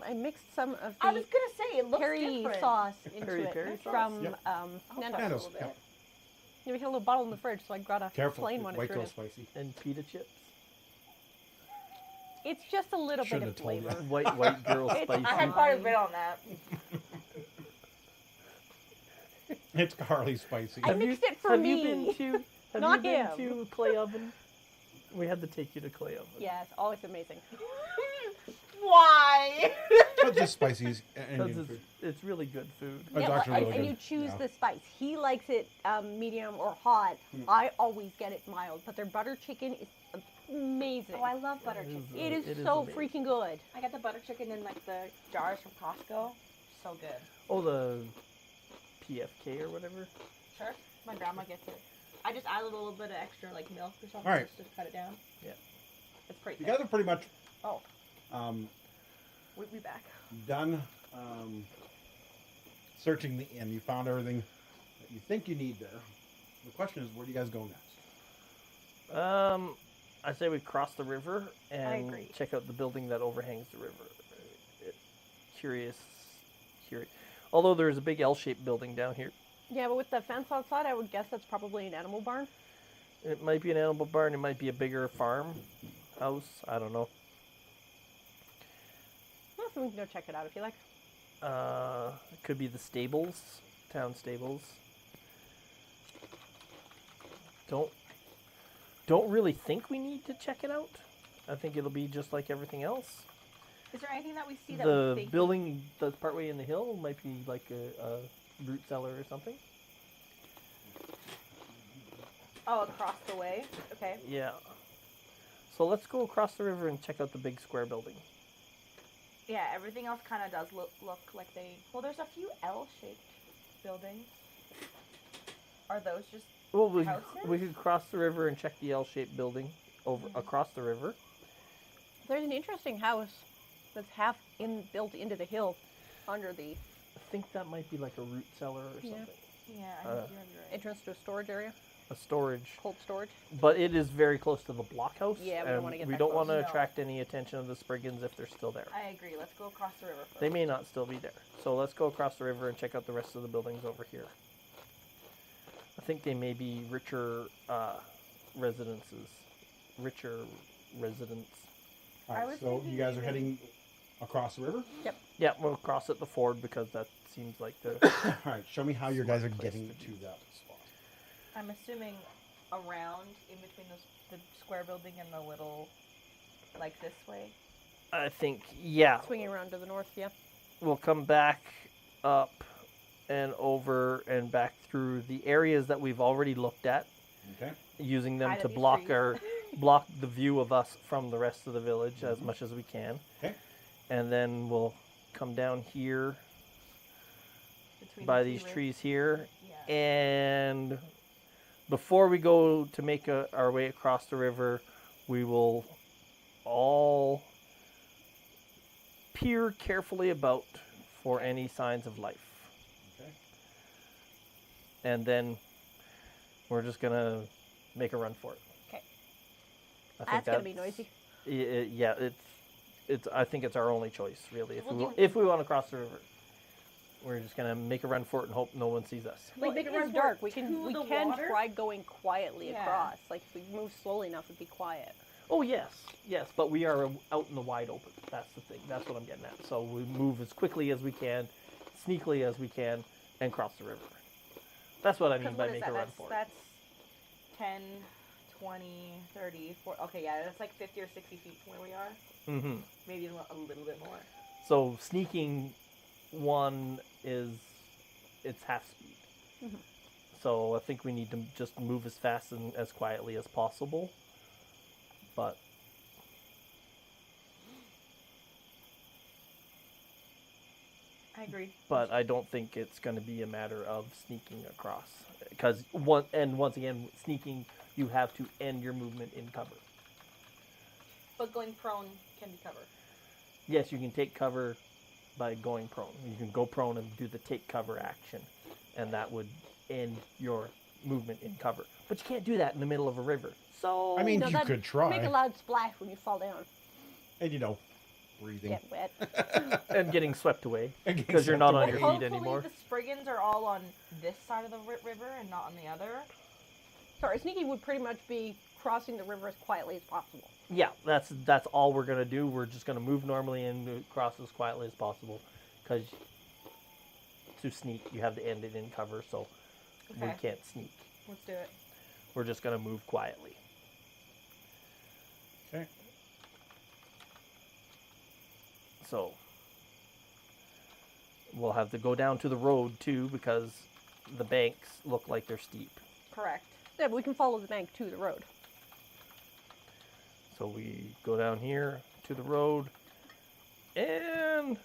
I mixed some of I the was gonna say it looks curry different. sauce into Peri it peri sauce? from Yep. Nando's. Nando's. little bit. Yep. Yeah, we had a little bottle in the fridge, so I got a Careful. plain one. White if girl you're spicy. And pita chips. It's just a little bit Shouldn't of have told you. flavor. White girl It's spicy. I had quite a bit on that. It's Carly spicy. I mixed it for have me. You been to, have Not you been him. to Clay Oven? We had to take you to Clay Oven. Yeah, it's always amazing. Why? But just spicy is Because Indian food. it's really good food. It's Yeah, actually really and good. you choose Yeah. the spice. He likes it medium or hot. I always get it mild, but their butter chicken is amazing. Oh, I love butter chicken. It is It is so amazing. freaking good. I got the butter chicken in like the jars from Costco. So good. Oh, the PFK or whatever. Sure. My grandma gets it. I just add a little bit of extra like milk or something All right. just to cut it down. Yeah. It's pretty You thick. guys are pretty much Oh, um, we'll be back. done searching the inn. You found everything that you think you need there. The question is, where do you guys go next? I say we cross the river and agree. check out the building that overhangs the river. Curious. Although there's a big L-shaped building down here. Yeah, but with the fence outside, I would guess that's probably an animal barn. It might be an animal barn. It might be a bigger farm house. I don't know. Well, so we can go check it out if you like. It could be the stables, town stables. Don't really think we need to check it out. I think it'll be just like everything else. Is there anything that we see that we The think building that's partway in the hill might be like a root cellar or something. Oh, across the way? Okay. Yeah. So let's go across the river and check out the big square building. Yeah, everything else kind of does look like they... Well, there's a few L-shaped buildings. Are those just... Well, we Houses? could cross the river and check the L-shaped building over across the river. There's an interesting house that's built into the hill under the I think that might be like a root cellar or Yeah. something. Yeah, I think you're right. entrance to a storage area, A storage. cold storage. But it is very close to the blockhouse. Yeah, we don't and wanna get we that don't close. want to No. attract any attention of the Spriggans if they're still there. I agree. Let's go across the river first. They may not still be there. So let's go across the river and check out the rest of the buildings over here. I think they may be richer residences. Richer residents. All I right, was so thinking you guys are maybe- heading across the river. Yeah, we'll cross at the ford because that seems like the... All right, show me how you guys are getting to that spot. I'm assuming around in between the square building and the little, like this way. I think, yeah. Swinging around to the north, yeah. We'll come back up and over and back through the areas that we've already looked at, Okay. using them Hide to these block trees. block the view of us from the rest of the village as much as we can. Okay. And then we'll come down here Between by the two these ridges. trees here. Yeah. And before we go to make our way across the river, we will all peer carefully about for any signs of life. Okay. And then we're just going to make a run for it. Okay. That's gonna be noisy. Yeah, it's. I think it's our only choice, really. We'll do- If we want to cross the river, we're just gonna make a run for it and hope no one sees us. Like, Well, make it it run is for dark. it We to can the water? try going quietly Yeah. across. Like if we move slowly enough, it'd be quiet. Oh yes, but we are out in the wide open. That's the thing. That's what I'm getting at. So we move as quickly as we can, sneakily as we can, and cross the river. That's what I mean 'Cause by what is make that? a run That's, for it. that's 10, 20, 30, 40. Okay, yeah, that's like 50 or 60 feet from where we are. Mm-hmm. Maybe a little bit more. So sneaking one it's half speed. Mhm. So I think we need to just move as fast and as quietly as possible. But I agree. I don't think it's going to be a matter of sneaking across because once again sneaking you have to end your movement in cover. But going prone can be covered. Yes, you can take cover by going prone. You can go prone and do the take cover action, and that would end your movement in cover. But you can't do that in the middle of a river. So I mean, No, you that'd could try, Make a loud splash when you fall down. and breathing. Get wet. And getting swept away And getting because you're swept not on away. your feet Hopefully anymore. the Spriggans are all on this side of the river and not on the other. Sorry, sneaking would pretty much be crossing the river as quietly as possible. Yeah, that's all we're gonna do. We're just gonna move normally and cross as quietly as possible, because to sneak you have to end it in cover, so we Okay. can't sneak. Let's do it. We're just gonna move quietly. Okay. So we'll have to go down to the road too, because the banks look like they're steep. Correct. Yeah, but we can follow the bank to the road. So we go down here to the road, and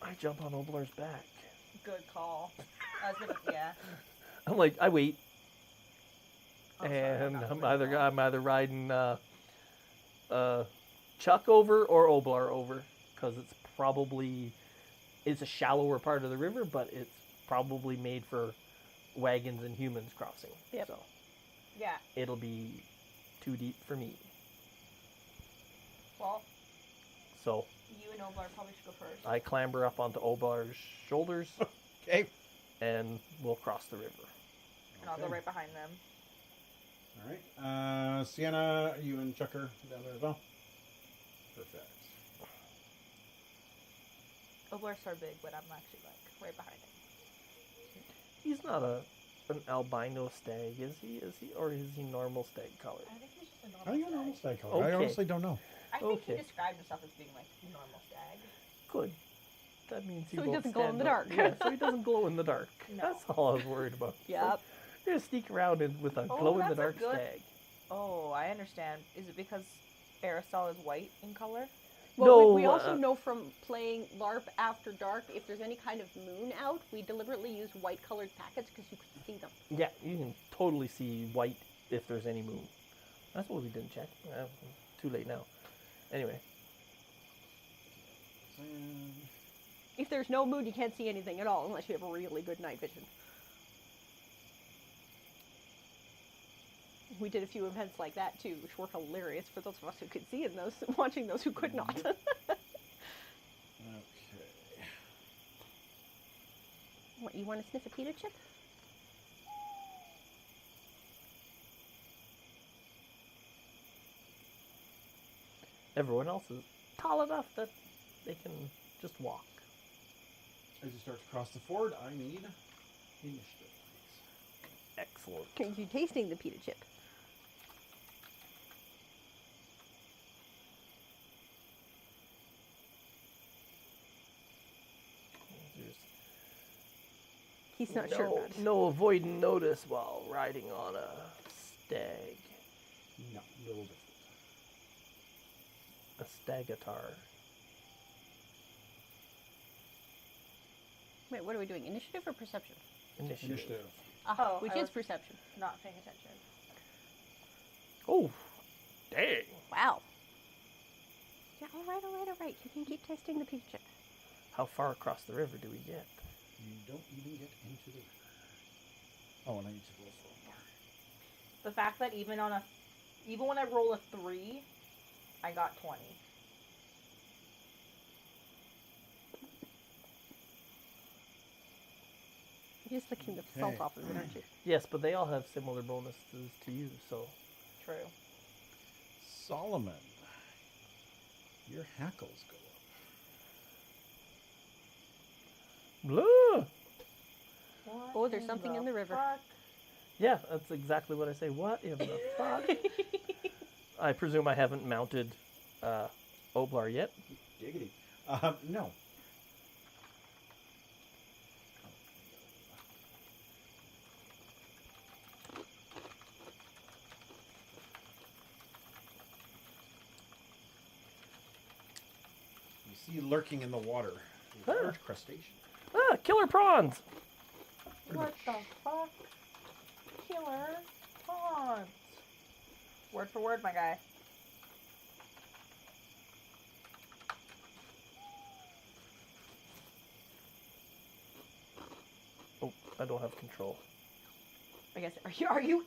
I jump on Oblar's back. Good call. I was gonna, yeah. I'm like, I wait, Oh, sorry, and not I'm really well. either riding Chuck over or Oblar over, because it's a shallower part of the river, but it's probably made for wagons and humans crossing. Yep. So Yeah. it'll be too deep for me. Well, So you and Oblar probably should go first. I clamber up onto Oblar's shoulders, Okay. and we'll cross the river. And I'll go Okay. right behind them. All right. Sienna, you and Chucker down there as well. Perfect. Oblar's so big, but I'm actually like right behind him. He's not an albino stag, is he? Or is he normal stag color? I think he's just a I normal think you're normal stag. stag color. I Okay. honestly don't know. I think Okay. he described himself as being like normal stag. Good. That means So he won't doesn't glow in stand the out. dark. Yeah, so he doesn't glow in the dark. No. That's all I was worried about. Yep. You're gonna sneak around with a Oh, glow in the that's a dark good- stag. Oh, I understand. Is it because Aerosol is white in color? Well, No, we also know from playing LARP After Dark, if there's any kind of moon out, we deliberately use white-colored packets because you can see them. Yeah, you can totally see white if there's any moon. That's what we didn't check. Too late now. Anyway, If there's no moon, you can't see anything at all unless you have really good night vision. We did a few events like that too, which were hilarious for those of us who could see and those watching those who could not. Okay. What, you want to sniff a pita chip? everyone else is tall enough that they can just walk. As you start to cross the ford, I need initiative, please. Excellent. Are you tasting the pita chip? There's He's not sure about it. no avoiding notice while riding on a stag. No, a little different. A stagatar. Wait, what are we doing? Initiative or perception? Initiative. Oh, Which I is was- perception. Not paying attention. Oh, dang. Wow. Yeah, all right, all right, all right. You can keep tasting the pita chip. How far across the river do we get? You don't even get into the river. Oh, and I need to roll for a bar. The fact that even when I roll a 3, I got 20. You're just licking the salt Okay. off of it, aren't you? Yes, but they all have similar bonuses to you, so. True. Solomon, your hackles go up. Blah! Oh, there's something in the river. fuck? Yeah, that's exactly what I say. What in the fuck? I presume I haven't mounted Oblar yet. Giggity. No. You see lurking in the water a Huh. large crustacean. Ah, killer prawns! What the fuck? Killer prawns. Word for word, my guy. Oh, I don't have control. I guess are you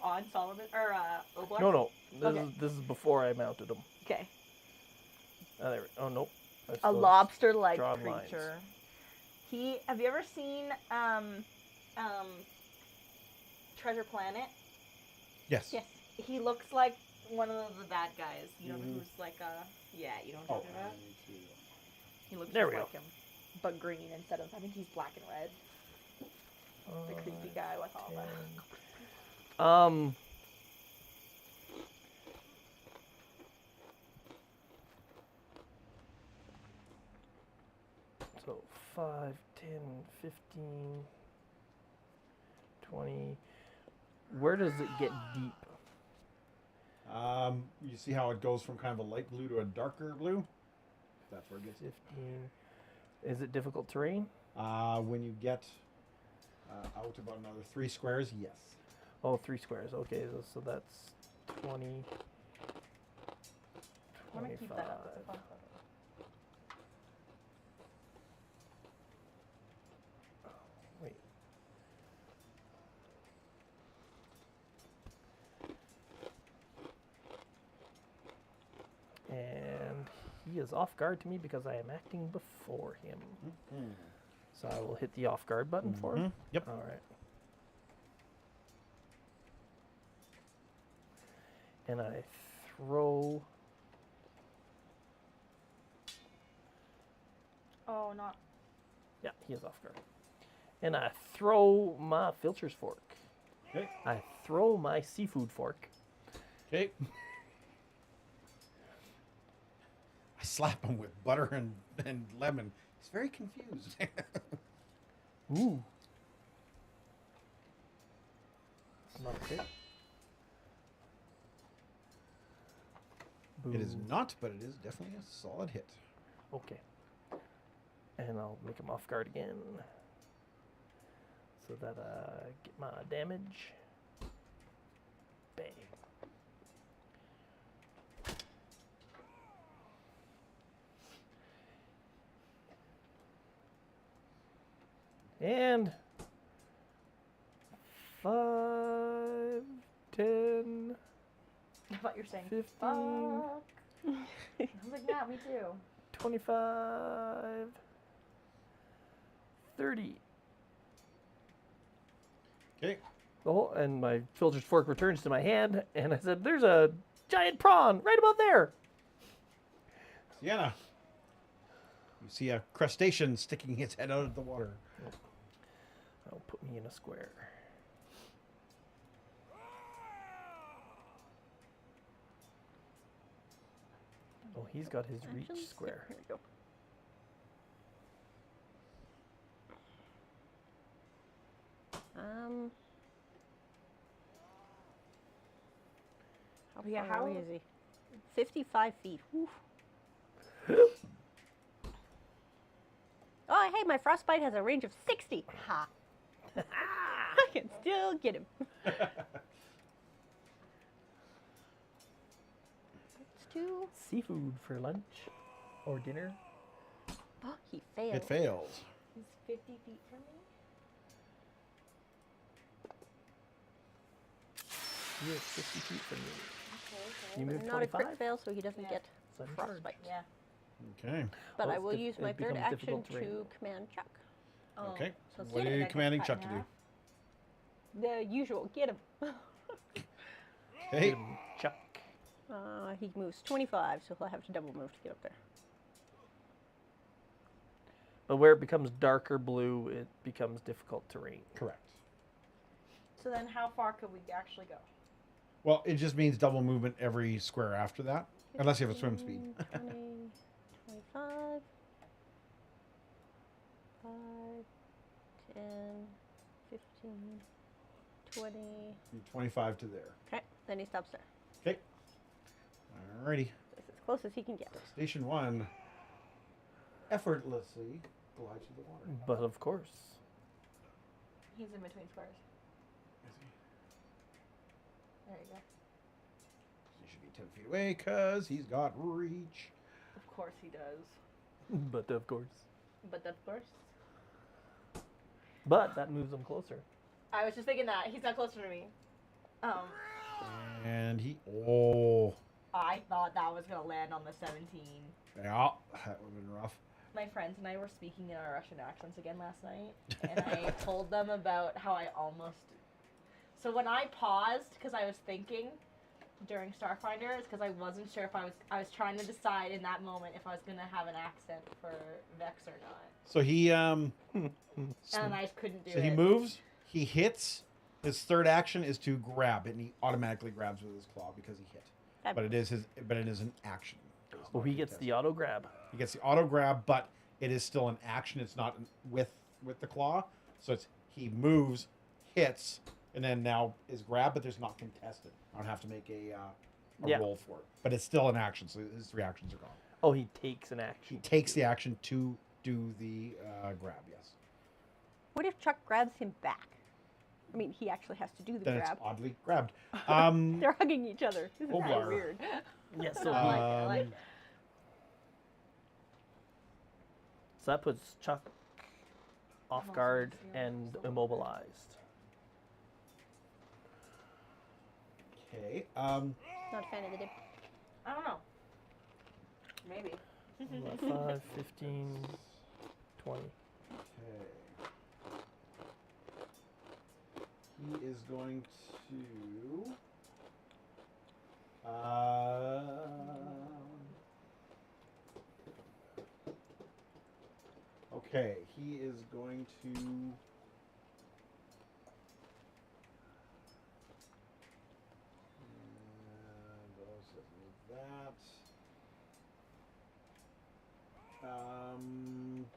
on Solomon or Oblar? No. Okay. This is before I mounted them. Okay. Oh nope. I A still lobster-like drawn lines. creature. Have you ever seen Treasure Planet? Yes. Yes. He looks like one of the bad guys. You know who's like yeah, you know what I'm Oh, talking about? He looks There just we like him, but green instead of. I think he's black and red. The creepy guy with all that. So 5, 10, 15, 20. Where does it get deep? You see how it goes from kind of a light blue to a darker blue? That's where it gets 15. Is it difficult terrain? When you get out about another 3 squares, yes. Oh, 3 squares. Okay, so that's 20. I'm gonna keep that up. It's a fun photo. Wait. And he is off guard to me because I am acting before him. Mm-hmm. So I will hit the off guard button for him. Yep. All right. And I throw. Oh, not. Yeah, he is off guard. And I throw my filter's fork. Okay. I throw my seafood fork. Okay. I slap him with butter and lemon. He's very confused. Ooh. Not a hit. It is Boom. not, but it is definitely a solid hit. Okay. And I'll make him off guard again. So that I get my damage. Bang. And 5, 10, I thought you were saying 15, fuck. I was like, yeah, me too. 25, 30. Okay. Oh, and my filter's fork returns to my hand, and I said, "There's a giant prawn right about there." Sienna. You see a crustacean sticking its head out of the water. That'll put me in a square. Oh, he's got his reach Actions? square. Here we go. How Yeah, far how- away is he? 55 feet. Whew. Oh, hey, my frostbite has a range of 60. Ha. I can still get him. That's 2. Seafood for lunch or dinner. Oh, he failed. It fails. He's 50 feet from me. He is 50 feet from you. Okay. You moved Not a 25. crit fail, so he doesn't Yeah. get Sudden charge. frostbite. Yeah. Okay. But Oh, I it's will diff- use it my third becomes action difficult terrain. to command Chuck. Oh, Okay. so it's What are gonna you get commanding cut Chuck in to do? half. The usual, get him. Okay. Get him, Chuck. He moves 25, so he'll have to double move to get up there. But where it becomes darker blue, it becomes difficult terrain. Correct. So then, how far could we actually go? Well, it just means double movement every square after that, unless you have a swim speed. 20, 25, 5, 10, 15, 20. 25 to there. Okay, then he stops there. Okay. Alrighty. That's as close as he can get. Station 1 effortlessly glides through the water. But of course. He's in between squares. There you go. He should be 10 feet away because he's got reach. Of course he does. But of course. But of course. But that moves him closer. I was just thinking that. He's not closer to me. And he... Oh. I thought that was going to land on the 17. Yeah, that would have been rough. My friends and I were speaking in our Russian accents again last night, and I told them about how I almost... So when I paused, because I was thinking during Starfinder, it's because I wasn't sure if I was trying to decide in that moment if I was going to have an accent for Vex or not. So he... And I just couldn't do it. So he moves, he hits. His third action is to grab, and he automatically grabs with his claw because he hit. But it is an action. Oh, he gets the auto grab. He gets the auto grab, but it is still an action. It's not with the claw. So it's he moves, hits, and then now is grabbed, but there's not contested. I don't have to make a roll for it. But it's still an action, so his 3 actions are gone. Oh, he takes an action. He takes the action to do the grab, yes. What if Chuck grabs him back? I mean, he actually has to do the Then grab. it's oddly grabbed. They're hugging each other. This is really Oblar. weird. Yes, so I like it. So that puts Chuck off guard and immobilized. Okay. Not a fan of the dip. I don't know. Maybe. 5, 15, 20. Okay. He is going to. Okay, he is going to.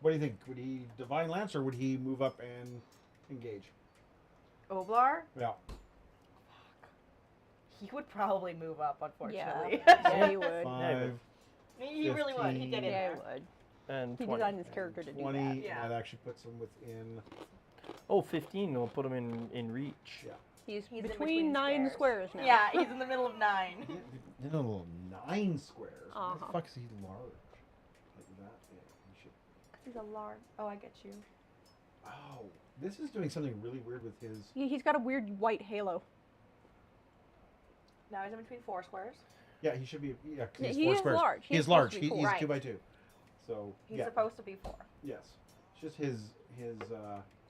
What do you think? Would he Divine Lance or would he move up and engage? Oblar? Yeah. He would probably move up, unfortunately. Yeah, he would. 5, He really would. He'd get in Yeah, there. he would. And He 20. designed his character to do 20, that. Yeah. and that actually puts him within. Oh, 15. We'll put him in reach. Yeah. He's in between 9 squares now. Yeah, he's in the middle of 9. In a little 9 squares. Why Uh-huh. the fuck is he large? Like that? Yeah, he should. He's a large. Oh, I get you. Oh, this is doing something really weird with his. He's got a weird white halo. Now he's in between 4 squares. Yeah, he should be. Yeah, 'cause Yeah, he's he 4 is squares. large. He is supposed large. to be He's four. 2 by 2. So He's yeah. supposed to be 4. Yes. It's just his.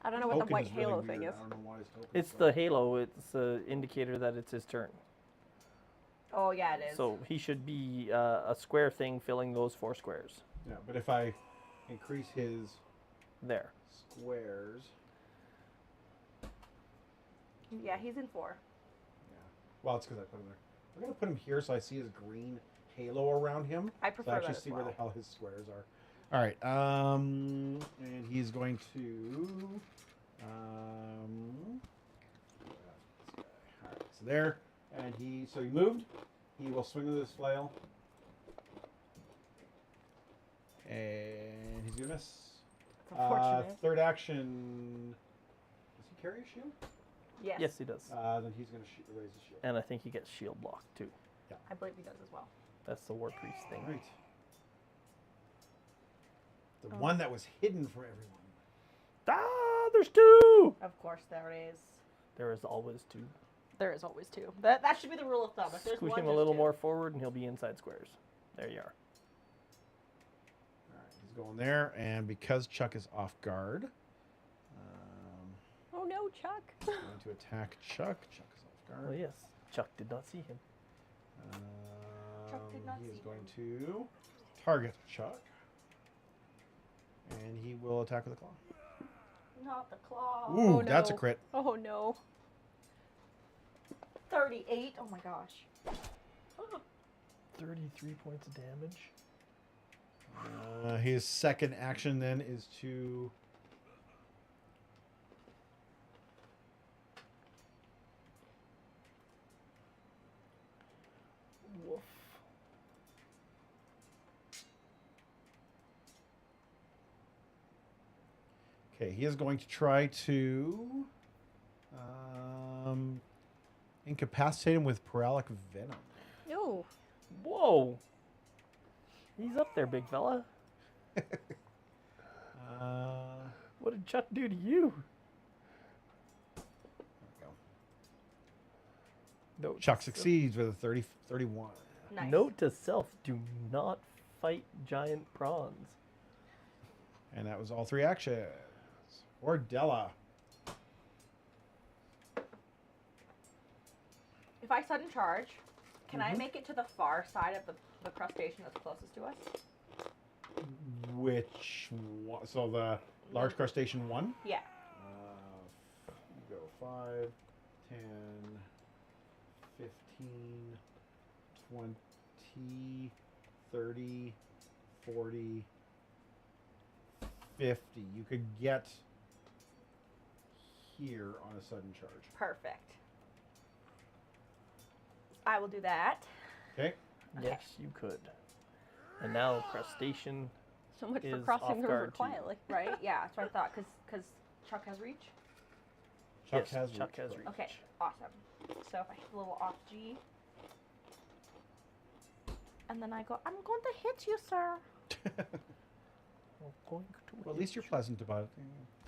I don't know what the token white is really halo weird. thing is. I don't know why his token It's so- the halo. It's an indicator that it's his turn. Oh, yeah, it is. So he should be a square thing filling those 4 squares. Yeah, but if I increase his There. squares. Yeah, he's in 4. Yeah. Well, it's because I put him there. I'm gonna put him here so I see his green halo around him. I So prefer I actually that as see where the well. hell his squares are. All right. And he's going to. All right. So there, and so he moved. He will swing with his flail, and he's gonna miss. Unfortunate. Third action. Does he carry a shield? Yes. Yes, he does. Then he's gonna raise his shield. And I think he gets shield block too. I believe he does as well. That's the war priest thing. All right. The one that was hidden from everyone. Ah, there's 2. Of course, there is. There is always 2. There is always 2. That should be the rule of thumb. If there's Squish one, him a just little 2. more forward, and he'll be inside squares. There you are. All right, he's going there, and because Chuck is off guard, Oh no, Chuck. going to attack Chuck. Chuck is off guard. Oh yes, Chuck did not see him. Chuck did not he is see going to target Chuck, and he will attack with a claw. Not the claw. Ooh, Oh, that's a no. crit. Oh no. 38. Oh my gosh. 33 points of damage. His second action then is to. Woof. Okay, he is going to try to incapacitate him with Paralic Venom. No. Whoa. He's up there, big fella. What did Chuck do to you? Note Chuck to succeeds with a 31. Nice. Note to self: do not fight giant prawns. And that was all 3 actions. Ordella. If I sudden charge, can I make it to the far side of the crustacean that's closest to us? Which one? So the large crustacean 1? Yeah. You go 5, 10, 15, 20, 30, 40, 50. You could get here on a sudden charge. Perfect. I will do that. Okay. Yes, you could. And now crustacean. So much for Is crossing off over guard to you. quietly. Right? Yeah, that's what I thought. Because Chuck has reach. Chuck Yes, has Chuck reach, has correct. reach. Okay, awesome. So if I hit a little off G, and then I go, I'm going to hit you, sir. I'm going to Well, at least you're pleasant about it.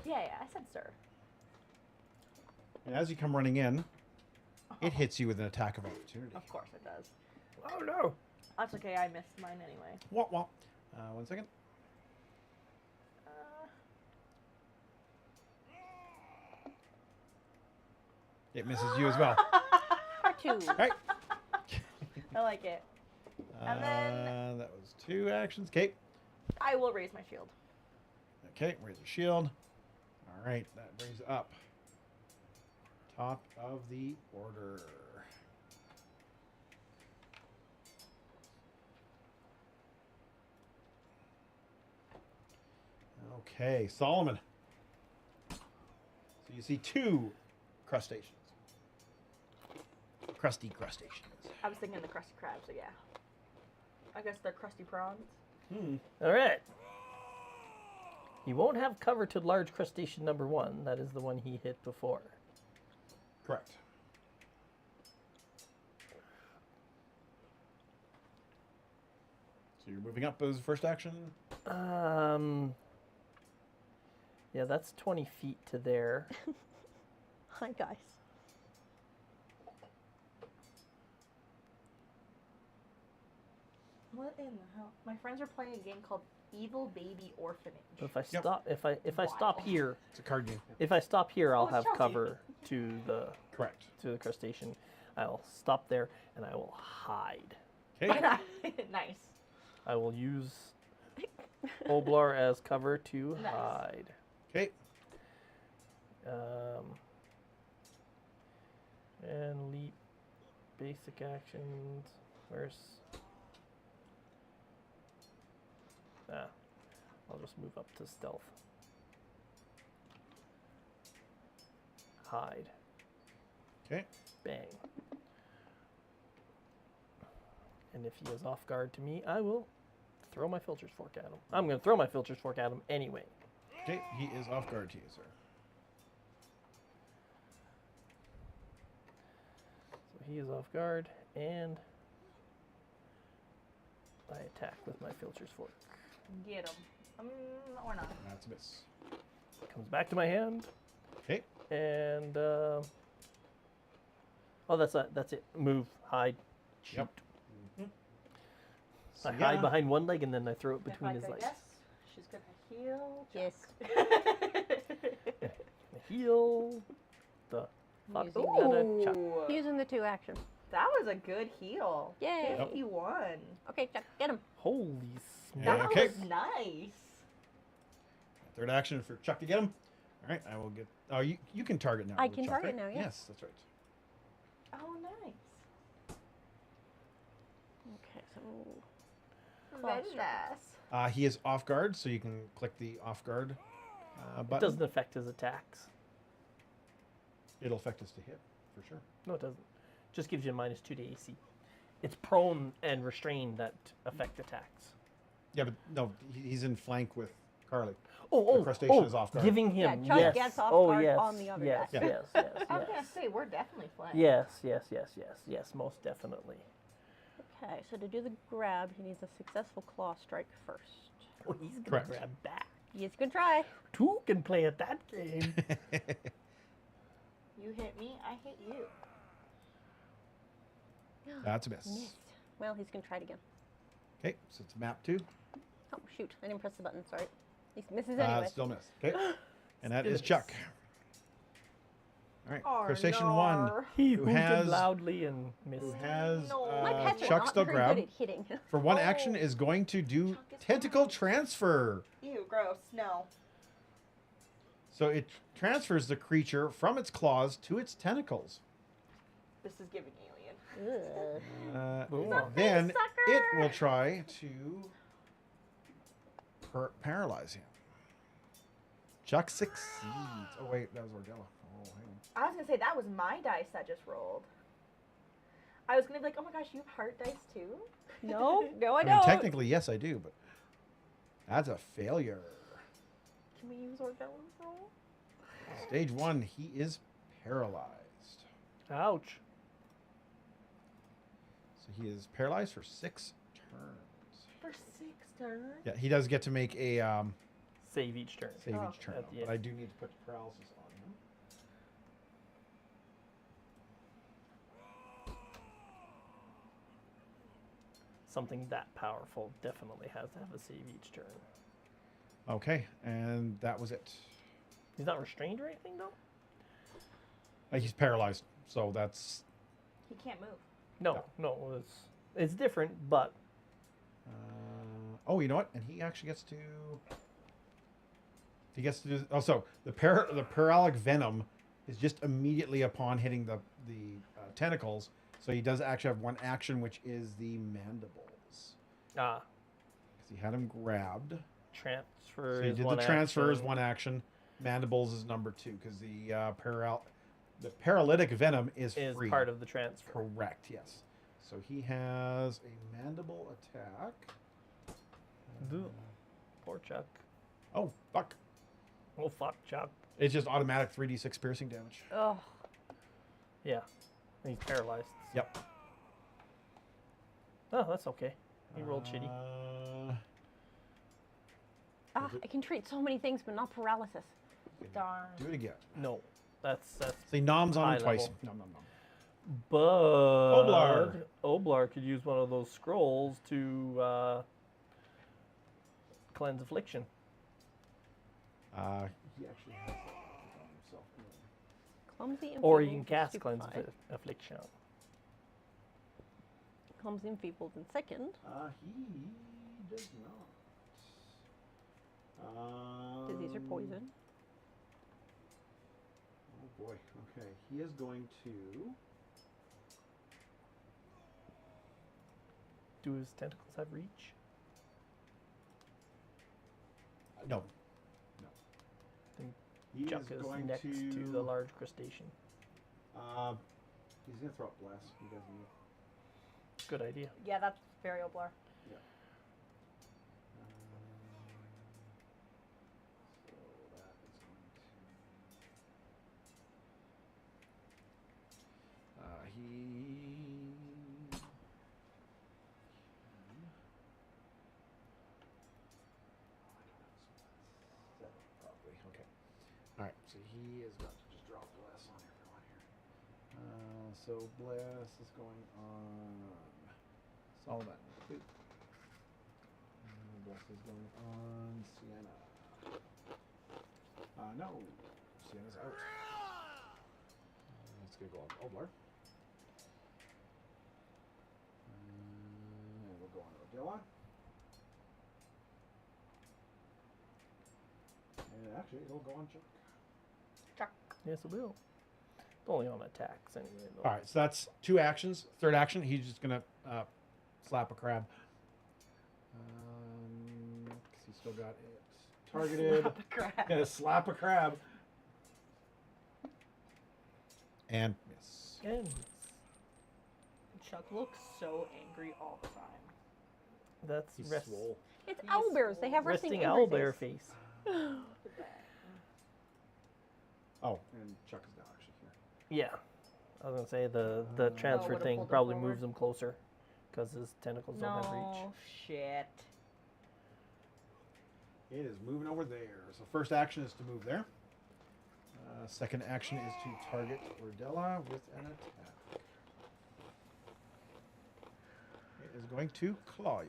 Yeah, I said sir. And as you come running in, it hits you with an attack of opportunity. Of course it does. Oh no! That's okay, I missed mine anyway. Wah, wah. 1 second. It misses you as well. Two. Right. I like it. And then- That was 2 actions. Okay. I will raise my shield. Okay, raise your shield. All right, that brings up top of the order. Okay, Solomon. So you see 2 crustaceans. Crusty crustaceans. I was thinking the crusty crabs, so yeah. I guess they're crusty prawns. All right. He won't have cover to large crustacean number 1. That is the one he hit before. Correct. So you're moving up as first action. Yeah, that's 20 feet to there. Hi, guys. What in the hell? My friends are playing a game called Evil Baby Orphanage. But if I Yep. stop, if I stop Wild. here, It's a card game. if I stop here, I'll it's have Chelsea. cover to the Correct. crustacean. I'll stop there and I will hide. Okay. Nice. I will use Oblar as cover to Nice. hide. Okay. And leap, basic actions. Where's? I'll just move up to stealth. Hide. Okay. Bang. And if he is off guard to me, I will throw my filter's fork at him. I'm going to throw my filter's fork at him anyway. Okay. He is off guard to you, sir. So he is off guard, and I attack with my filter's fork. Get him. Or not. That's a miss. Comes back to my hand, Okay. and oh, that's it. Move, hide, shoot. Yep. So I hide behind one leg, and then I throw it between his If I legs. guess, she's gonna heal. Yes. The heel, the fuck, Using and a chuck. Ooh, Using the 2 action. that was a good heal. Yay. Yep. 51. Okay, Chuck, get him. Holy Yeah, That okay. was nice. Third action for Chuck to get him. All right. I will get. Oh, you can target now. I with can Chuck, target right? now, yeah. Yes, that's right. Oh, nice. Okay, so Very Claw nice. He is off guard, so you can click the off guard It button. doesn't affect his attacks. It'll affect us to hit for sure. No, it doesn't. Just gives you a -2 to AC. It's prone and restrained that affect attacks. Yeah, but no, he's in flank with Carly. Oh, crustacean is off guard. Giving him, Yeah, Chuck yes. gets off oh, guard yes, on the other yes, guy. yes, yes, I was gonna yes. say we're definitely flanked. Yes, most definitely. Okay, so to do the grab, he needs a successful claw strike first. Oh, he's gonna Correct. grab back. He's gonna try. 2 can play at that game. You hit me, I hit you. That's a miss. Missed. Well, he's going to try it again. Okay, so it's map 2. Oh, shoot. I didn't press the button. Sorry. He misses anyway. Still missed. Okay. And that Still is miss. Chuck. All right. Oh, Crustacean 1. no. He Who hooted has- loudly and missed. Who has My pets are Chuck not still very grab. good at hitting. For one Oh. action is going to do Chuck is tentacle fine. transfer. Ew, gross. No. So it transfers the creature from its claws to its tentacles. This is giving alien. Ugh. Ooh. Then sucker. it will try to paralyze him. Chuck succeeds. Oh wait, that was Ordella. Oh, hang on. I was gonna say that was my dice that just rolled. I was gonna be like, oh my gosh, you have heart dice too? No, no, I I mean, don't. technically, yes, I do, but that's a failure. Can we use Ordella's roll? Stage 1, he is paralyzed. Ouch. So he is paralyzed for 6 turns. For 6 turns? Yeah, he does get to make a Save each turn. save Oh. each turn, At the but end. I do need to put paralysis on him. Something that powerful definitely has to have a save each turn. Okay, and that was it. He's not restrained or anything, though? He's paralyzed, so that's. He can't move. No, it's different, but Oh, you know what? And he actually gets to. He gets to do. Oh, so the paralytic venom is just immediately upon hitting the tentacles. So he does actually have one action, which is the mandibles, because he had him grabbed. transfer. So he is did the one transfer as action. one action. Mandibles is number 2 because the paralytic venom is free. part of the transfer. Correct. Yes. So he has a mandible attack. Ugh. Poor Chuck. Oh fuck! Oh fuck, Chuck. It's just automatic 3d6 piercing damage. Oh, Yeah, and he's paralyzed. Yep. Oh, that's okay. He rolled shitty. I can treat so many things, but not paralysis. Darn. Do it again. No, that's Say noms on High him twice. level. Nom nom nom. But Oblar could use one of those scrolls to cleanse affliction. He actually has that on himself. Clumsy and Or you feeble can and cast cleanse stupefied. affliction. Clumsy and feebled in second. He does not. Disease or poison. Oh boy. Okay. He is going to. Do his tentacles have reach? No. Then He Chuck is is going next to the large crustacean. He's gonna throw up blast. He doesn't. Good idea. Yeah, that's very Oblar. Yeah. So that is going to. He. Probably. Okay. All right. So he is about to just drop blast on everyone here. So blast is going on. Solomon. Blast is going on Sienna. No. Sienna's out. It's going to go on Oblar. And we'll go on Odilla. And actually, it'll go on Chuck. Chuck. Yes, it will. It's only on attacks anyway. Though. All right, so that's 2 actions. Third action, he's just gonna slap a crab. 'Cause he's still got it targeted. Slap a crab. Gonna slap a crab. And miss. And Chuck looks so angry all the time. that's He's rest, swole. It's He's owlbears. They have resting resting owl bear faces. face. Oh, and Chuck is now actually here. Yeah. I was gonna say the transfer would've thing pulled him probably forward. moves him closer because his tentacles don't have reach. No shit. It is moving over there. So first action is to move there. Second action is to target Ordella with an attack. is going to claw you.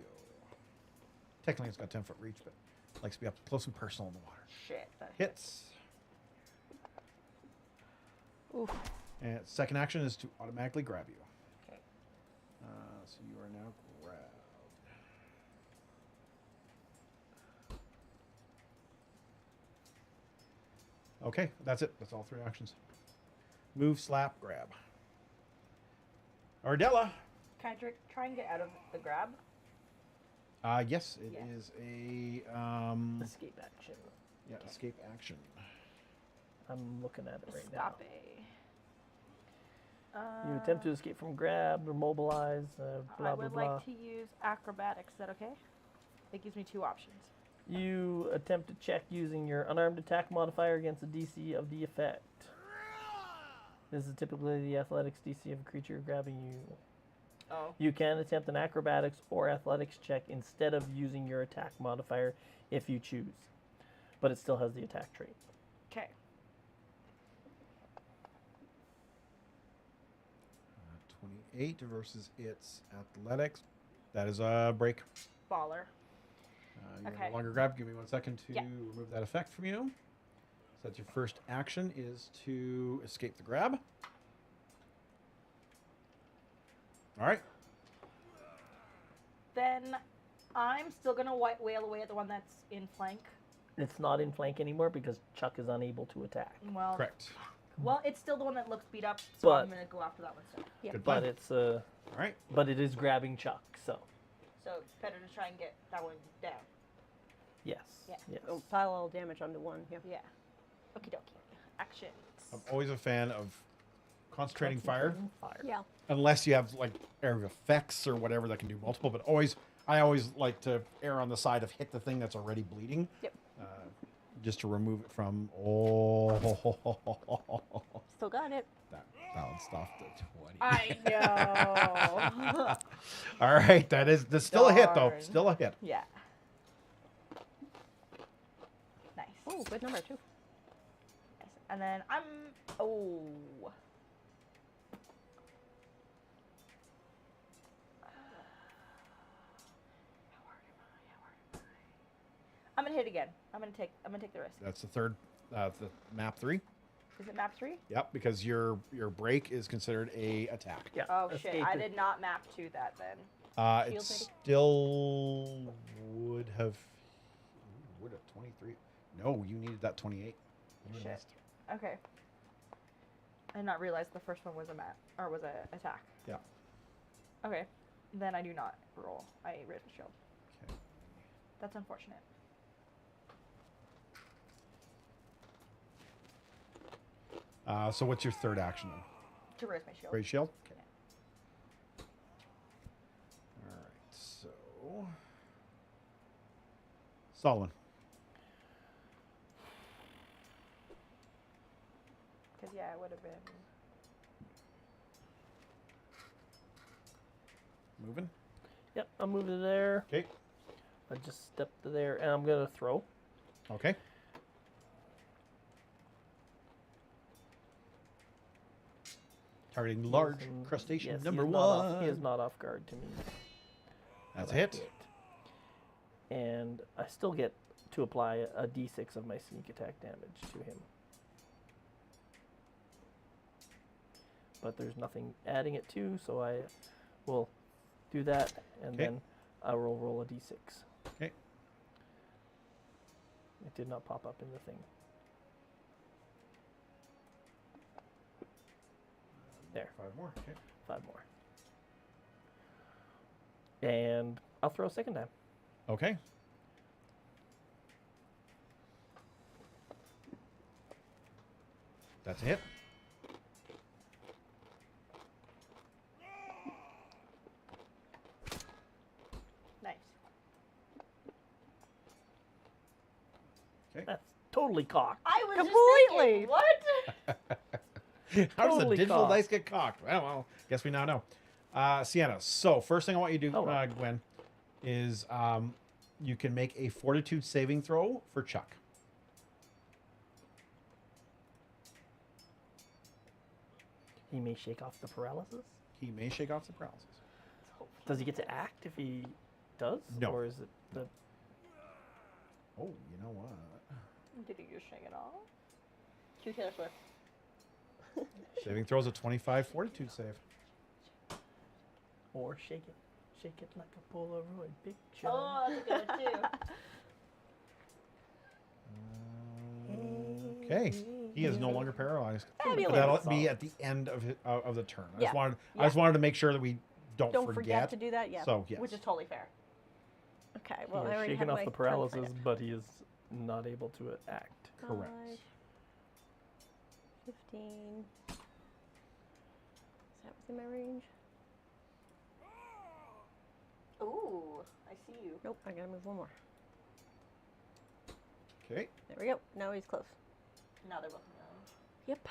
Technically, it's got 10-foot reach, but likes to be up close and personal in the water. Shit. That Hits. Oof. And its second action is to automatically grab you. Okay. So you are now grabbed. Okay, that's it. That's all 3 actions. Move, slap, grab. Ardella. Can I try and get out of the grab? Yes, it Yeah. is a Escape action. yeah, escape action. I'm looking at it right Stop now. it. You attempt to escape from grab or mobilize, blah, I blah, would blah. like to use acrobatics. Is that okay? It gives me 2 options. You attempt to check using your unarmed attack modifier against the DC of the effect. This is typically the athletics DC of a creature grabbing you. Oh. You can attempt an acrobatics or athletics check instead of using your attack modifier if you choose. But it still has the attack trait. Okay. 28 versus its athletics. That is a break. Baller. You're Okay. no longer grabbed. Give me 1 second to Yeah. remove that effect from you. So that's your first action is to escape the grab. All right. Then I'm still gonna wail away at the one that's in flank. It's not in flank anymore because Chuck is unable to attack. Well, Correct. Well, it's still the one that looks beat up, so But- I'm gonna go after that one still. Yeah. Good But plan. it's All right. but it is grabbing Chuck, so So it's better to try and get that one down. yes. Yeah. Yes. Oh, pile all damage onto one. Yep. Yeah. Okie dokie. Actions. I'm always a fan of concentrating fire, Fire. Yeah. unless you have like area of effects or whatever that can do multiple. But I always like to err on the side of hit the thing that's already bleeding. Yep. Just to remove it from. Oh, Still got it. that bounced off the 20. I know. All right, that's still a hit though. Darn. Still a hit. Yeah. Nice. Oh, good number too. Nice. And then I'm. Oh. I'm gonna hit again. I'm gonna take the risk. That's the third. The map 3. Is it map 3? Yep, because your break is considered a attack. Yeah. Oh shit! escape I is- did not map to that then. It Shield still would have 23. No, you needed that 28. You would've Shit. missed. Okay. I did not realize the first one was a map or was a attack. Yeah. Okay. Then I do not roll. I raise my shield. Okay. That's unfortunate. So what's your third action then? To raise my shield. Raise shield. Okay. Yeah. All right. So Solomon. Because yeah, it would have been. Moving. Yep, I'll move it there. Okay. I just stepped to there, and I'm gonna throw. Okay. Targeting large And crustacean yes, number he is not off- 1. he is not off guard to me. That's a But I hit. And I still get to apply a d6 of my sneak attack damage to him. But there's nothing adding it to, so I will do that, and Okay. then I will roll a d6. Okay. It did not pop up in the thing. There. 5 more. Okay. 5 more. And I'll throw a second time. Okay. That's a hit. Nice. That's totally cocked. I was Completely. just thinking, what? How does the Totally digital cocked. dice get cocked? Well, guess we now know. Sienna, so first thing I want you to do, Oh, wow. Gwen, is you can make a fortitude saving throw for Chuck. He may shake off the paralysis. He may shake off the paralysis. Let's hope Does he get to act if he does? No. Or is it the... Oh, you know what? Did he just shake it off? Cue Taylor Swift. Saving throws a 25 fortitude save. Or shake it like a Polaroid picture. Oh, that's a good one too. Okay. He is no longer paralyzed. Fabulous. But that'll be at the end of the turn. I just Yeah. wanted to make sure that we don't forget to do that. Yeah. So yes. Which is totally fair. Okay. He Well, I has already shaken had off my the turn to find paralysis, it. but he is not able to act. correct. 15. Is that within my range? Ooh, I see you. Nope. I gotta move one more. Okay. There we go. Now he's close. Now they're both in range. Yep.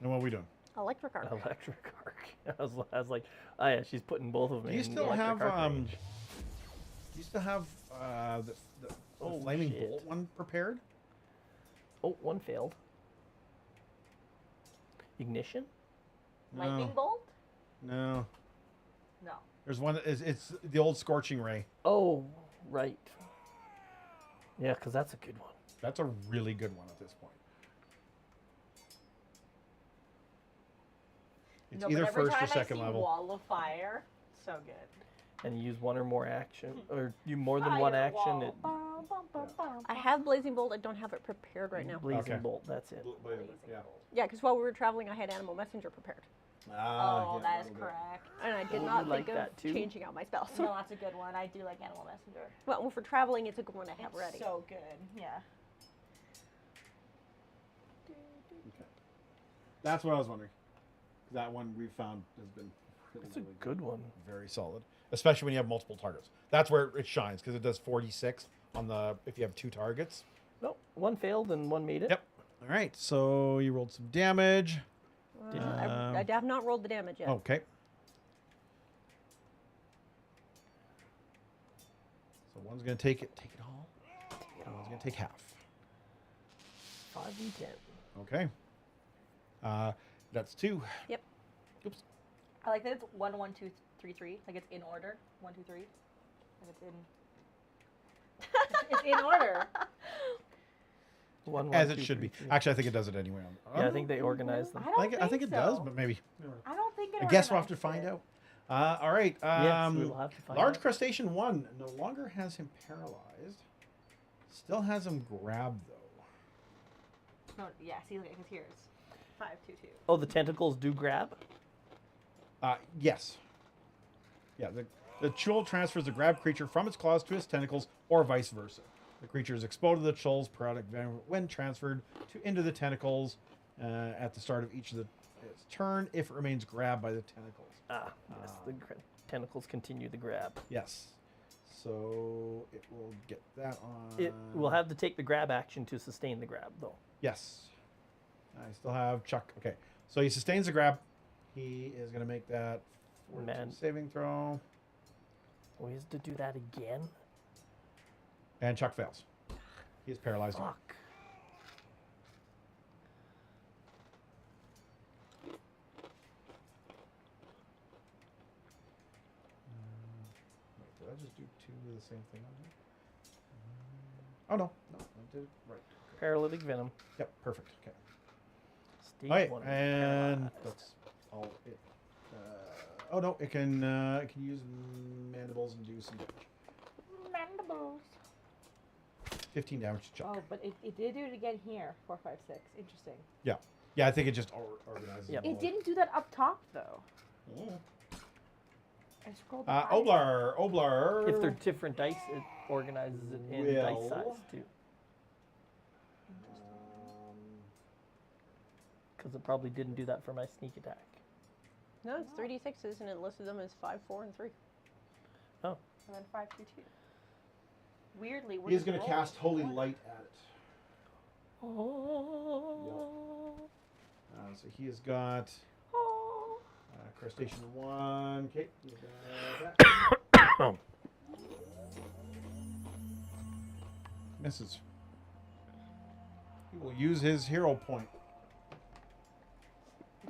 And what are we doing? Electric arc. Electric arc. I was like, oh yeah, she's putting both of them Do you in still electric have arc range. the Oh, flaming shit. bolt one prepared? Oh, one failed. Ignition? Lightning No. bolt? No. No. There's one that is it's the old scorching ray. Oh, right. Yeah, because that's a good one. That's a really good one at this point. It's No, but either every first or time second I see level. Wall of fire, so good. And you use one or more action, or you more than one action. It Bum, bum, bum, bum, I have Blazing Bolt. I don't have it prepared right now. blazing Okay. bolt. That's it. Yeah. Yeah, because while we were traveling, I had Animal Messenger prepared. Ah, Oh, yeah, that is that'll do. correct. And I did Oh, you not like think of that too? changing out my spells. No, that's a good one. I do like Animal Messenger. Well, if we're traveling, it's a good one to have It's ready. so good. Yeah. Okay. That's what I was wondering. That one we found has been really, It's a really good one. very solid, especially when you have multiple targets. That's where it shines because it does 46 on the if you have two targets. No, one failed and one made it. Yep. All right. So you rolled some damage. Did you? I have not rolled the damage yet. Okay. So one's gonna take it all. And one's gonna take half. 5 and 10. Okay. That's 2. Yep. Oops. I like that it's 1, 1, 2, 3, 3. Like it's in order. 1, 2, 3. Like it's in. It's in order. One, As one, it two, should three, be. three. Actually, I think it does it anyway. Yeah, I think they organize them. I don't I think it does, so. but maybe. I don't think it. I guess we'll have to organizes find it. out. All right. Yes, we will have to find Large out. crustacean 1 no longer has him paralyzed. Still has him grabbed though. No, yeah. See, look, because here's 5, 2, 2. Oh, the tentacles do grab? Yes. Yeah. The chul transfers the grab creature from its claws to its tentacles, or vice versa. The creature is exposed to the chul's periodic venom when transferred into the tentacles at the start of its turn if it remains grabbed by the tentacles. Ah, yes, the tentacles continue the grab. Yes. So it will get that on. It will have to take the grab action to sustain the grab, though. Yes. I still have Chuck. Okay. So he sustains the grab. He is going to make that Man. saving throw. Oh, he has to do that again? And Chuck fails. He is paralyzed. again. Fuck. Wait, did I just do 2 of the same thing on here? Oh, no. No, I did it right. Okay. Paralytic venom. Yep, perfect. Okay. Stage Okay, 1. and that's all it. Oh, no, it can use mandibles and do some damage. Mandibles. 15 damage to Chuck. Oh, but it did do it again here. 4, 5, 6. Interesting. Yeah. Yeah, I think it just organizes Yep. them It all. didn't do that up top though. Yeah. I scrolled. behind it. Oblar. If they're different dice, it organizes it in dice Will. size, too. Because it probably didn't do that for my sneak attack. No, it's 3d6s, and it listed them as 5, 4, and 3. Oh. And then 5, 2, 2. Weirdly, we're He's just going to rolling. cast Holy Light at it. Oh. So he has got Oh. Crustacean 1. Okay. He's got that. Misses. He will use his hero point.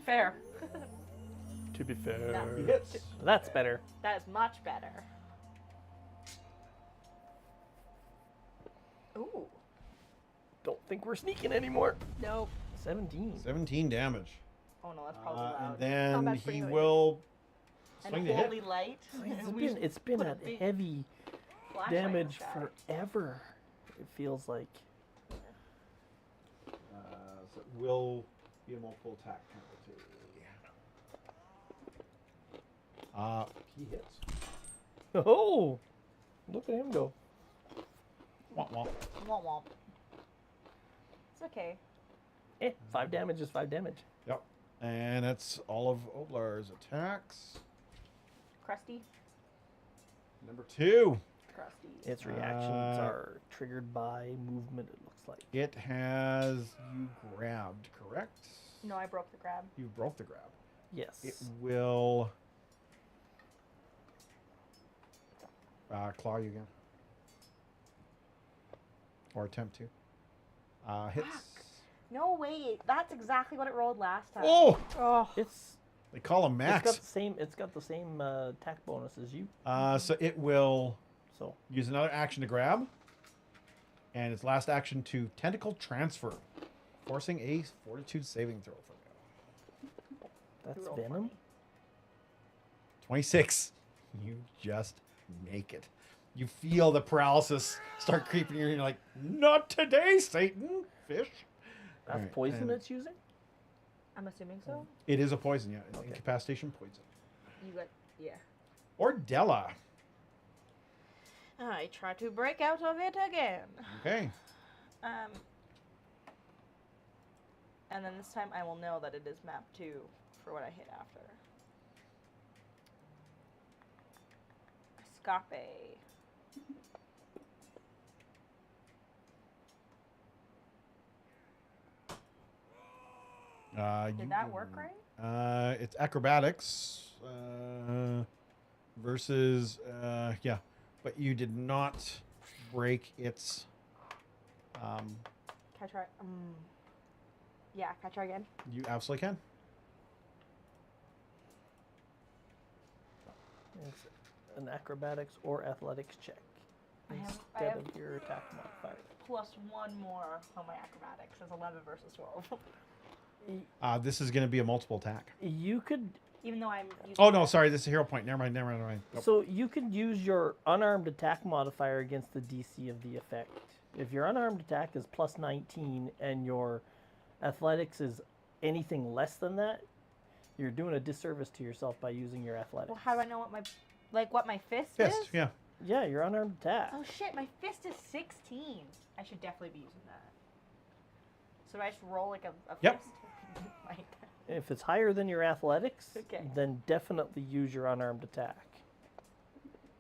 Fair. To be fair. No. He hits. That's better. That is much better. Ooh. Don't think we're sneaking anymore. Nope. 17. 17 damage. Oh no, that's probably And loud. then Combat's pretty he noisy. will And swing to hit. holy light. It's been put a a big heavy flashlight in the damage sky. forever. It feels like. So it will be a multiple attack penalty. He hits. Oh! Look at him go. Womp womp. Womp womp. It's okay. 5 damage is 5 damage. Yep. And that's all of Oblar's attacks. Crusty. Number 2. Crusty. Its reactions are triggered by movement, it looks like. It has you grabbed, correct? No, I broke the grab. You broke the grab. Yes. It will claw you again. Or attempt to. Hits. No, wait. That's exactly what it rolled last time. Oh! Oh. It's They call him Max. It's got the same attack bonus as you. So it will So use another action to grab. And its last action to tentacle transfer. Forcing a fortitude saving throw from you. that's Roll venom. funny. 26. You just make it. You feel the paralysis start creeping in. You're like, not today, Satan. Fish. That's Alright, poison and- it's using? I'm assuming so. It is a poison, yeah. It's Okay. incapacitation poison. You got, yeah. Or Della. I try to break out of it again. Okay. And then this time I will know that it is map 2 for what I hit after. Escape. Did that work right? It's acrobatics versus yeah, but you did not break its. Can I try? Yeah, can I try again? You absolutely can. It's an acrobatics or athletics check I instead have- of your attack modifier. +1 more on my acrobatics. It's 11 versus 12. This is going to be a multiple attack. You could Even though I'm. Using Oh no, sorry, this is a hero point. Never mind. Nope. So you could use your unarmed attack modifier against the DC of the effect. If your unarmed attack is +19 and your athletics is anything less than that, you're doing a disservice to yourself by using your athletics. Well, how do I know what my fist Fist, is? yeah. Yeah, your unarmed attack. Oh shit, my fist is 16. I should definitely be using that. So do I just roll like a Yep. fist? Like, If it's higher than your athletics, Okay. then definitely use your unarmed attack.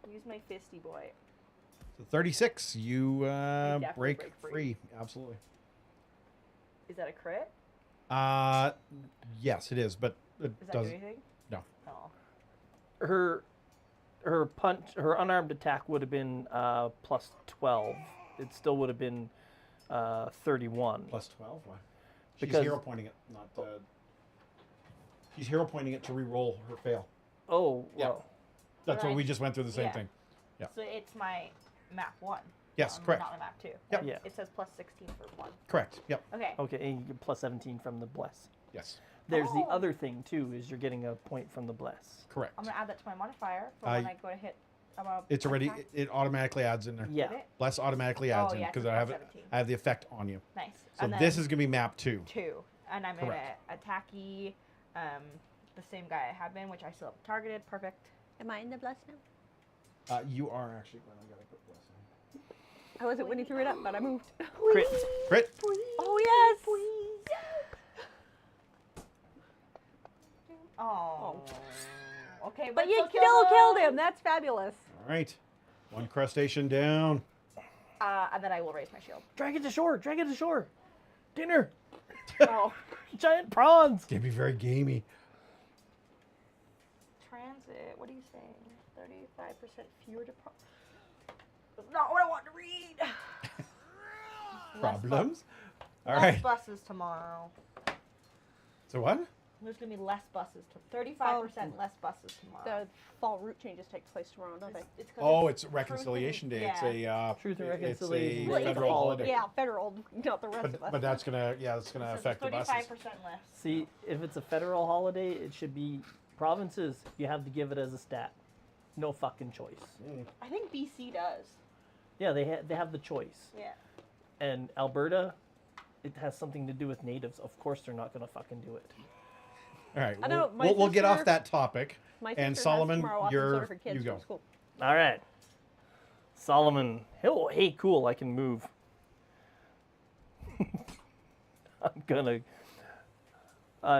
use my fisty boy. So 36, you definitely break break free. free. Absolutely. Is that a crit? Yes, it is, but it Does that doesn't. do anything? No. Oh. Her unarmed attack would have been +12. It still would have been 31. Plus 12. Why? She's Because- hero pointing it, not. She's hero pointing it to re-roll her fail. Oh, Yeah. well. That's what Right. we just went through the same Yeah. thing. Yeah. So it's my map 1. Yes, correct. Not my map 2. Yep. Yeah. It says +16 for 1. Correct. Yep. Okay. Okay, and you get +17 from the bless. Yes. There's the Oh. other thing too, is you're getting a point from the bless. Correct. I'm gonna add that to my modifier for when I go to hit. It's already. attack. It automatically adds in there. Yeah. Did it? Bless automatically adds Oh, in yeah, because 'cause I have it's it. 17. I have the effect on you. Nice. So And this then is gonna be map 2. 2, and I'm Correct. gonna attacky the same guy I have been, which I still have targeted. Perfect. Am I in the bless now? You are actually. Well, I gotta put bless in. I wasn't when he threw it up, but I moved. Crit. Crit. Oh yes! Oh. Okay, But you still still killed him. That's fabulous. All right. One crustacean down. And then I will raise my shield. Drag it to shore. Drag it to shore. Dinner. Oh. Giant prawns. It's gonna be very gamey. Transit. What are you saying? 35% fewer to. That's not what I want to read. Problems. All Less right. buses tomorrow. So what? There's gonna be less buses. 35% less buses tomorrow. The fall route changes take place tomorrow, don't they? It's 'cause Oh, it's Truth Reconciliation and- Day. It's a Truth and it's Reconciliation a Day. federal holiday. Yeah, federal, not the rest of us. But that's gonna that's gonna affect the buses. 35% less. See, if it's a federal holiday, it should be provinces. You have to give it as a stat. No fucking choice. I think BC does. Yeah, they have the choice. Yeah. And Alberta, it has something to do with natives. Of course, they're not gonna fucking do it. All right, I know, my we'll get off sister- that topic. My And sister Solomon, has tomorrow off, and so do her kids you from go. School. All right, Solomon. Oh, hey, cool. I can move. I'm gonna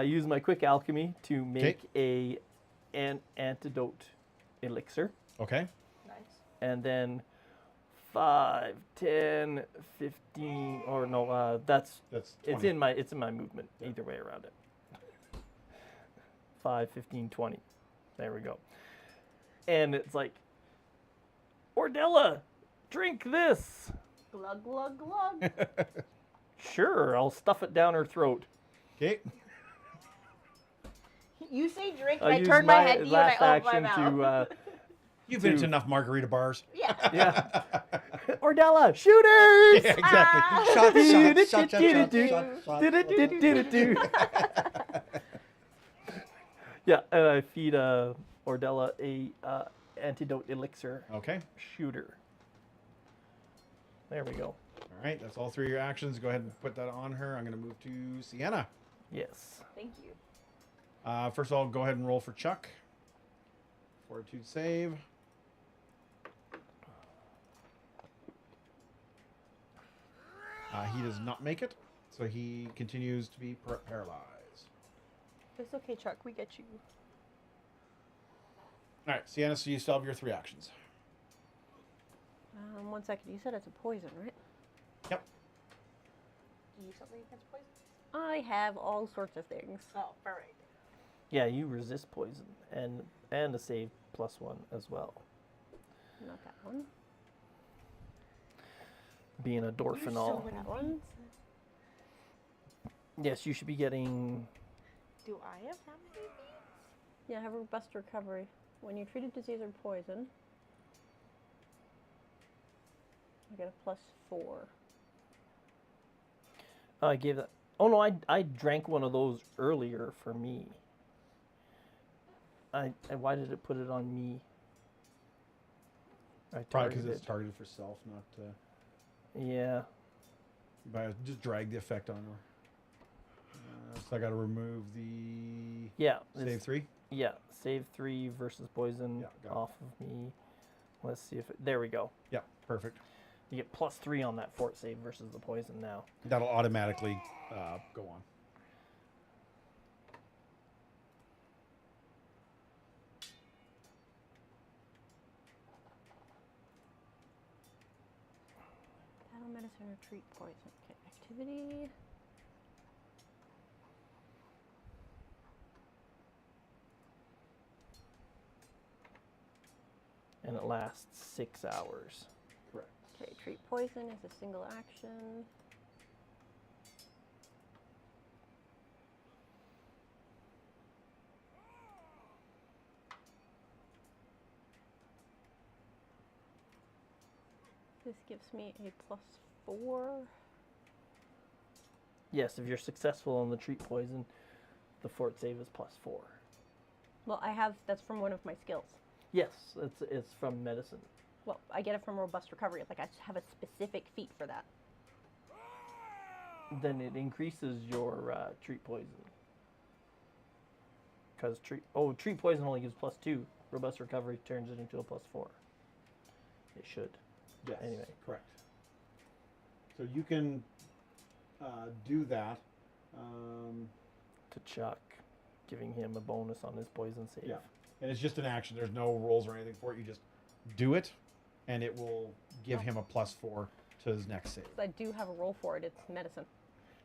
use my quick alchemy to make an antidote elixir. Okay. Nice. And then 5, 10, 15, or no, that's That's it's 20. in my movement either way around it. 5, 15, 20. There we go. And it's like, Ordella, drink this. Glug, glug, glug. Sure, I'll stuff it down her throat. Okay. You say drink, I'll and I use turn my head to you and I last open my action mouth. to You've been to enough margarita bars. Yeah. yeah. Ordella, shooters. Yeah, exactly. Shot, shot, shot, shot. Yeah, and I feed Ordella a antidote elixir Okay. shooter. There we go. All right, that's all 3 of your actions. Go ahead and put that on her. I'm going to move to Sienna. Yes. Thank you. First of all, go ahead and roll for Chuck. Fortitude save. He does not make it, so he continues to be paralyzed. It's okay, Chuck. We get you. All right, Sienna, so you still have your 3 actions. 1 second. You said it's a poison, right? Yep. Do you use something against poison? I have all sorts of things. Oh, alright. Yeah, you resist poison and a save +1 as well. Not that one. Being a Dorfinol. That one. Yes, you should be getting. Do I have how many? Yeah, have robust recovery. When you treat a disease or poison, you get a +4. I gave that. Oh no, I drank one of those earlier for me. Why did it put it on me? Probably because it's targeted for self, not. Yeah. But just drag the effect on her. So I got to remove the. Yeah. Save 3. Yeah, save 3 versus poison Yeah, got it. off of me. Let's see if there we go. Yeah, perfect. You get +3 on that fort save versus the poison now. That'll automatically go on. Battle medicine or treat poison. Okay, activity. And it lasts 6 hours. Correct. Okay, treat poison is a single action. This gives me a +4. Yes, if you're successful on the treat poison, the fort save is +4. Well, that's from one of my skills. Yes, it's from medicine. Well, I get it from robust recovery. Like I have a specific feat for that. Then it increases your treat poison. Because treat poison only gives +2. Robust recovery turns it into a +4. It should. Yes. Anyway. Correct. So you can do that. To Chuck, giving him a bonus on his poison save. Yeah. And it's just an action. There's no rolls or anything for it. You just do it, and it will give him a +4 to his next save. I do have a roll for it. It's medicine.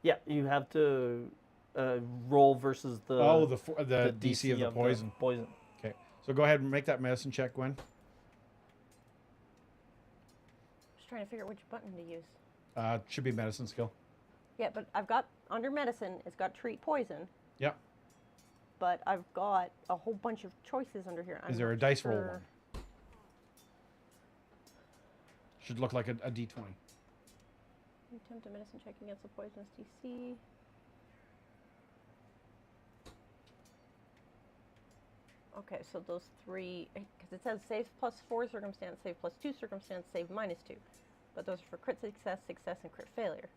Yeah, you have to roll versus the the DC of the poison. Poison. Okay. So go ahead and make that medicine check, Gwen. Just trying to figure out which button to use. Should be medicine skill. Yeah, but I've got under medicine. It's got treat poison. Yep. but I've got a whole bunch of choices under here. Is there a dice roll one? Should look like a D20. Attempt a medicine check against the poisonous DC. Okay, so those three, because it says save +4 circumstance, save +2 circumstance, save -2. But those are for crit success, success, and crit failure.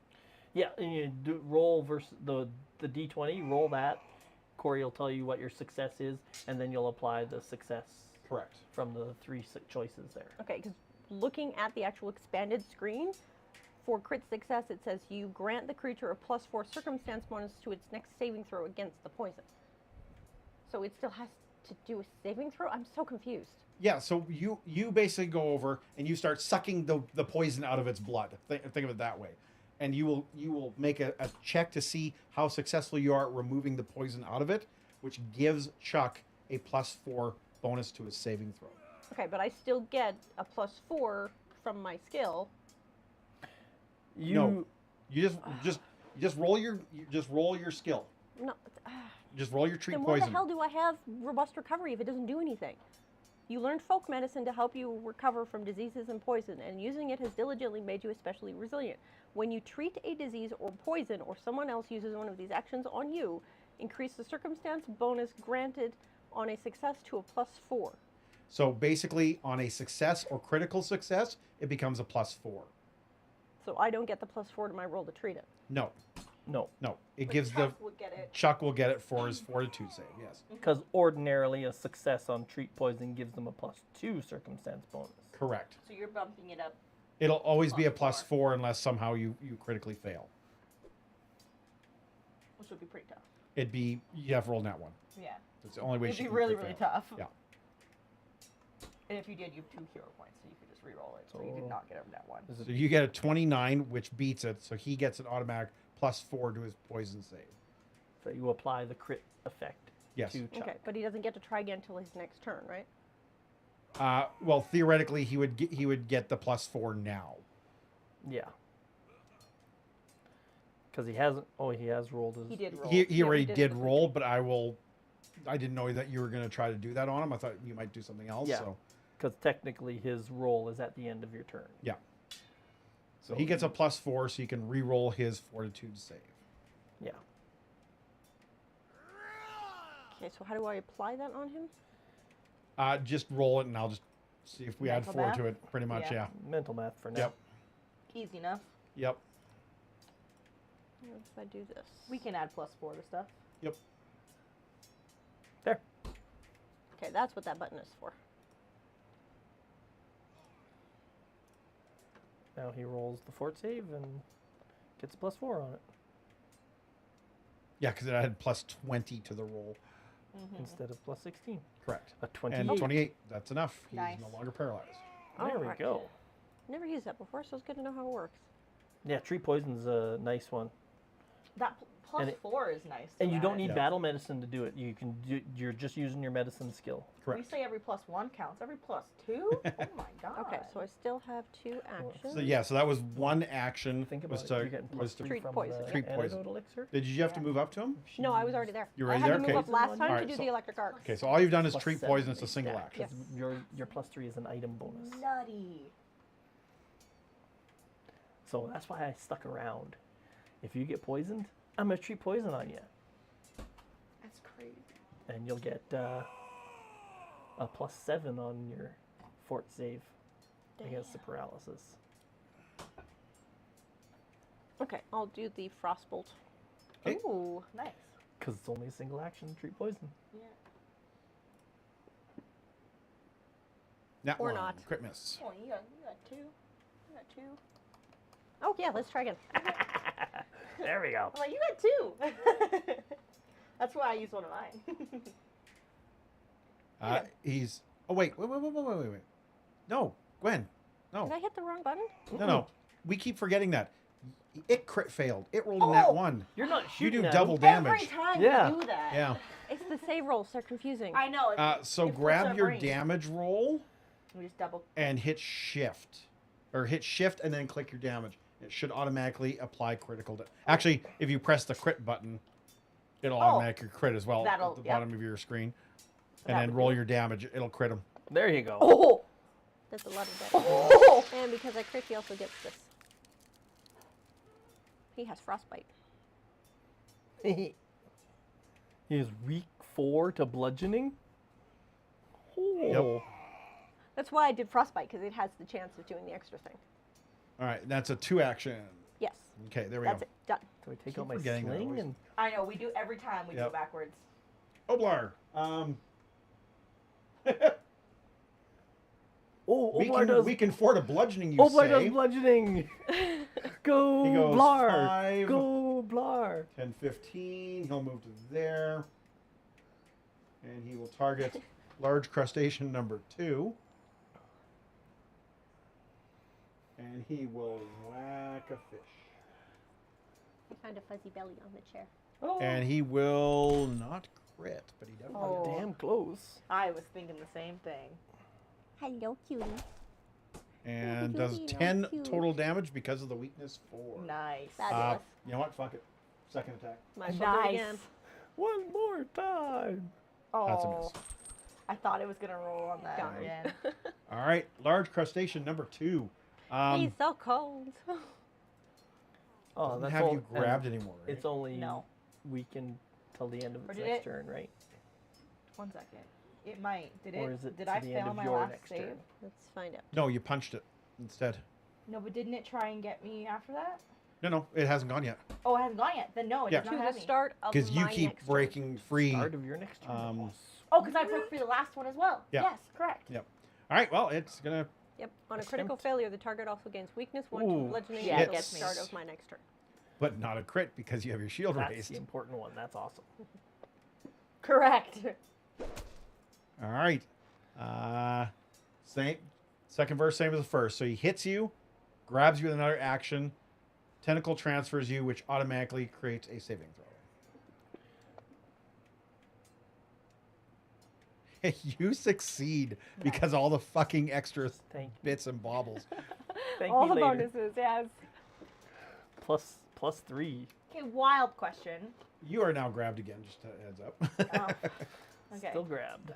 Yeah, and you do roll versus the D20, roll that. Corey will tell you what your success is, and then you'll apply the success Correct. from the three choices there. Okay, because looking at the actual expanded screen, for crit success, it says you grant the creature a +4 circumstance bonus to its next saving throw against the poison. So it still has to do a saving throw? I'm so confused. Yeah, so you basically go over and you start sucking the poison out of its blood. Think of it that way. And you will make a check to see how successful you are at removing the poison out of it, which gives Chuck a +4 bonus to his saving throw. Okay, but I still get a +4 from my skill. No, you just roll your skill. No. Just roll your treat Then poison. why the hell do I have robust recovery if it doesn't do anything? You learned folk medicine to help you recover from diseases and poison, and using it has diligently made you especially resilient. When you treat a disease or poison, or someone else uses one of these actions on you, increase the circumstance bonus granted on a success to a +4. So basically, on a success or critical success, it becomes a +4. So I don't get the +4 to my roll to treat it. No, No, it But gives Chuck would get it. Chuck will get it for his fortitude save. Yes, because ordinarily a success on treat poison gives them a +2 circumstance bonus. correct. So you're bumping it up. It'll always be a +4. +4 unless somehow you critically fail. Which would be pretty tough. It'd be you have to roll that one. Yeah. It's the only way. It'd she be can really, crit really fail. tough. Yeah. And if you did, you have 2 hero points, so you could just re-roll it. So you did So- not get over that one. Is it So you get a 29, which beats it. So he gets an automatic +4 to his poison save. so you apply the crit effect Yes. to Chuck. Okay, but he doesn't get to try again until his next turn, right? Well, theoretically, he would get the +4 now. Yeah. Because he hasn't. Oh, he has rolled his. He did roll. He Yeah, already we did did it. roll, but I didn't know that you were going to try to do that on him. I thought you might do something else. Yeah. So Because technically his roll is at the end of your turn. yeah. So he gets a +4, so you can re-roll his fortitude save. Yeah. Okay, so how do I apply that on him? Just roll it, and I'll just see if we add Mental 4 math? to it. Pretty much, Yeah. yeah. Mental math for now. Yep. Easy enough. Yep. What if I do this? We can add +4 to stuff. Yep. There. Okay, that's what that button is for. Now he rolls the fort save and gets a +4 on it Yeah, because it added +20 to the roll. instead of +16. Correct. A 28. And 28. That's enough. He's Nice. no longer paralyzed. There we Alright. go. Never used that before, so it's good to know how it works. Yeah, tree poison's a nice one. That And it- +4 is nice. And you don't add. need Yeah. battle medicine to do it. You can do, you're just using your medicine skill. We Correct. say every +1 counts. Every +2? Oh my god. Okay, so I still have 2 actions. So yeah, so that was one action. Think was about it. You're to, getting was to, +3 Treat from poison. the Treat poison. antidote elixir. Did you have to move up to him? No, I was already there. You're I already had there? to move Okay. up last time Alright, to do so- the electric arc. Okay, so all you've done is Plus treat 7 poison. It's a single stack, action. 'cause your +3 is an item bonus. Nutty. So that's why I stuck around. If you get poisoned, I'm gonna treat poison on you, That's crazy. and you'll get a +7 on your fort save against the paralysis. Okay, I'll do the frostbolt. Okay. Ooh, nice. Because it's only a single action, treat poison. Yeah. That Or one, not. crit miss. Oh, you got 2. You got 2. Oh yeah, let's try again. There we go. I'm like, you got 2. That's why I used one of mine. He's. Oh wait. No, Gwen. Did I No, hit the wrong button? no. We keep forgetting that. It crit failed. It rolled in that Oh! one. You're not You shooting do at double him. damage. Every time Yeah. you do that. Yeah. It's the save rolls, they're confusing. I know. So it flips grab our your brain. damage roll We just double. and hit shift, or hit shift and then click your damage. It should automatically apply critical. Actually, if you press the crit button, It'll automatically crit as well That'll- at the yep. bottom of your screen. That And then would roll do it. your damage. It'll crit him. There you go. Oh! That's a lot of damage. Oh! And because I crit, he also gets this. He has frostbite. He is weak 4 to bludgeoning. Oh. That's why I did frostbite, because it has the chance of doing the extra thing. All right, that's a 2-action. Yes. Okay, there we That's go. it. Done. So I take Keep out my forgetting that sling always. and I know, we do every time we do Yep. it backwards. Oblar. Oblar does. we can afford a bludgeoning, you Oblar say. does bludgeoning. Go He goes Blar. 5. Go Blar. 10, 15. He'll move to there. And he will target large crustacean number 2. And he will whack a fish. I found a fuzzy belly on the chair. Oh. And he will not crit, but he definitely. Oh. Damn close. I was thinking the same thing. Hello, cutie. And Cutie, does no, 10 cute. total damage because of the weakness 4. Nice. Fabulous. You know what? Fuck it. Second attack. Might as well do it Nice. again. One more time. Oh, That's a miss. I thought it was gonna roll on that Darn. again. All right, large crustacean number 2. He's so cold. Oh, Doesn't that's have all, you grabbed anymore, right? It's only No. weakened till the end of Or its did next it- turn, right? 1 second. It might. Did it? Or is it did to I the end fail of my your last next save? turn? Let's find out. No, you punched it instead. No, but didn't it try and get me after that? No, it hasn't gone yet. Oh, it hasn't gone yet. Then no, it Yeah. does To not the have me. start of Because you my keep next turn. breaking free. Start of your next turn. Oh, because I broke free the last one as well. Yeah. Yes, correct. Yep. All right, well, it's going to. Yep. On a critical Attempt. failure, the target also gains weakness 1 Ooh, to bludgeoning yeah, until the gets me. start of my next turn. But not a crit because you have your shield That's raised. the important one. That's awesome. Correct. All right. Same. Second verse, same as the first. So he hits you, grabs you with another action, tentacle transfers you, which automatically creates a saving throw. You succeed because all the fucking extra Thank you. bits and baubles. Thank All me the later. bonuses, yes. Plus 3. Okay, wild question. You are now grabbed again, just a heads up. Oh, okay. Still grabbed.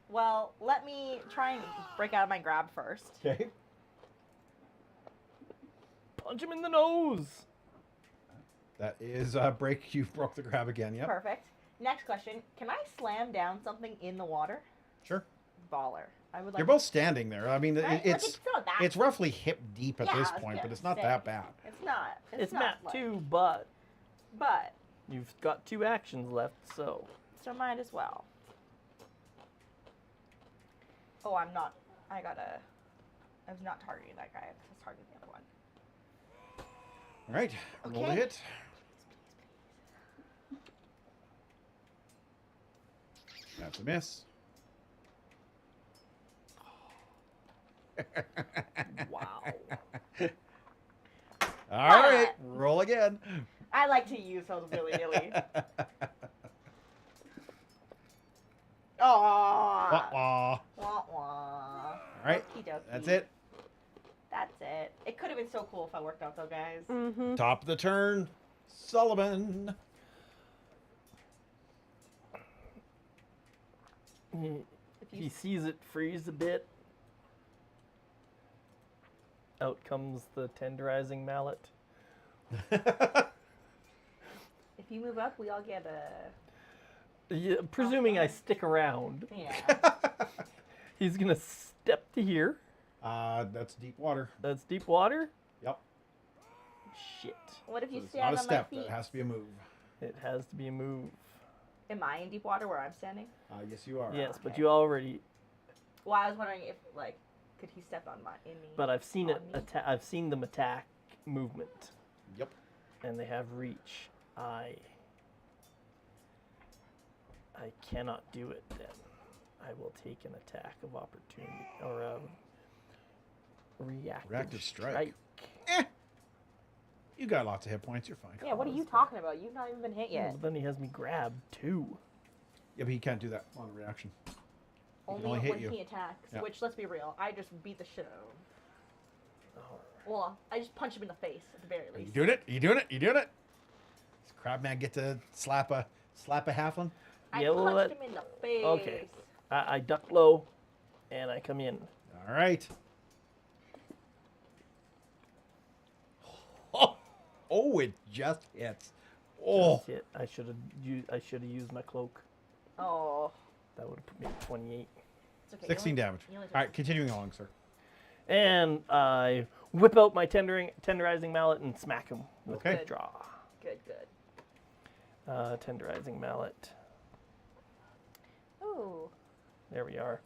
Well, let me try and break out of my grab first. Okay. Punch him in the nose. That is break. You broke the grab again. Yep. Perfect. Next question. Can I slam down something in the water? Sure. Baller. I would like You're both standing there. I mean, Right? Like, it's it's not that it's roughly hip deep at Yeah, this I was point, but gonna it's not say. that bad. It's not. It's not map like- 2, but But you've got 2 actions left, so. so might as well. Oh, I'm not. I was not targeting that guy. I was targeting the other one. All right. Roll the Okay. hit. That's a miss. Wow. All right. Roll again. I like to use those willy-nilly. Oh. Wah, wah. All right, that's it. That's it. It could have been so cool if I worked out though, guys. Mm-hmm. Top of the turn, Sullivan. He sees it freeze a bit. Out comes the tenderizing mallet. If you move up, we all get a. Yeah, presuming I stick around, Yeah. he's gonna step to here. That's deep water. That's deep water. Yep. Shit. What if So you it's not stand a on step. my feet? That has to be a move. It has to be a move. Am I in deep water where I'm standing? Yes, you are. Yes, but okay. you already. Well, I was wondering if could he step on me? But I've seen it. On me? I've seen them attack movement, Yep. and they have reach. I cannot do it. Then I will take an attack of opportunity or a reactive strike. You got lots of hit points. You're fine. Yeah. What are you talking about? You've not even been hit yet. Well, then he has me grabbed too. Yeah, but he can't do that on a reaction. Only only hit when you. he attacks. Yeah. Which, let's be real, I just beat the shit out of him. Alright. Well, I just punch him in the face at the very Are you least. doing it? Are you doing it? Are you doing it? He's Crabman get to slap a halfling? I Yeah, well, punched him in the face. Okay. I duck low, and I come in. All right. Oh, it just hits. Oh, That's it. I should have used my cloak. Oh. That would have put me at 28. It's okay. 16 damage. you only All right, continuing along, sir. And I whip out my tenderizing mallet and smack him with Okay. the draw. Good, good. Tenderizing mallet. Ooh. There we are.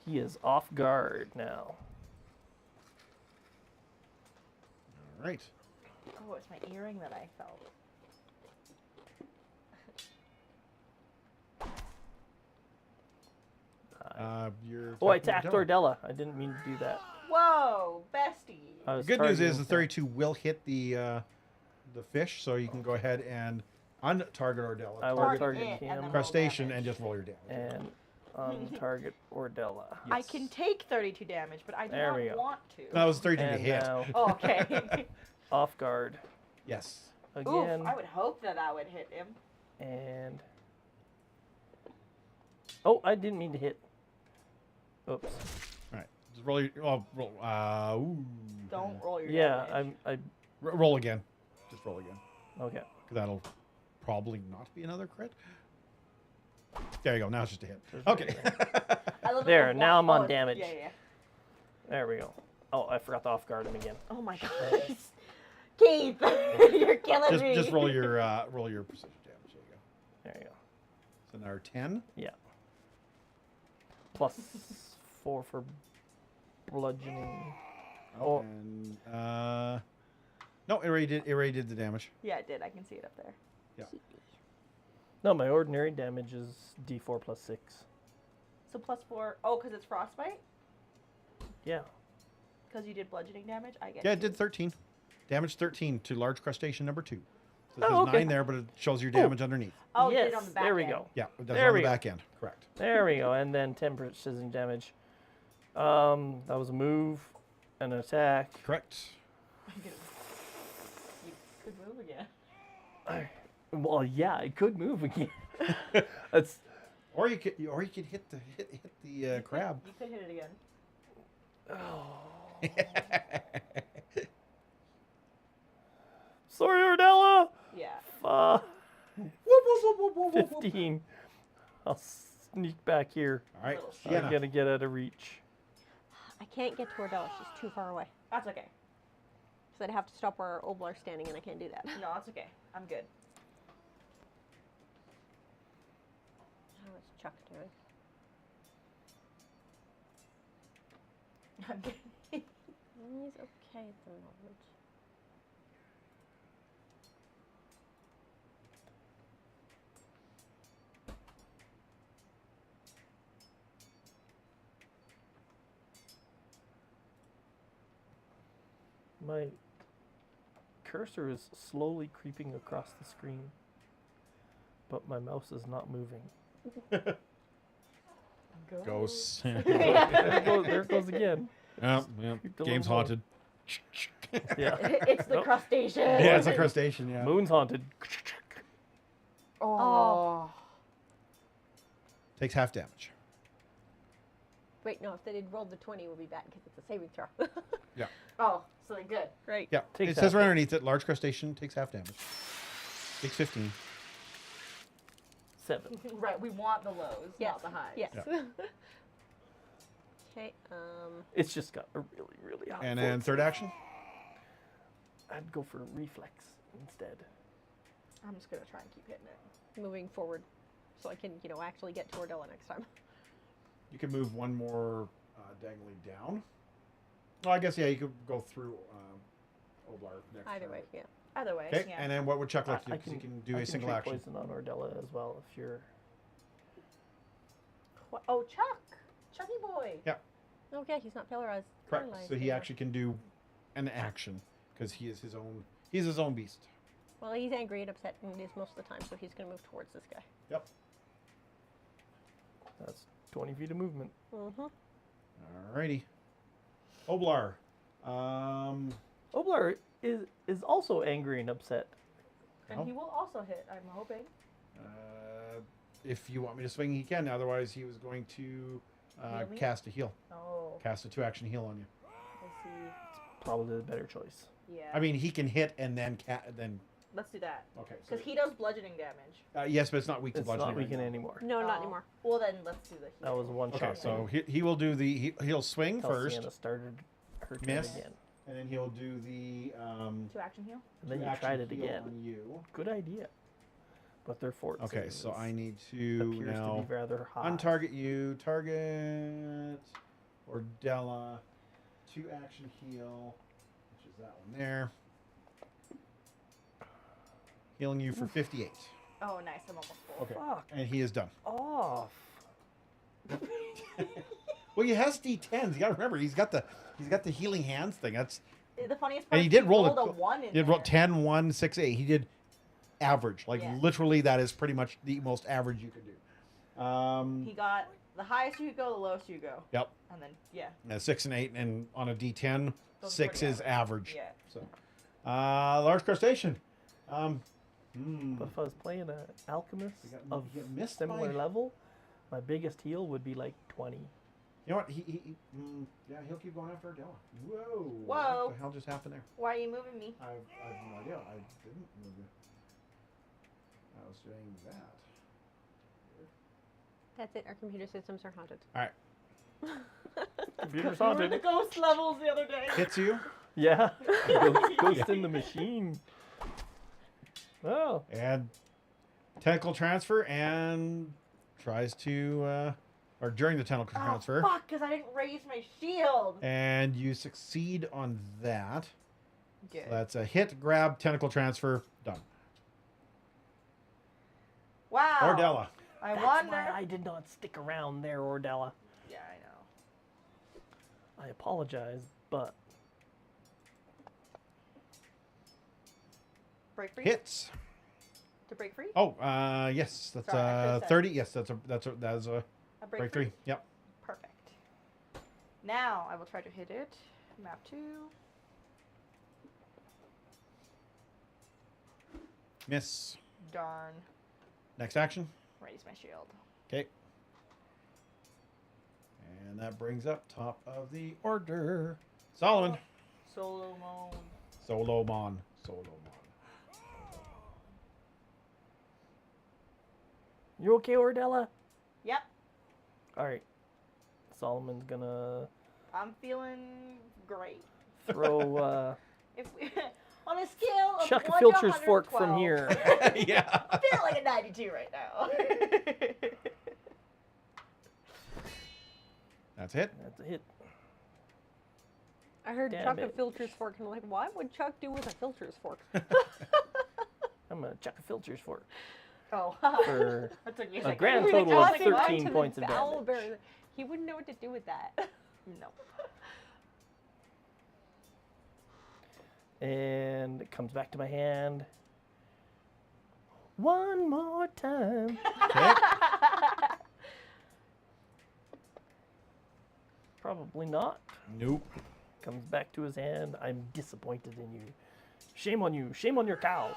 He is off guard now. All right. Oh, it's my earring that I felt. You're Oh, I attacking attacked Ordella. Ordella. I didn't mean to do that. Whoa, bestie. I was Good news is targeting the 32 will hit the fish, so you can go ahead and un-target Ordella. I will Target target it, and him then roll crustacean damage. and just roll your damage. and target Ordella. I can take 32 damage, but I do There not we go. want to. That was 32 to And hit. now Oh, okay. off guard Yes. Oof, again. I would hope that that would hit him. And oh, I didn't mean to hit. Oops. All right. Just roll your. Oh, roll. Ooh. Don't roll your Yeah, damage. Roll again. Just roll again. Okay. That'll probably not be another crit. There you go. Now it's just a hit. Just Okay. I love that There, the now I'm on oh, damage. Yeah, yeah. There we go. Oh, I forgot to off guard him again. Oh my gosh. Keith, you're killing me. just roll your precision damage. There you go. There you go. So now 10. Yeah. Plus 4 for bludgeoning. Oh. And no, it already did the damage. Yeah, it did. I can see it up there. Yeah. No, my ordinary damage is D4 plus 6. So +4. Oh, because it's frostbite? Yeah. Because you did bludgeoning damage? I get Yeah, it did 13. Damage 13 to large crustacean number 2. So it Oh, says okay. 9 there, but it shows your damage underneath. Oh, it yes, did on the back there we end. go. Yeah, it does There on we the go. back end. Correct. There we go. And then 10 precision damage. That was a move, an attack. Correct. You could move again. Well, yeah, I could move again. That's Or you could hit the crab. You could hit it again. sorry, Ordella. Yeah. 15. I'll sneak back here. All right, Little I'm Sienna. gonna get out of reach. I can't get to Ordella. She's too far away. That's okay. So I'd have to stop where Oblar's standing, and I can't do that. No, that's okay. I'm good. How is Chuck doing? I'm good. He's okay at the moment. My cursor is slowly creeping across the screen, but my mouse is not moving. Ghosts. There it goes again. Yeah, Creeped a game's little more. haunted. Yeah. It's the Nope. crustacean. Yeah, it's a crustacean. Yeah. Moon's haunted. Oh. Takes half damage. Wait, no, if they did roll the 20, we'll be bad because it's a saving throw. Yeah. Oh, so then good. Right. Yeah. Takes It says half right underneath it, large crustacean takes half damage. Takes 15. 7. Right, we want the lows, Yes. not the highs. Yes. Yeah. Okay. It's just got a really, really high. And then force. third action. I'd go for reflex instead. I'm just gonna try and keep hitting it. Moving forward, so I can, actually get to Ordella next time. You can move one more diagonally down. Well, I guess, yeah, you could go through Oblar next. Either turn. way, yeah. Either way, Okay, yeah. and then what would Chuck like to do? I Because he can do I a single treat action. poison on Ordella as well if you're. Oh, Chuck! Chucky boy! Yeah, Okay, he's not paralyzed. correct. paralyzed So he anymore. actually can do an action because he is his own. He's his own beast. Well, he's angry and upset, and it is most of the time, so he's going to move towards this guy. Yep. That's 20 feet of movement. Mm-hmm. Alrighty. Oblar. Oblar is also angry and upset. And he will also hit, I'm hoping. If you want me to swing, he can. Otherwise, he was going to Heal me? cast a heal. Oh, Cast a 2-action heal on you. I see. Probably the better choice. Yeah. I mean, he can hit and then Let's do that. Okay. Because he does bludgeoning damage. Yes, but it's not weak to It's bludgeoning. not right weakened now. anymore. No, not Oh. anymore. Well, then let's do the heal. That was one Okay, shot. so he will do the he'll swing first, Sienna started her turn Miss. again. and then he'll do the 2-action heal? And then you 2-action tried it heal again. on you. Good idea. But their fort Okay, save so is- I need to appears now to be rather high. untarget you. Target Ordella. 2-action heal, which is that one there. Healing you for 58. Oh, nice. I'm almost full. Okay, Fuck and he is done. off. Well, he has D10s. You got to remember, he's got the healing hands thing. That's The funniest part and is he did roll rolled a 1 in He did there. roll 10, 1, 6, 8. He did average. Like Yeah. literally, that is pretty much the most average you could do. He got the highest you could go, the lowest you go. Yep. And then, yeah. 6 and 8, and on a D10, Those are 6 pretty is average. Yeah. So, large crustacean. But if I was playing an alchemist You got- of you missed similar by- level, my biggest heal would be like 20. You know what? Yeah, he'll keep going after Adela. Whoa. Whoa. What the hell just happened there? Why are you moving me? I have no idea. I didn't move it. I was doing that. That's it. Our computer systems are haunted. All right. Computer's We were in the haunted. ghost levels the other day. Hits you. Yeah. Ghost in the machine. Oh. And tentacle transfer and tries to, or during the tentacle transfer. Oh, fuck, because I didn't raise my shield. And you succeed on that. Good. So that's a hit, grab, tentacle transfer, done. Wow. Ordella. I That's wonder. why I did not stick around there, Ordella. Yeah, I know. I apologize, but Break free? Hits. To break free? Oh, yes, that's Sorry, I could've said- 30. Yes, that's a A break 3. Yep. Perfect. Now I will try to hit it. Map 2. Miss. Darn. Next action. Raise my shield. Okay. And that brings up top of the order. Solomon. Solomon. Solomon. you okay, Ordella? Yep. All right. Solomon's gonna I'm feeling great. throw If we, on a scale of Chuck a 1 to filter's fork from 112, here. Yeah. I feel like a 92 right now. That's it. That's a hit. I heard Damn Chuck a it. filter's fork, and I'm like, why would Chuck do with a filter's fork? I'm gonna chuck a filter's fork Oh. for That took me a second. grand I was total of like, what? 13 points of Owl damage. bear. He wouldn't know what to do with that. No. And it comes back to my hand. One more time. Okay. Probably not. Nope. Comes back to his hand. I'm disappointed in you. Shame on you. Shame on your cow.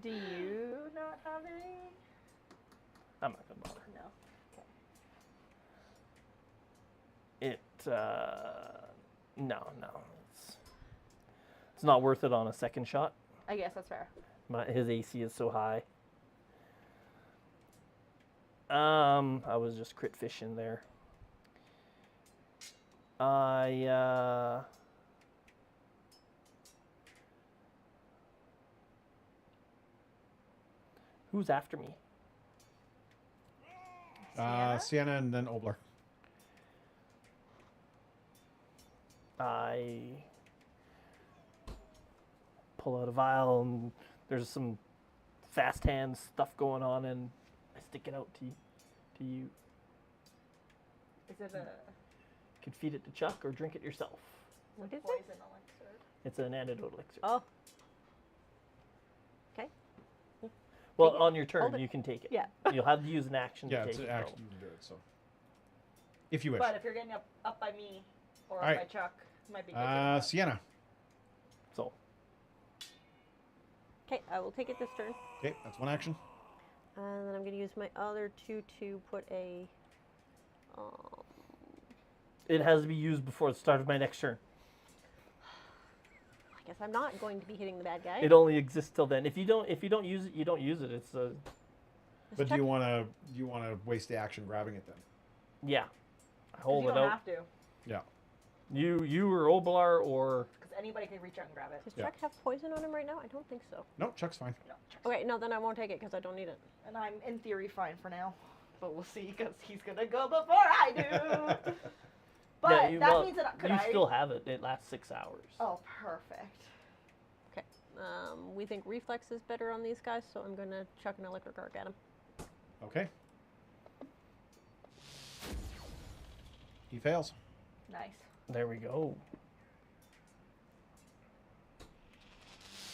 Do you not have any? I'm not gonna bother. No. No. It's not worth it on a second shot. I guess that's fair. His AC is so high. I was just crit fishing there. Who's after me? Sienna and then Obler. I pull out a vial and there's some fast hand stuff going on and I stick it out to you. Is it a You could feed it to Chuck or drink it yourself. What is it? poison elixir? It's an antidote elixir. Oh. Okay. Well, take it. on your turn, Hold it. you can take it. Yeah. You'll have to use an action Yeah, to it's take an it. action to do it. So, if you wish. But if you're getting up by me or up Alright. by Chuck, it might be good. to- Sienna. So, Okay, I will take it this turn. Okay, that's one action. And then I'm going to use my other 2 to put a... It has to be used before the start of my next turn. I guess I'm not going to be hitting the bad guy. It only exists till then. If you don't use it, you don't use it. It's But do you want to waste the action grabbing it then? yeah. I hold You it don't out. have to. Yeah. You or Oblar or Because anybody can reach out and grab it. Does Yeah. Chuck have poison on him right now? I don't think so. No, Chuck's fine. No, check. Okay, no, then I won't take it because I don't need it. And I'm in theory fine for now. But we'll see because he's going to go before I do. But yeah, you, that well, means that could you I... still have it. It lasts 6 hours. Oh, perfect. Okay. We think reflex is better on these guys, so I'm going to chuck an electric arc at him. Okay. He fails. Nice. There we go.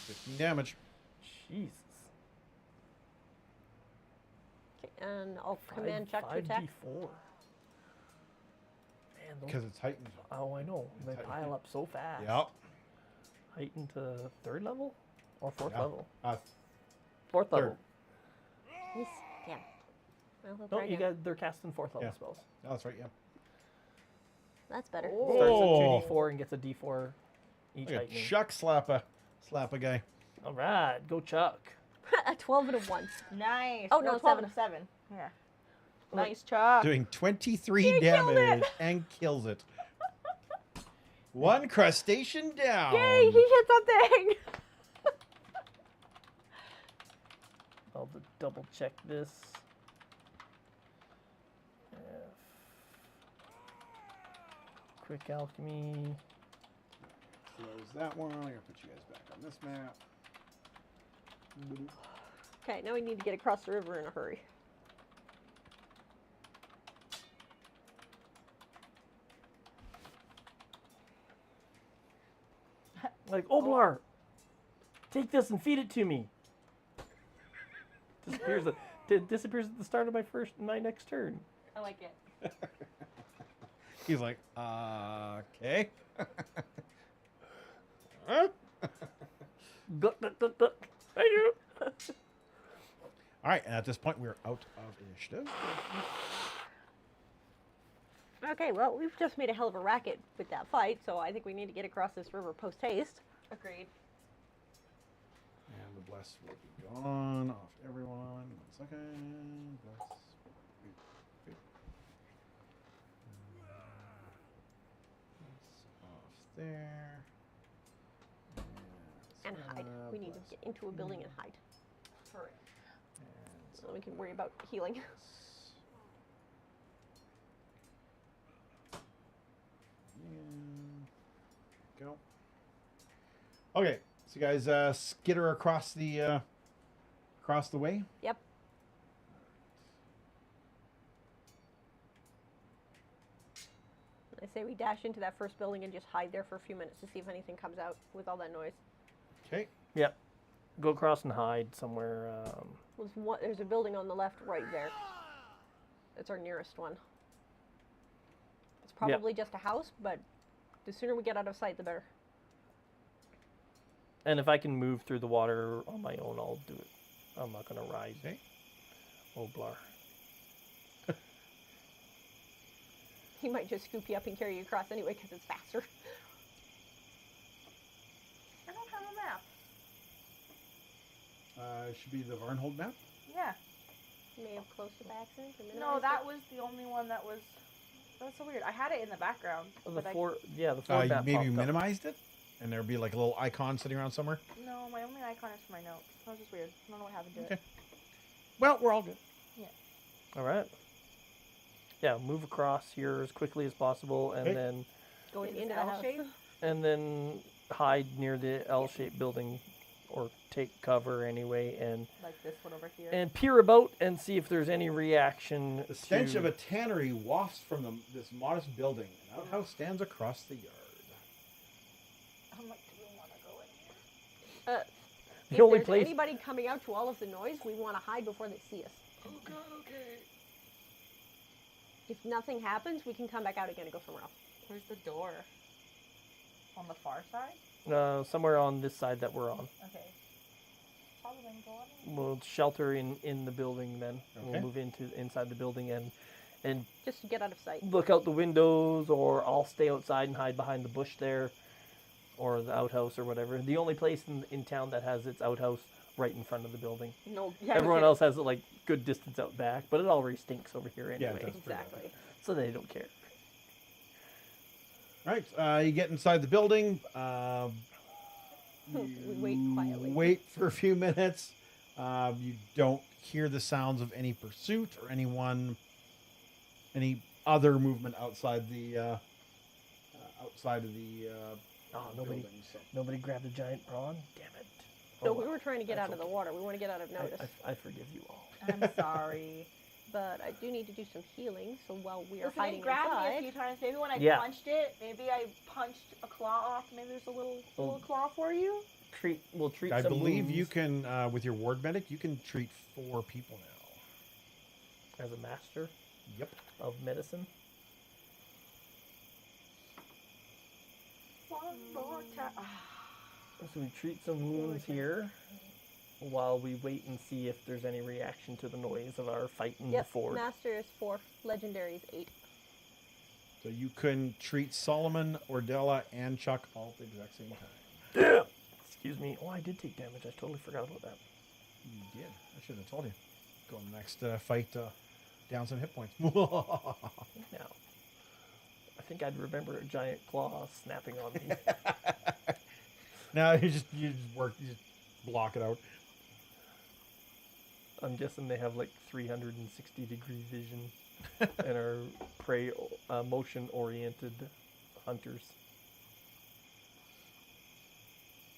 15 damage. Jesus. Okay, and I'll command Chuck to attack. 5d4. Man, those, Because it's heightened. oh, I know. They It's pile up so fast. Yep. Heightened to 3rd level or 4th Yeah. level? 3rd. 4th level. Yes. Yeah. Well, he'll No, try you again. they're casting 4th level Yeah. spells. Oh, that's right, yeah. That's better. Starts Oh. at 2d4 and gets a d4 each Look at heightening. Chuck slap a guy. All right, go Chuck. A 12 and a 1. Nice. Oh, no, No, 12 and 7. a 7. Yeah. Look. Nice, Chuck. Doing 23 He killed it. damage and kills it. One crustacean down. Yay, he hit something! I'll double check this. Quick alchemy. Close that one. I gotta put you guys back on this map. Okay, now we need to get across the river in a hurry. Like, Oblar, take this and feed it to me. Disappears at the start of my next turn. I like it. He's like, okay. Huh? I do. All right, and at this point, we're out of initiative. Okay, well, we've just made a hell of a racket with that fight, so I think we need to get across this river post-haste. Agreed. And the bless will be gone off everyone. 1 second. Bless. Wait. That's off there. And hide. We need to get into a building and hide. For it. So we can worry about healing. Go. Okay, so you guys skitter across the way. Yep. I say we dash into that first building and just hide there for a few minutes to see if anything comes out with all that noise. Okay. Yep. Go across and hide somewhere. There's a building on the left right there. It's our nearest one. It's probably just a house, but the sooner we get out of sight, the better. And if I can move through the water on my own, I'll do it. I'm not going to rise. Okay. Oblar. He might just scoop you up and carry you across anyway because it's faster. I don't have a map. It should be the Varnhold map. Yeah. May have closed it by accident or No, minimized that it. was the only one that was... That's so weird. I had it in the background. The but Ford map Maybe you popped up. minimized it, and there'd be like a little icon sitting around somewhere. No, my only icon is for my notes. That was just weird. I don't know what happened to Okay. it. Well, we're all good. All right. Yeah, move across here as quickly as possible, and Okay. then Going Is it into the house. and then hide near the L-shaped building, or take cover anyway, and Like this one over here. peer about and see if there's any reaction. The stench to... of a tannery wafts from this modest building. An outhouse stands across the yard. I'm like, do we want to go in here? The If only there's place. anybody coming out to all of the noise, we want to hide before they see us. Oh God, okay. If nothing happens, we can come back out again and go somewhere else. Where's the door? On the far side? Somewhere on this side that we're on. Okay. then go on. We'll shelter in the building then. Okay. We'll move inside the building and Just to get out of sight. look out the windows, or I'll stay outside and hide behind the bush there, or the outhouse or whatever. The only place in town that has its outhouse right in front of the building. No, yeah, Everyone else has it like good distance out back, but it already stinks over here Yeah, anyway. it does. Exactly. So they don't care. Right. You get inside the building. We wait quietly. Wait for a few minutes. You don't hear the sounds of any pursuit or any other movement outside the outside of the Nobody, building. So. nobody grabbed a giant prawn. Damn it! No, Oh, we well. were trying to get That's out of the okay. water. We want to get out of notice. I forgive you all. I'm sorry. But I do need to do some healing. So while we are Listen, hiding it grabbed me a inside, few times. Maybe when I Yeah. punched it, maybe I punched a claw off. Maybe there's a little claw for you. We'll treat. I some believe you wounds can, with your ward medic, you can treat 4 people now. as a master Yep. of medicine. One more time. So we treat some wounds here while we wait and see if there's any reaction to the noise of our fight in the yep, fort. master is 4, legendary is 8. So you can treat Solomon, Ordella, and Chuck all at the exact same time. Excuse me. Oh, I did take damage. I totally forgot about that. You did. I should have told you. Go in the next fight, down some hit points. Now, I think I'd remember a giant claw snapping on me. Now you just block it out. I'm guessing they have like 360-degree vision and are prey motion-oriented hunters.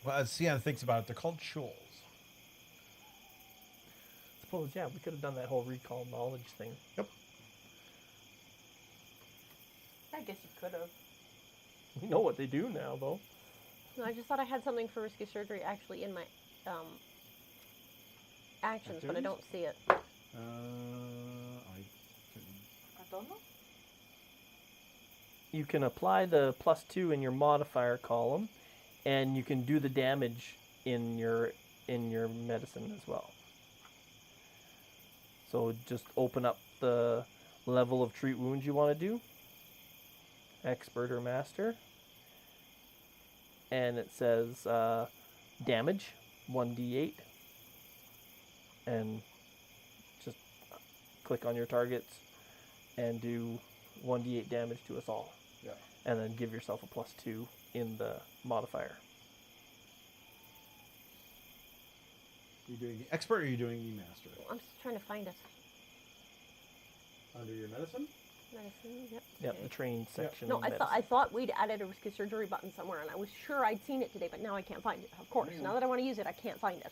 Well, as Sienna thinks about it, they're called shoals. Suppose, yeah, we could have done that whole recall knowledge thing. Yep. I guess you could have. We know what they do now, though. No, I just thought I had something for risky surgery actually in my actions, but I Activities? don't see it. I I don't know. You can apply the +2 in your modifier column, and you can do the damage in your medicine as well. So just open up the level of treat wounds you want to do, expert or master, and it says damage 1d8, and just click on your targets and do 1d8 damage to us all. Yeah. And then give yourself a +2 in the modifier. Are you doing the expert or are you doing the master? I'm just trying to find it. Under your medicine? Medicine, yep. Yep, okay. the trained section. No, of I medicine. thought we'd added a risky surgery button somewhere, and I was sure I'd seen it today, but now I can't find it. Of course, now that I want to use it, I can't find it.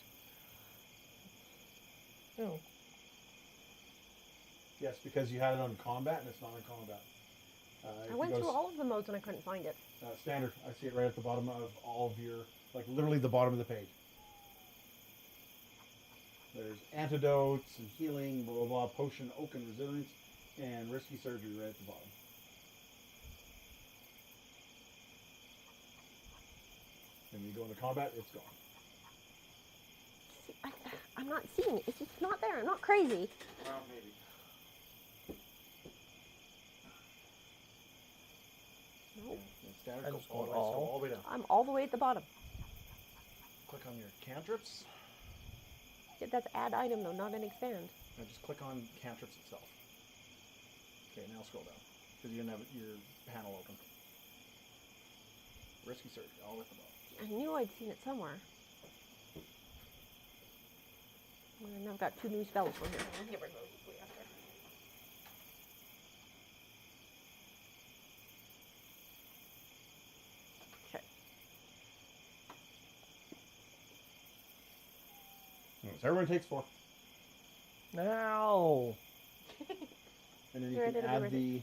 Oh, Yes, because you had it on combat and it's not on combat. If I you went go through s- all of the modes and I couldn't find it. Standard. I see it right at the bottom of all of your, like literally the bottom of the page. There's antidotes and healing, blah, blah, blah, potion, oak, and resilience, and risky surgery right at the bottom. And when you go into combat, it's gone. See, I'm not seeing it. It's just not there. I'm not crazy. Well, maybe. No, Standard I goes just all the want way, so all. all the way down. I'm all the way at the bottom. Click on your cantrips. Yeah, that's add item though, not an expand. Now just click on cantrips itself. Okay, now scroll down. Because you're going to have your panel open. Risky surgery, all at the bottom. I knew I'd seen it somewhere. And I've got 2 new spells from here. We'll get rid of those equally after. Okay. So everyone takes 4. now And then you Where can did it- add where the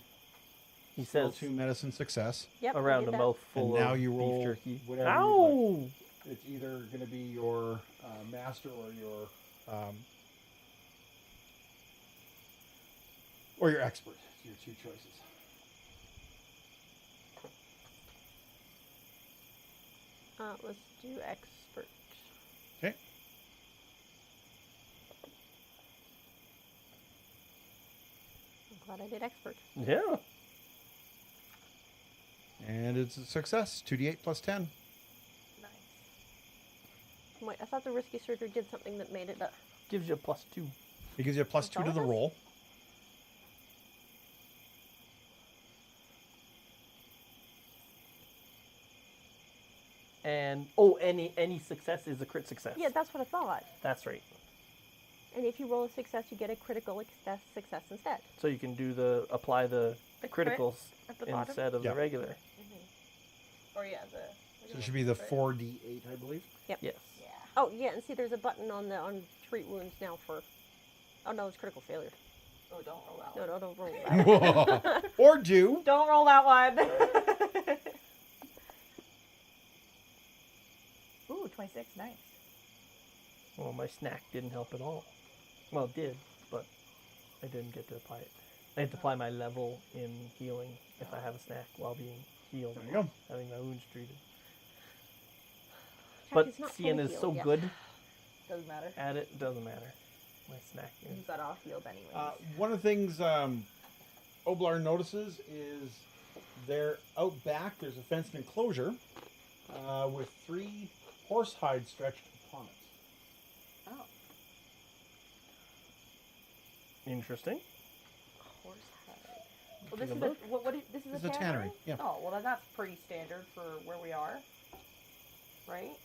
he skill says 2 medicine success. Yep. I around did a that. mouthful And now of you beef roll jerky. whatever you'd Ow! It's either going to be your master or your expert. It's your 2 choices. Let's do expert. Okay. Glad I did expert. Yeah. And it's a success. 2d8 plus 10. Nice. Wait, I thought the risky surgery did something that made it a... Gives you a +2. It gives you a plus That's 2 all to it the does? roll. And any success is a crit success. Yeah, that's what I thought. That's right. And if you roll a success, you get a critical success instead. So you can do apply the The crit criticals at the bottom? instead of Yeah. the regular. Or yeah, So it should be the 4d8, I believe. Yes. Yeah. Oh, yeah, and see, there's a button on treat wounds now for... Oh, no, it's critical failure. Oh, don't roll that No, one. no, don't roll that. Or do. Don't roll that one. Ooh, 26. Nice. Well, my snack didn't help at all. Well, it did, but I didn't get to apply it. I had to apply my level in healing if I have a snack while being healed. There you go. Having my wounds treated. Jack, But it's not fully Sienna's healed so yet. good Doesn't matter. at it, doesn't matter. My snack is. He's got off healed anyways. One of the things Oblar notices is they're out back. There's a fenced enclosure with 3 horse hides stretched upon it. Oh, Interesting. horse hide. Well, this Take is a a look. this is This a is a tannery, yeah. Oh, well then that's pretty standard for where we are, right?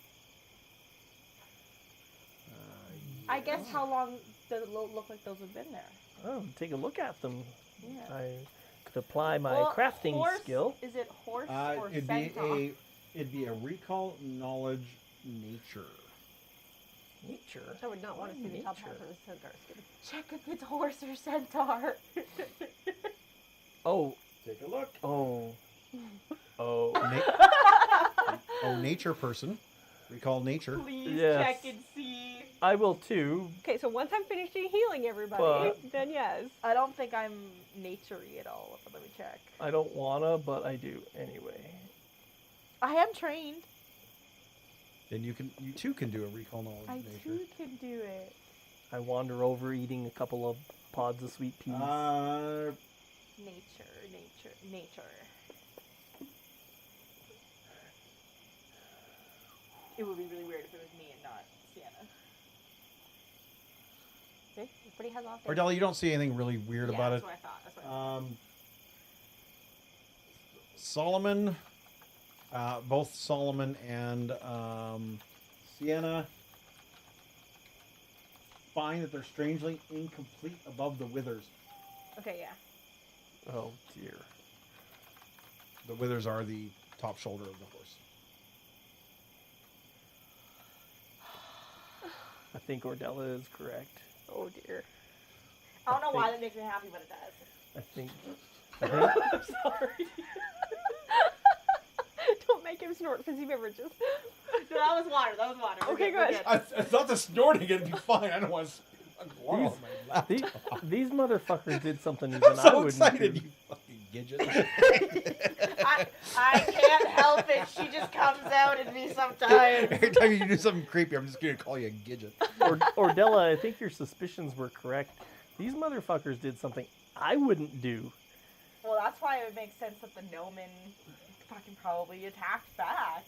I guess how long does it look like those have been there? Oh, take a look at them. Yeah. I could apply my Well, crafting horse, skill. Is it horse or It'd centaur? be a recall knowledge nature. Nature. I would not want to see the top half Nature. of the centaur skin. Check if it's horse or centaur. Oh, Take a look. oh, oh. Nature person. Recall nature. Please Yes. check and see. I will too. Okay, so once I'm finished healing everybody, But- then yes. I don't think I'm naturey at all, but let me check. I don't wanna, but I do anyway. I am trained. Then you too can do a recall knowledge I nature. too can do it. I wander over eating a couple of pods of sweet peas. Nature. It would be really weird if it was me and not Sienna. Okay, everybody has off days. Ardella, you don't see anything really weird about it. That's what I thought. That's what I thought. Solomon, both Solomon and Sienna find that they're strangely incomplete above the withers. Okay, yeah. Oh dear. The withers are the top shoulder of the horse. I think Ordella is correct. Oh dear. I don't know why think- that makes me happy, but it does. I think. I'm sorry. Don't make him snort fizzy beverages. No, that was water. That was water. We're Okay, we're good. I thought the snorting would be fine. I don't want to These- my laptop. These motherfuckers did something even I'm I so wouldn't excited, do. you fucking gidget. I can't help it. She just comes out in me sometimes. Every time you do something creepy, I'm just going to call you a gidget. Ordella, I think your suspicions were correct. These motherfuckers did something I wouldn't do. Well, that's why it would make sense that the gnomon fucking probably attacked back.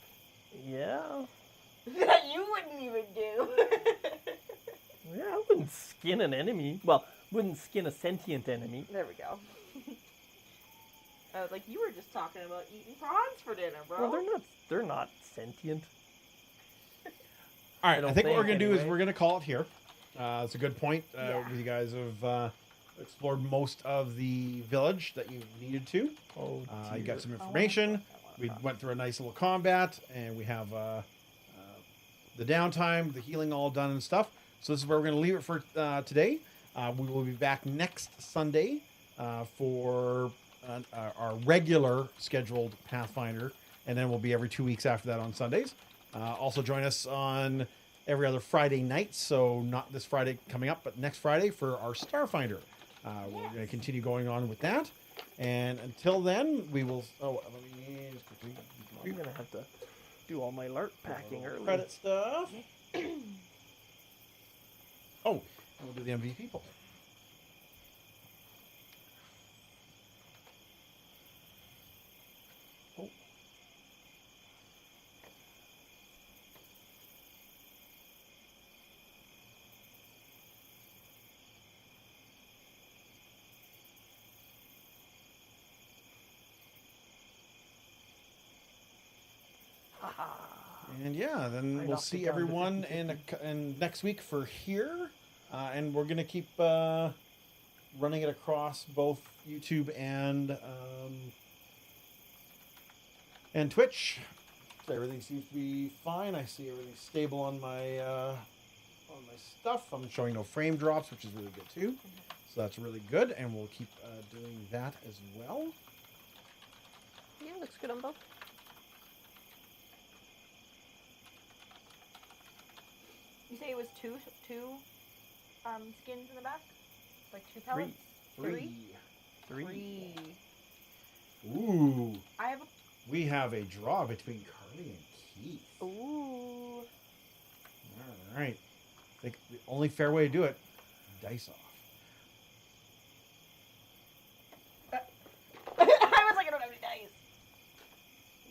Yeah. That you wouldn't even do. Yeah, I wouldn't skin an enemy. Well, wouldn't skin a sentient enemy. There we go. I was like, you were just talking about eating prawns for dinner, bro. Well, they're not sentient. All right, I don't think what we're think, going to do is anyway. we're going to call it here. It's a good point. Yeah. You guys have explored most of the village that you needed to. Oh, You dear. got some information. We went through a nice little combat, and we have the downtime, the healing all done and stuff. So this is where we're going to leave it for today. We will be back next Sunday for our regular scheduled Pathfinder, and then we'll be every 2 weeks after that on Sundays. Also join us on every other Friday night, so not this Friday coming up, but next Friday for our Starfinder. We're going to continue going on with that. And until then, we will... Oh, let me just quickly... I'm gonna have to do all my LARP packing early. Credit stuff. Oh, and we'll do the MVP poll. And yeah, then I we'll knocked it see down to everyone 50-50. in next week for here. And we're going to keep running it across both YouTube and Twitch. So everything seems to be fine. I see everything stable on my stuff. I'm showing no frame drops, which is really good too. So that's really good, and we'll keep doing that as well. Yeah, looks good on both. You say it was two skins in the back? Like 2 pellets? Three. Ooh. I have a... We have a draw between Carly and Keith. Ooh. All right. I think the only fair way to do it, dice off. I was like, I don't have any dice.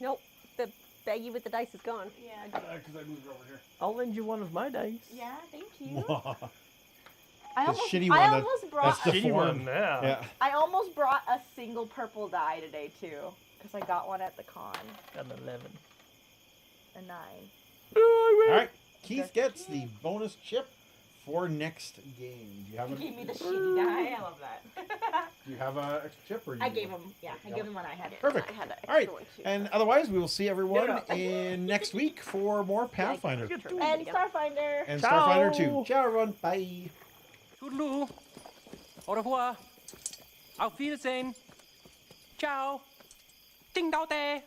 Nope, the baggie with the dice is gone. Yeah. Because I moved it over here. I'll lend you one of my dice. Yeah, thank you. The I shitty I one that- almost brought that's a, the Shitty form. one, yeah. Yeah. I almost brought a single purple die today too, because I got one at the con. Got an 11. A 9. All right. Keith Good gets the bonus chip for next game. Do you have He a, gave me the shitty die. I love that. do you have a extra chip? Or I gave him. Yeah, I gave him one I had. Perfect. I had an All right. extra one too. And otherwise, we will see everyone No. in next week for more Pathfinder. And Starfinder. And Ciao. Starfinder 2. Ciao, everyone. Bye. Toodaloo. Au revoir. Auf Wiedersehen. Ciao. Ding dao day.